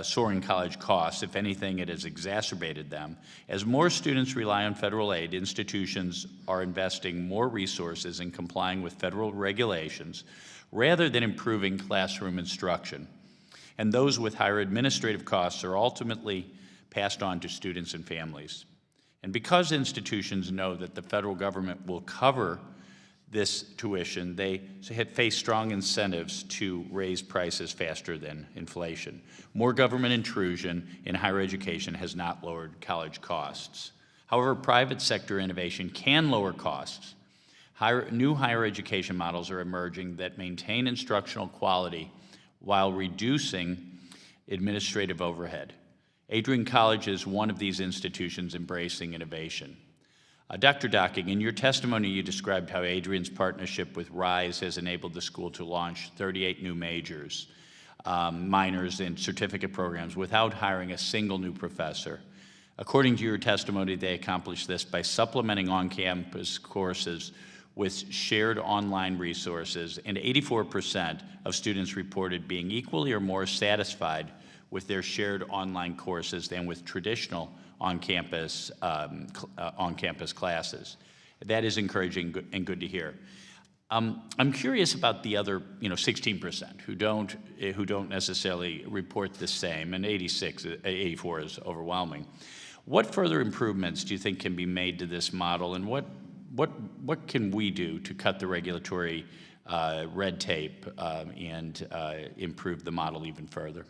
soaring college costs. If anything, it has exacerbated them. As more students rely on federal aid, institutions are investing more resources in complying with federal regulations rather than improving classroom instruction. And those with higher administrative costs are ultimately passed on to students and families. And because institutions know that the federal government will cover this tuition, they face strong incentives to raise prices faster than inflation. More government intrusion in higher education has not lowered college costs. However, private sector innovation can lower costs. New higher education models are emerging that maintain instructional quality while reducing administrative overhead. Adrian College is one of these institutions embracing innovation. Dr. Docking, in your testimony, you described how Adrian's partnership with RISE has enabled the school to launch 38 new majors, minors, and certificate programs without hiring a single new professor. According to your testimony, they accomplished this by supplementing on-campus courses with shared online resources, and 84% of students reported being equally or more satisfied with their shared online courses than with traditional on-campus classes. That is encouraging and good to hear. I'm curious about the other, 16% who don't necessarily report the same, and 84 is overwhelming. What further improvements do you think can be made to this model, and what can we do to cut the regulatory red tape and improve the model even further?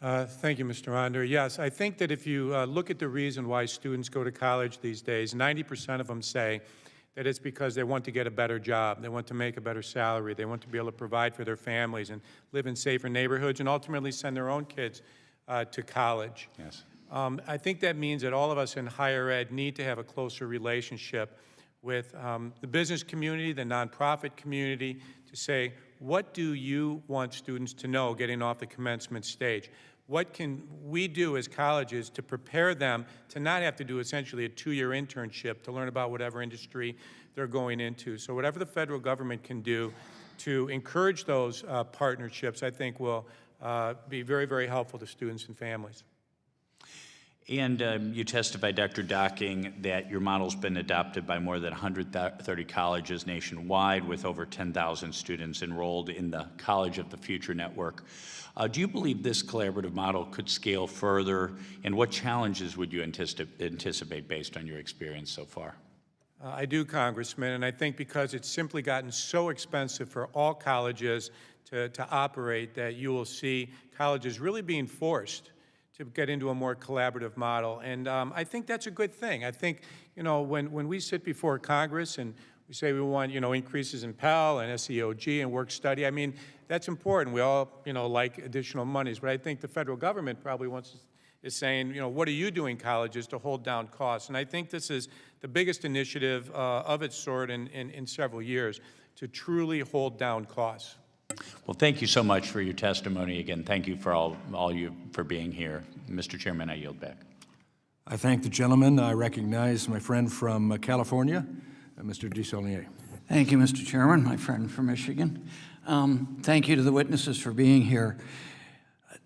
Thank you, Mr. Onder. Yes, I think that if you look at the reason why students go to college these days, 90% of them say that it's because they want to get a better job, they want to make a better salary, they want to be able to provide for their families and live in safer neighborhoods and ultimately send their own kids to college. Yes. I think that means that all of us in higher ed need to have a closer relationship with the business community, the nonprofit community, to say, what do you want students to know getting off the commencement stage? What can we do as colleges to prepare them to not have to do essentially a 2-year internship to learn about whatever industry they're going into? So whatever the federal government can do to encourage those partnerships, I think will be very, very helpful to students and families. And you testified, Dr. Docking, that your model's been adopted by more than 130 colleges nationwide with over 10,000 students enrolled in the College of the Future network. Do you believe this collaborative model could scale further, and what challenges would you anticipate based on your experience so far? I do, Congressman, and I think because it's simply gotten so expensive for all colleges to operate that you will see colleges really being forced to get into a more collaborative model. And I think that's a good thing. I think, when we sit before Congress and we say we want, increases in Pell and SEOG and work study, I mean, that's important. We all, like additional monies. But I think the federal government probably is saying, what are you doing, colleges, to hold down costs? And I think this is the biggest initiative of its sort in several years, to truly hold down costs. Well, thank you so much for your testimony. Again, thank you for all you for being here. Mr. Chairman, I yield back. I thank the gentleman. I recognize my friend from California, Mr. Desaulniers. Thank you, Mr. Chairman, my friend from Michigan. Thank you to the witnesses for being here.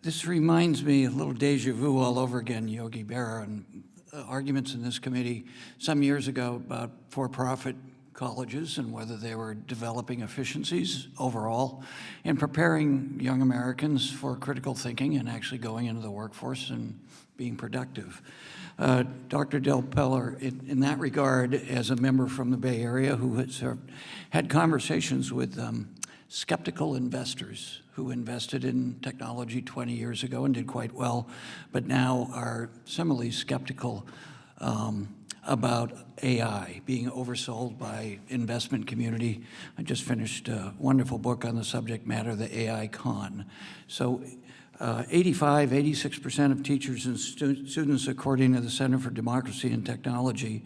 This reminds me a little deja vu all over again, Yogi Berra, and arguments in this committee some years ago about for-profit colleges and whether they were developing efficiencies overall and preparing young Americans for critical thinking and actually going into the workforce and being productive. Dr. Del Peller, in that regard, as a member from the Bay Area who has had conversations with skeptical investors who invested in technology 20 years ago and did quite well, but now are similarly skeptical about AI being oversold by investment community. I just finished a wonderful book on the subject matter, The AI Con. So 86% of teachers and students, according to the Center for Democracy and Technology,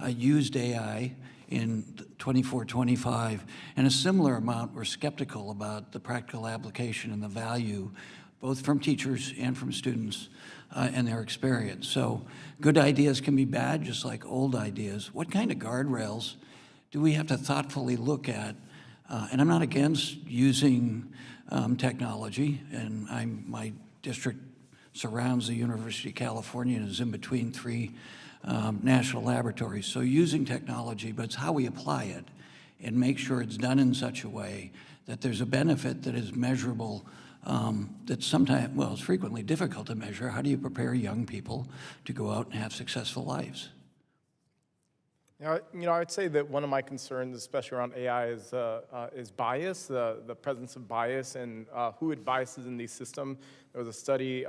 used AI in 24-25, and a similar amount were skeptical about the practical application and the value, both from teachers and from students and their experience. So good ideas can be bad, just like old ideas. What kind of guardrails do we have to thoughtfully look at? And I'm not against using technology, and my district surrounds the University of California and is in between 3 national laboratories. So using technology, but it's how we apply it and make sure it's done in such a way that there's a benefit that is measurable. That's sometimes, well, it's frequently difficult to measure. How do you prepare young people to go out and have successful lives? I would say that one of my concerns, especially around AI, is bias, the presence of bias, and who it biases in these systems. There was a study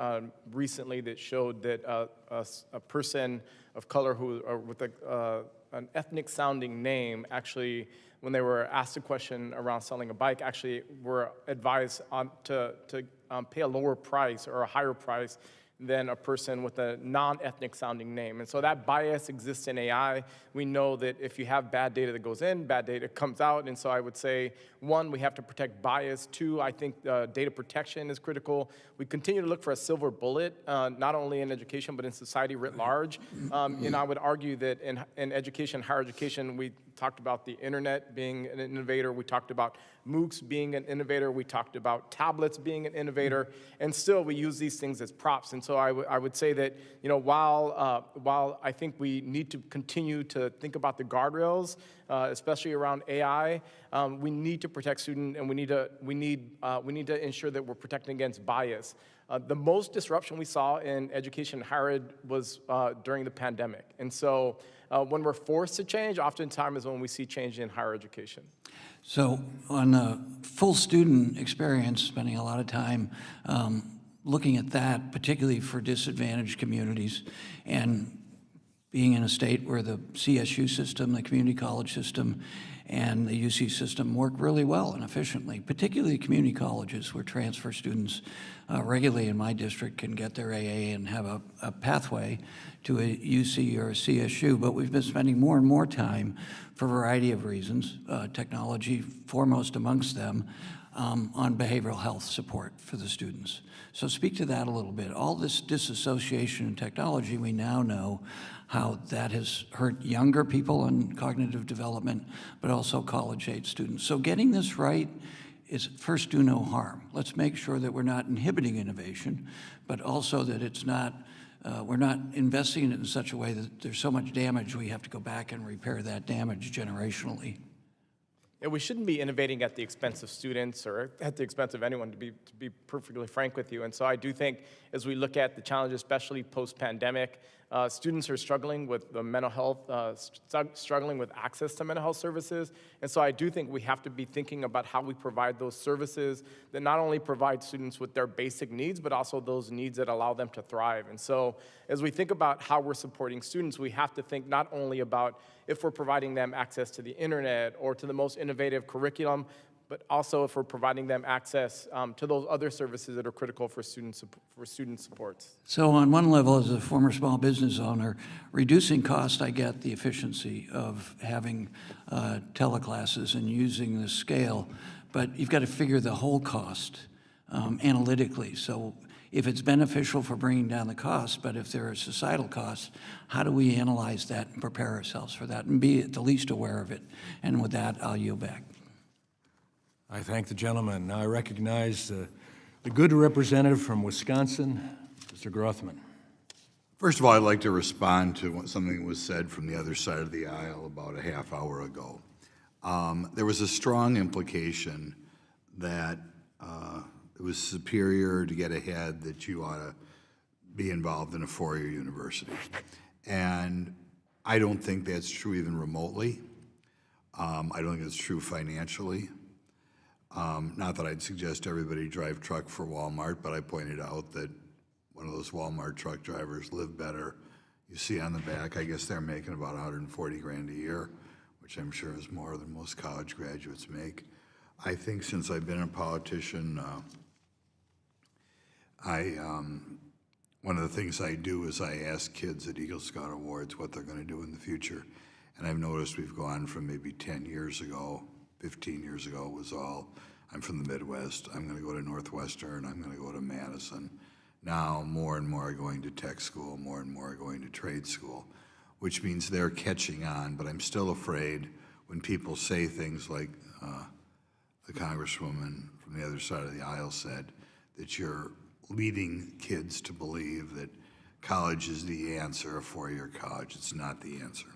recently that showed that a person of color with an ethnic-sounding name actually, when they were asked a question around selling a bike, actually were advised to pay a lower price or a higher price than a person with a non-ethnic sounding name. And so that bias exists in AI. We know that if you have bad data that goes in, bad data comes out. And so I would say, 1, we have to protect bias. 2, I think data protection is critical. We continue to look for a silver bullet, not only in education, but in society writ large. And I would argue that in education, higher education, we talked about the internet being an innovator. We talked about MOOCs being an innovator. We talked about tablets being an innovator. And still, we use these things as props. And so I would say that, while I think we need to continue to think about the guardrails, especially around AI, we need to protect students, and we need to ensure that we're protecting against bias. The most disruption we saw in education and higher ed was during the pandemic. And so when we're forced to change, oftentimes is when we see change in higher education. So on the full student experience, spending a lot of time looking at that, particularly for disadvantaged communities, and being in a state where the CSU system, the community college system, and the UC system work really well and efficiently, particularly community colleges where transfer students regularly in my district can get their AA and have a pathway to a UC or a CSU. But we've been spending more and more time, for a variety of reasons, technology foremost amongst them, on behavioral health support for the students. So speak to that a little bit. All this disassociation in technology, we now know how that has hurt younger people in cognitive development, but also college-age students. So getting this right is first do no harm. Let's make sure that we're not inhibiting innovation, but also that it's not, we're not investing in it in such a way that there's so much damage we have to go back and repair that damage generationally. Yeah, we shouldn't be innovating at the expense of students or at the expense of anyone, to be perfectly frank with you. And so I do think as we look at the challenges, especially post-pandemic, students are struggling with the mental health, struggling with access to mental health services. And so I do think we have to be thinking about how we provide those services that not only provide students with their basic needs, but also those needs that allow them to thrive. And so as we think about how we're supporting students, we have to think not only about if we're providing them access to the internet or to the most innovative curriculum, but also if we're providing them access to those other services that are critical for student supports. So on one level, as a former small business owner, reducing cost, I get the efficiency of having teleclasses and using the scale, but you've got to figure the whole cost analytically. So if it's beneficial for bringing down the cost, but if there are societal costs, how do we analyze that and prepare ourselves for that and be at the least aware of it? And with that, I'll yield back. I thank the gentleman. Now I recognize the good representative from Wisconsin, Mr. Grothman. First of all, I'd like to respond to something that was said from the other side of the aisle about a half hour ago. There was a strong implication that it was superior to get ahead, that you ought to be involved in a four-year university. And I don't think that's true even remotely. I don't think it's true financially. Not that I'd suggest everybody drive truck for Walmart, but I pointed out that one of those Walmart truck drivers live better. You see on the back, I guess they're making about 140 grand a year, which I'm sure is more than most college graduates make. I think since I've been a politician, one of the things I do is I ask kids at Eagle Scout Awards what they're going to do in the future. And I've noticed we've gone from maybe 10 years ago, 15 years ago was all, I'm from the Midwest, I'm going to go to Northwestern, I'm going to go to Madison. Now more and more are going to tech school, more and more are going to trade school, which means they're catching on. But I'm still afraid when people say things like the Congresswoman from the other side of the aisle said, that you're leading kids to believe that college is the answer, a four-year college. It's not the answer.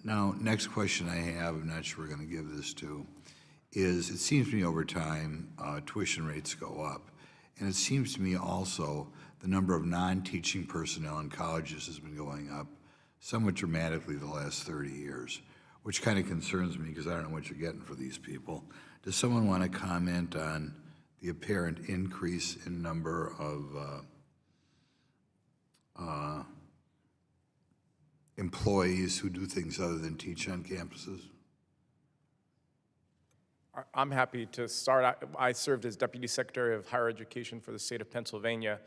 Now, next question I have, I'm not sure we're going to give this to, is it seems to me over time tuition rates go up. And it seems to me also the number of non-teaching personnel in colleges has been going up somewhat dramatically the last 30 years, which kind of concerns me because I don't know what you're getting for these people. Does someone want to comment on the apparent increase in number of employees who do things other than teach on campuses? I'm happy to start. I served as Deputy Secretary of Higher Education for the state of Pennsylvania.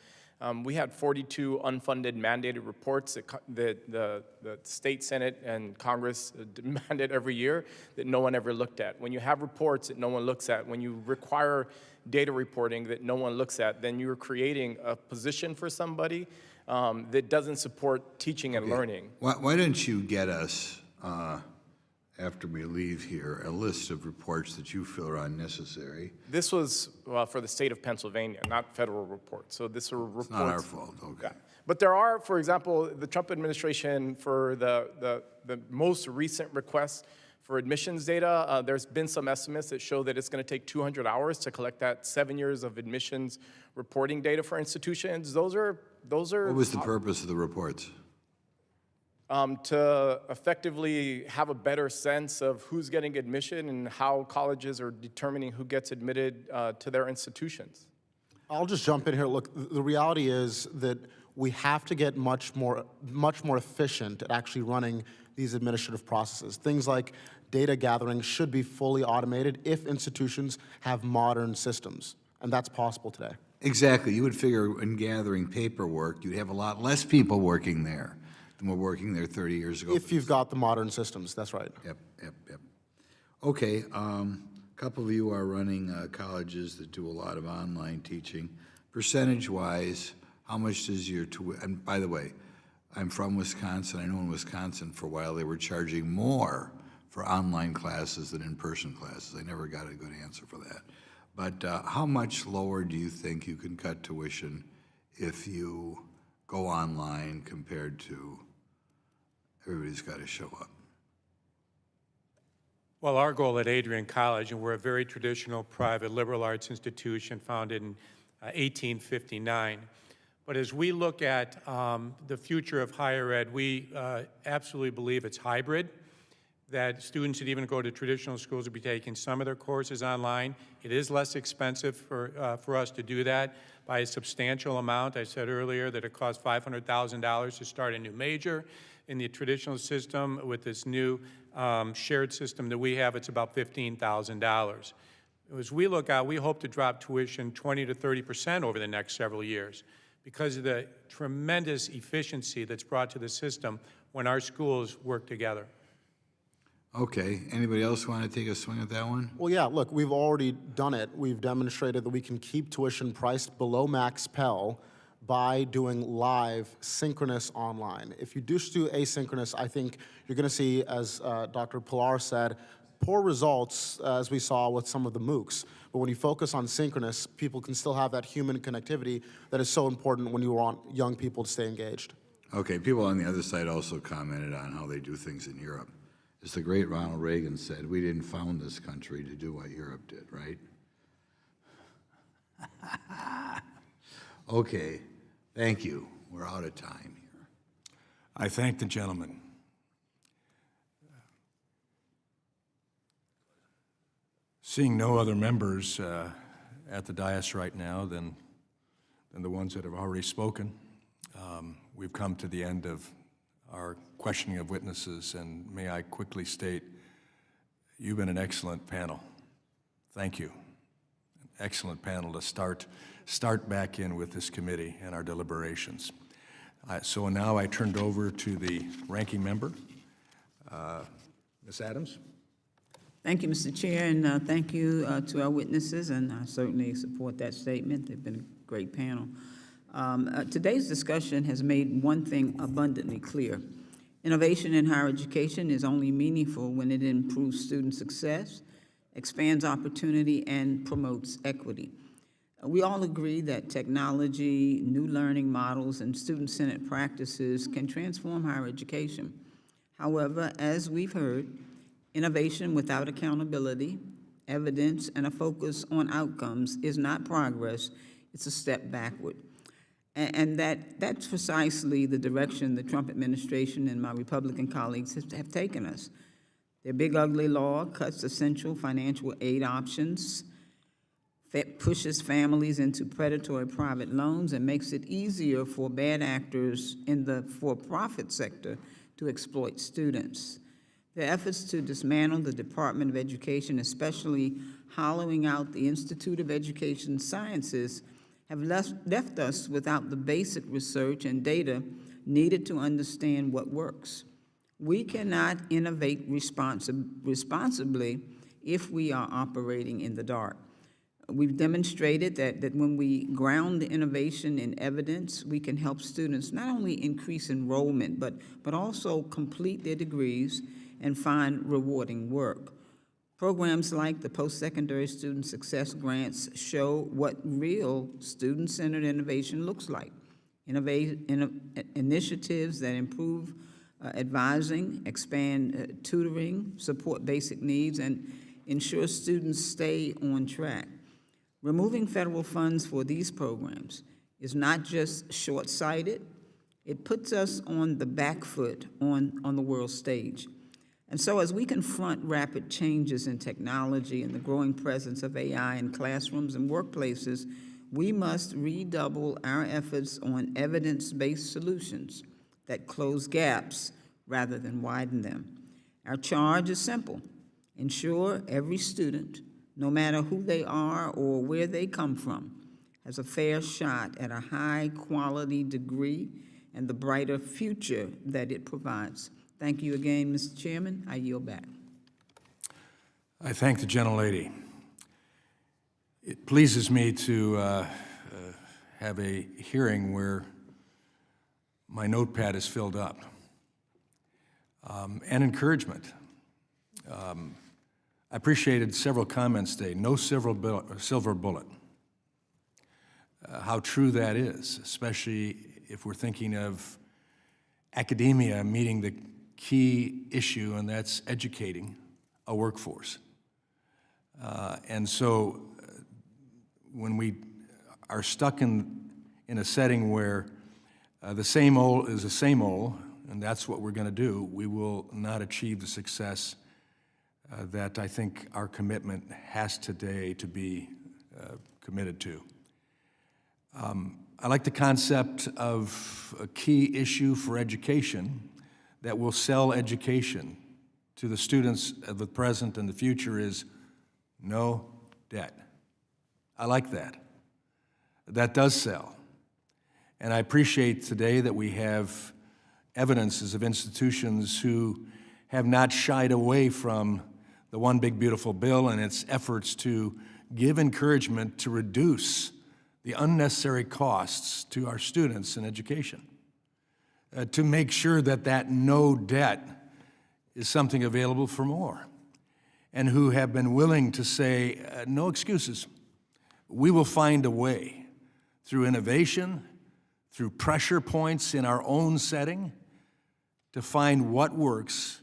We had 42 unfunded mandated reports that the state Senate and Congress demanded every year that no one ever looked at. When you have reports that no one looks at, when you require data reporting that no one looks at, then you're creating a position for somebody that doesn't support teaching and learning. Why don't you get us after we leave here, a list of reports that you feel are unnecessary. This was for the state of Pennsylvania, not federal reports. So this were reports. It's not our fault, okay. Yeah. But there are, for example, the Trump administration for the most recent requests for admissions data, there's been some estimates that show that it's going to take 200 hours to collect that 7 years of admissions reporting data for institutions. Those are. What was the purpose of the reports? To effectively have a better sense of who's getting admission and how colleges are determining who gets admitted to their institutions. I'll just jump in here. Look, the reality is that we have to get much more efficient at actually running these administrative processes. Things like data gathering should be fully automated if institutions have modern systems, and that's possible today. Exactly. You would figure in gathering paperwork, you'd have a lot less people working there than were working there 30 years ago. If you've got the modern systems, that's right. Yep. Okay, a couple of you are running colleges that do a lot of online teaching. Percentage-wise, how much does your tuition, and by the way, I'm from Wisconsin. I know in Wisconsin for a while they were charging more for online classes than in-person classes. I never got a good answer for that. But how much lower do you think you can cut tuition if you go online compared to everybody's got to show up? Well, our goal at Adrian College, and we're a very traditional private liberal arts institution founded in 1859. But as we look at the future of higher ed, we absolutely believe it's hybrid, that students that even go to traditional schools will be taking some of their courses online. It is less expensive for us to do that by a substantial amount. I said earlier that it costs $500,000 to start a new major. In the traditional system, with this new shared system that we have, it's about $15,000. As we look out, we hope to drop tuition 20 to 30% over the next several years because of the tremendous efficiency that's brought to the system when our schools work together. Okay, anybody else want to take a swing at that one? Well, yeah, look, we've already done it. We've demonstrated that we can keep tuition priced below max Pell by doing live synchronous online. If you just do asynchronous, I think you're going to see, as Dr. Pilar said, poor results as we saw with some of the MOOCs. But when you focus on synchronous, people can still have that human connectivity that is so important when you want young people to stay engaged. Okay, people on the other side also commented on how they do things in Europe. As the great Ronald Reagan said, we didn't found this country to do what Europe did, right? Okay, thank you. We're out of time here. I thank the gentleman. Seeing no other members at the dais right now than the ones that have already spoken, we've come to the end of our questioning of witnesses, and may I quickly state, you've been an excellent panel. Thank you. An excellent panel to start back in with this committee and our deliberations. So now I turned over to the ranking member, Ms. Adams. Thank you, Mr. Chair, and thank you to our witnesses, and I certainly support that statement. They've been a great panel. Today's discussion has made one thing abundantly clear. Innovation in higher education is only meaningful when it improves student success, expands opportunity, and promotes equity. We all agree that technology, new learning models, and student-centered practices can transform higher education. However, as we've heard, innovation without accountability, evidence, and a focus on outcomes is not progress, it's a step backward. And that's precisely the direction the Trump administration and my Republican colleagues have taken us. Their big ugly law cuts essential financial aid options, pushes families into predatory private loans, and makes it easier for bad actors in the for-profit sector to exploit students. Their efforts to dismantle the Department of Education, especially hollowing out the Institute of Education Sciences, have left us without the basic research and data needed to understand what works. We cannot innovate responsibly if we are operating in the dark. We've demonstrated that when we ground the innovation in evidence, we can help students not only increase enrollment, but also complete their degrees and find rewarding work. Programs like the Post-Secondary Student Success Grants show what real student-centered innovation looks like. Initiatives that improve advising, expand tutoring, support basic needs, and ensure students stay on track. Removing federal funds for these programs is not just short-sighted, it puts us on the back foot on the world stage. And so as we confront rapid changes in technology and the growing presence of AI in classrooms and workplaces, we must redouble our efforts on evidence-based solutions that close gaps rather than widen them. Our charge is simple: ensure every student, no matter who they are or where they come from, has a fair shot at a high-quality degree and the brighter future that it provides. Thank you again, Mr. Chairman. I yield back. I thank the gentlelady. It pleases me to have a hearing where my notepad is filled up, and encouragement. I appreciated several comments today. No silver bullet. How true that is, especially if we're thinking of academia meeting the key issue, and that's educating a workforce. And so when we are stuck in a setting where the same old is the same old, and that's what we're going to do, we will not achieve the success that I think our commitment has today to be committed to. I like the concept of a key issue for education that will sell education to the students of the present and the future is no debt. I like that. That does sell. And I appreciate today that we have evidences of institutions who have not shied away from the One Big Beautiful Bill and its efforts to give encouragement to reduce the unnecessary costs to our students in education, to make sure that that no debt is something available for more, and who have been willing to say, no excuses. We will find a way through innovation, through pressure points in our own setting, to find what works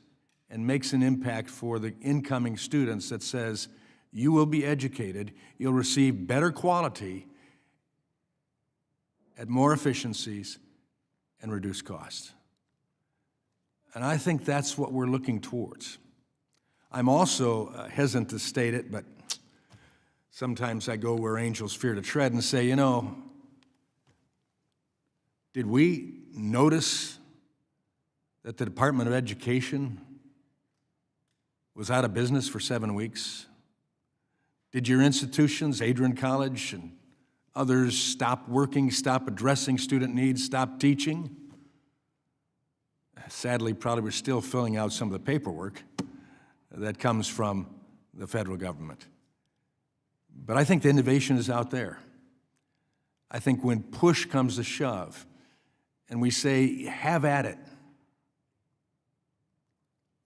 and makes an impact for the incoming students that says, you will be educated, you'll receive better quality at more efficiencies and reduced costs. And I think that's what we're looking towards. I'm also hesitant to state it, but sometimes I go where angels fear to tread and say, you know, did we notice that the Department of Education was out of business for 7 weeks? Did your institutions, Adrian College and others, stop working, stop addressing student needs, stop teaching? Sadly, probably we're still filling out some of the paperwork that comes from the federal government. But I think the innovation is out there. I think when push comes to shove and we say, have at it,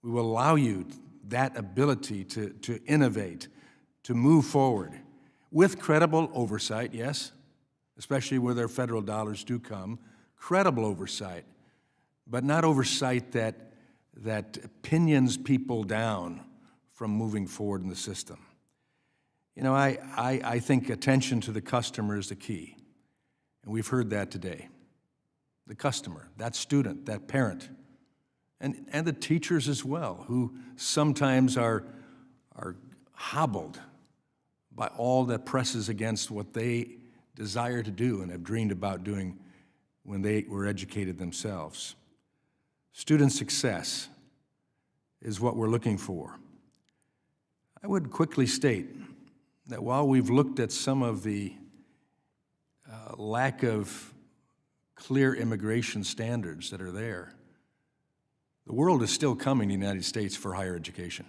we will allow you that ability to innovate, to move forward with credible oversight, yes, especially where their federal dollars do come, credible oversight, but not oversight that pinions people down from moving forward in the system. You know, I think attention to the customer is the key, and we've heard that today. The customer, that student, that parent, and the teachers as well, who sometimes are hobbled by all that presses against what they desire to do and have dreamed about doing when they were educated themselves. Student success is what we're looking for. I would quickly state that while we've looked at some of the lack of clear immigration standards that are there, the world is still coming to the United States for higher education.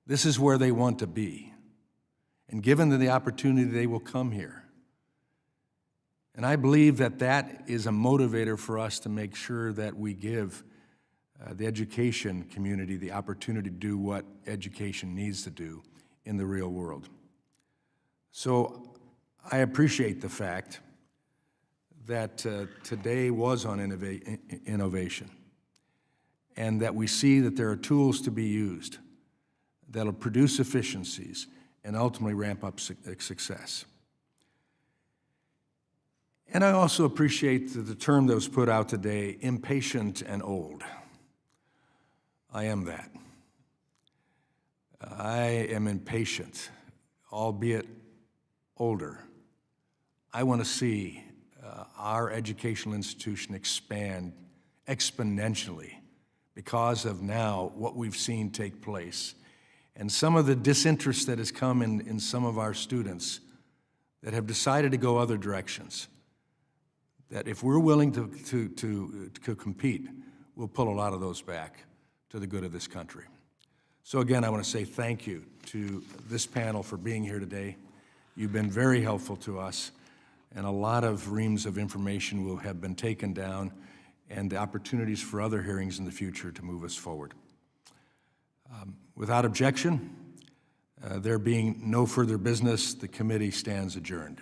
This is where they want to be. And given the opportunity, they will come here. And I believe that that is a motivator for us to make sure that we give the education community the opportunity to do what education needs to do in the real world. So I appreciate the fact that today was on innovation, and that we see that there are tools to be used that'll produce efficiencies and ultimately ramp up success. And I also appreciate the term that was put out today, impatient and old. I am that. I am impatient, albeit older. I want to see our educational institution expand exponentially because of now what we've seen take place and some of the disinterest that has come in some of our students that have decided to go other directions. That if we're willing to compete, we'll pull a lot of those back to the good of this country. So again, I want to say thank you to this panel for being here today. You've been very helpful to us, and a lot of reams of information will have been taken down and the opportunities for other hearings in the future to move us forward. Without objection, there being no further business, the committee stands adjourned.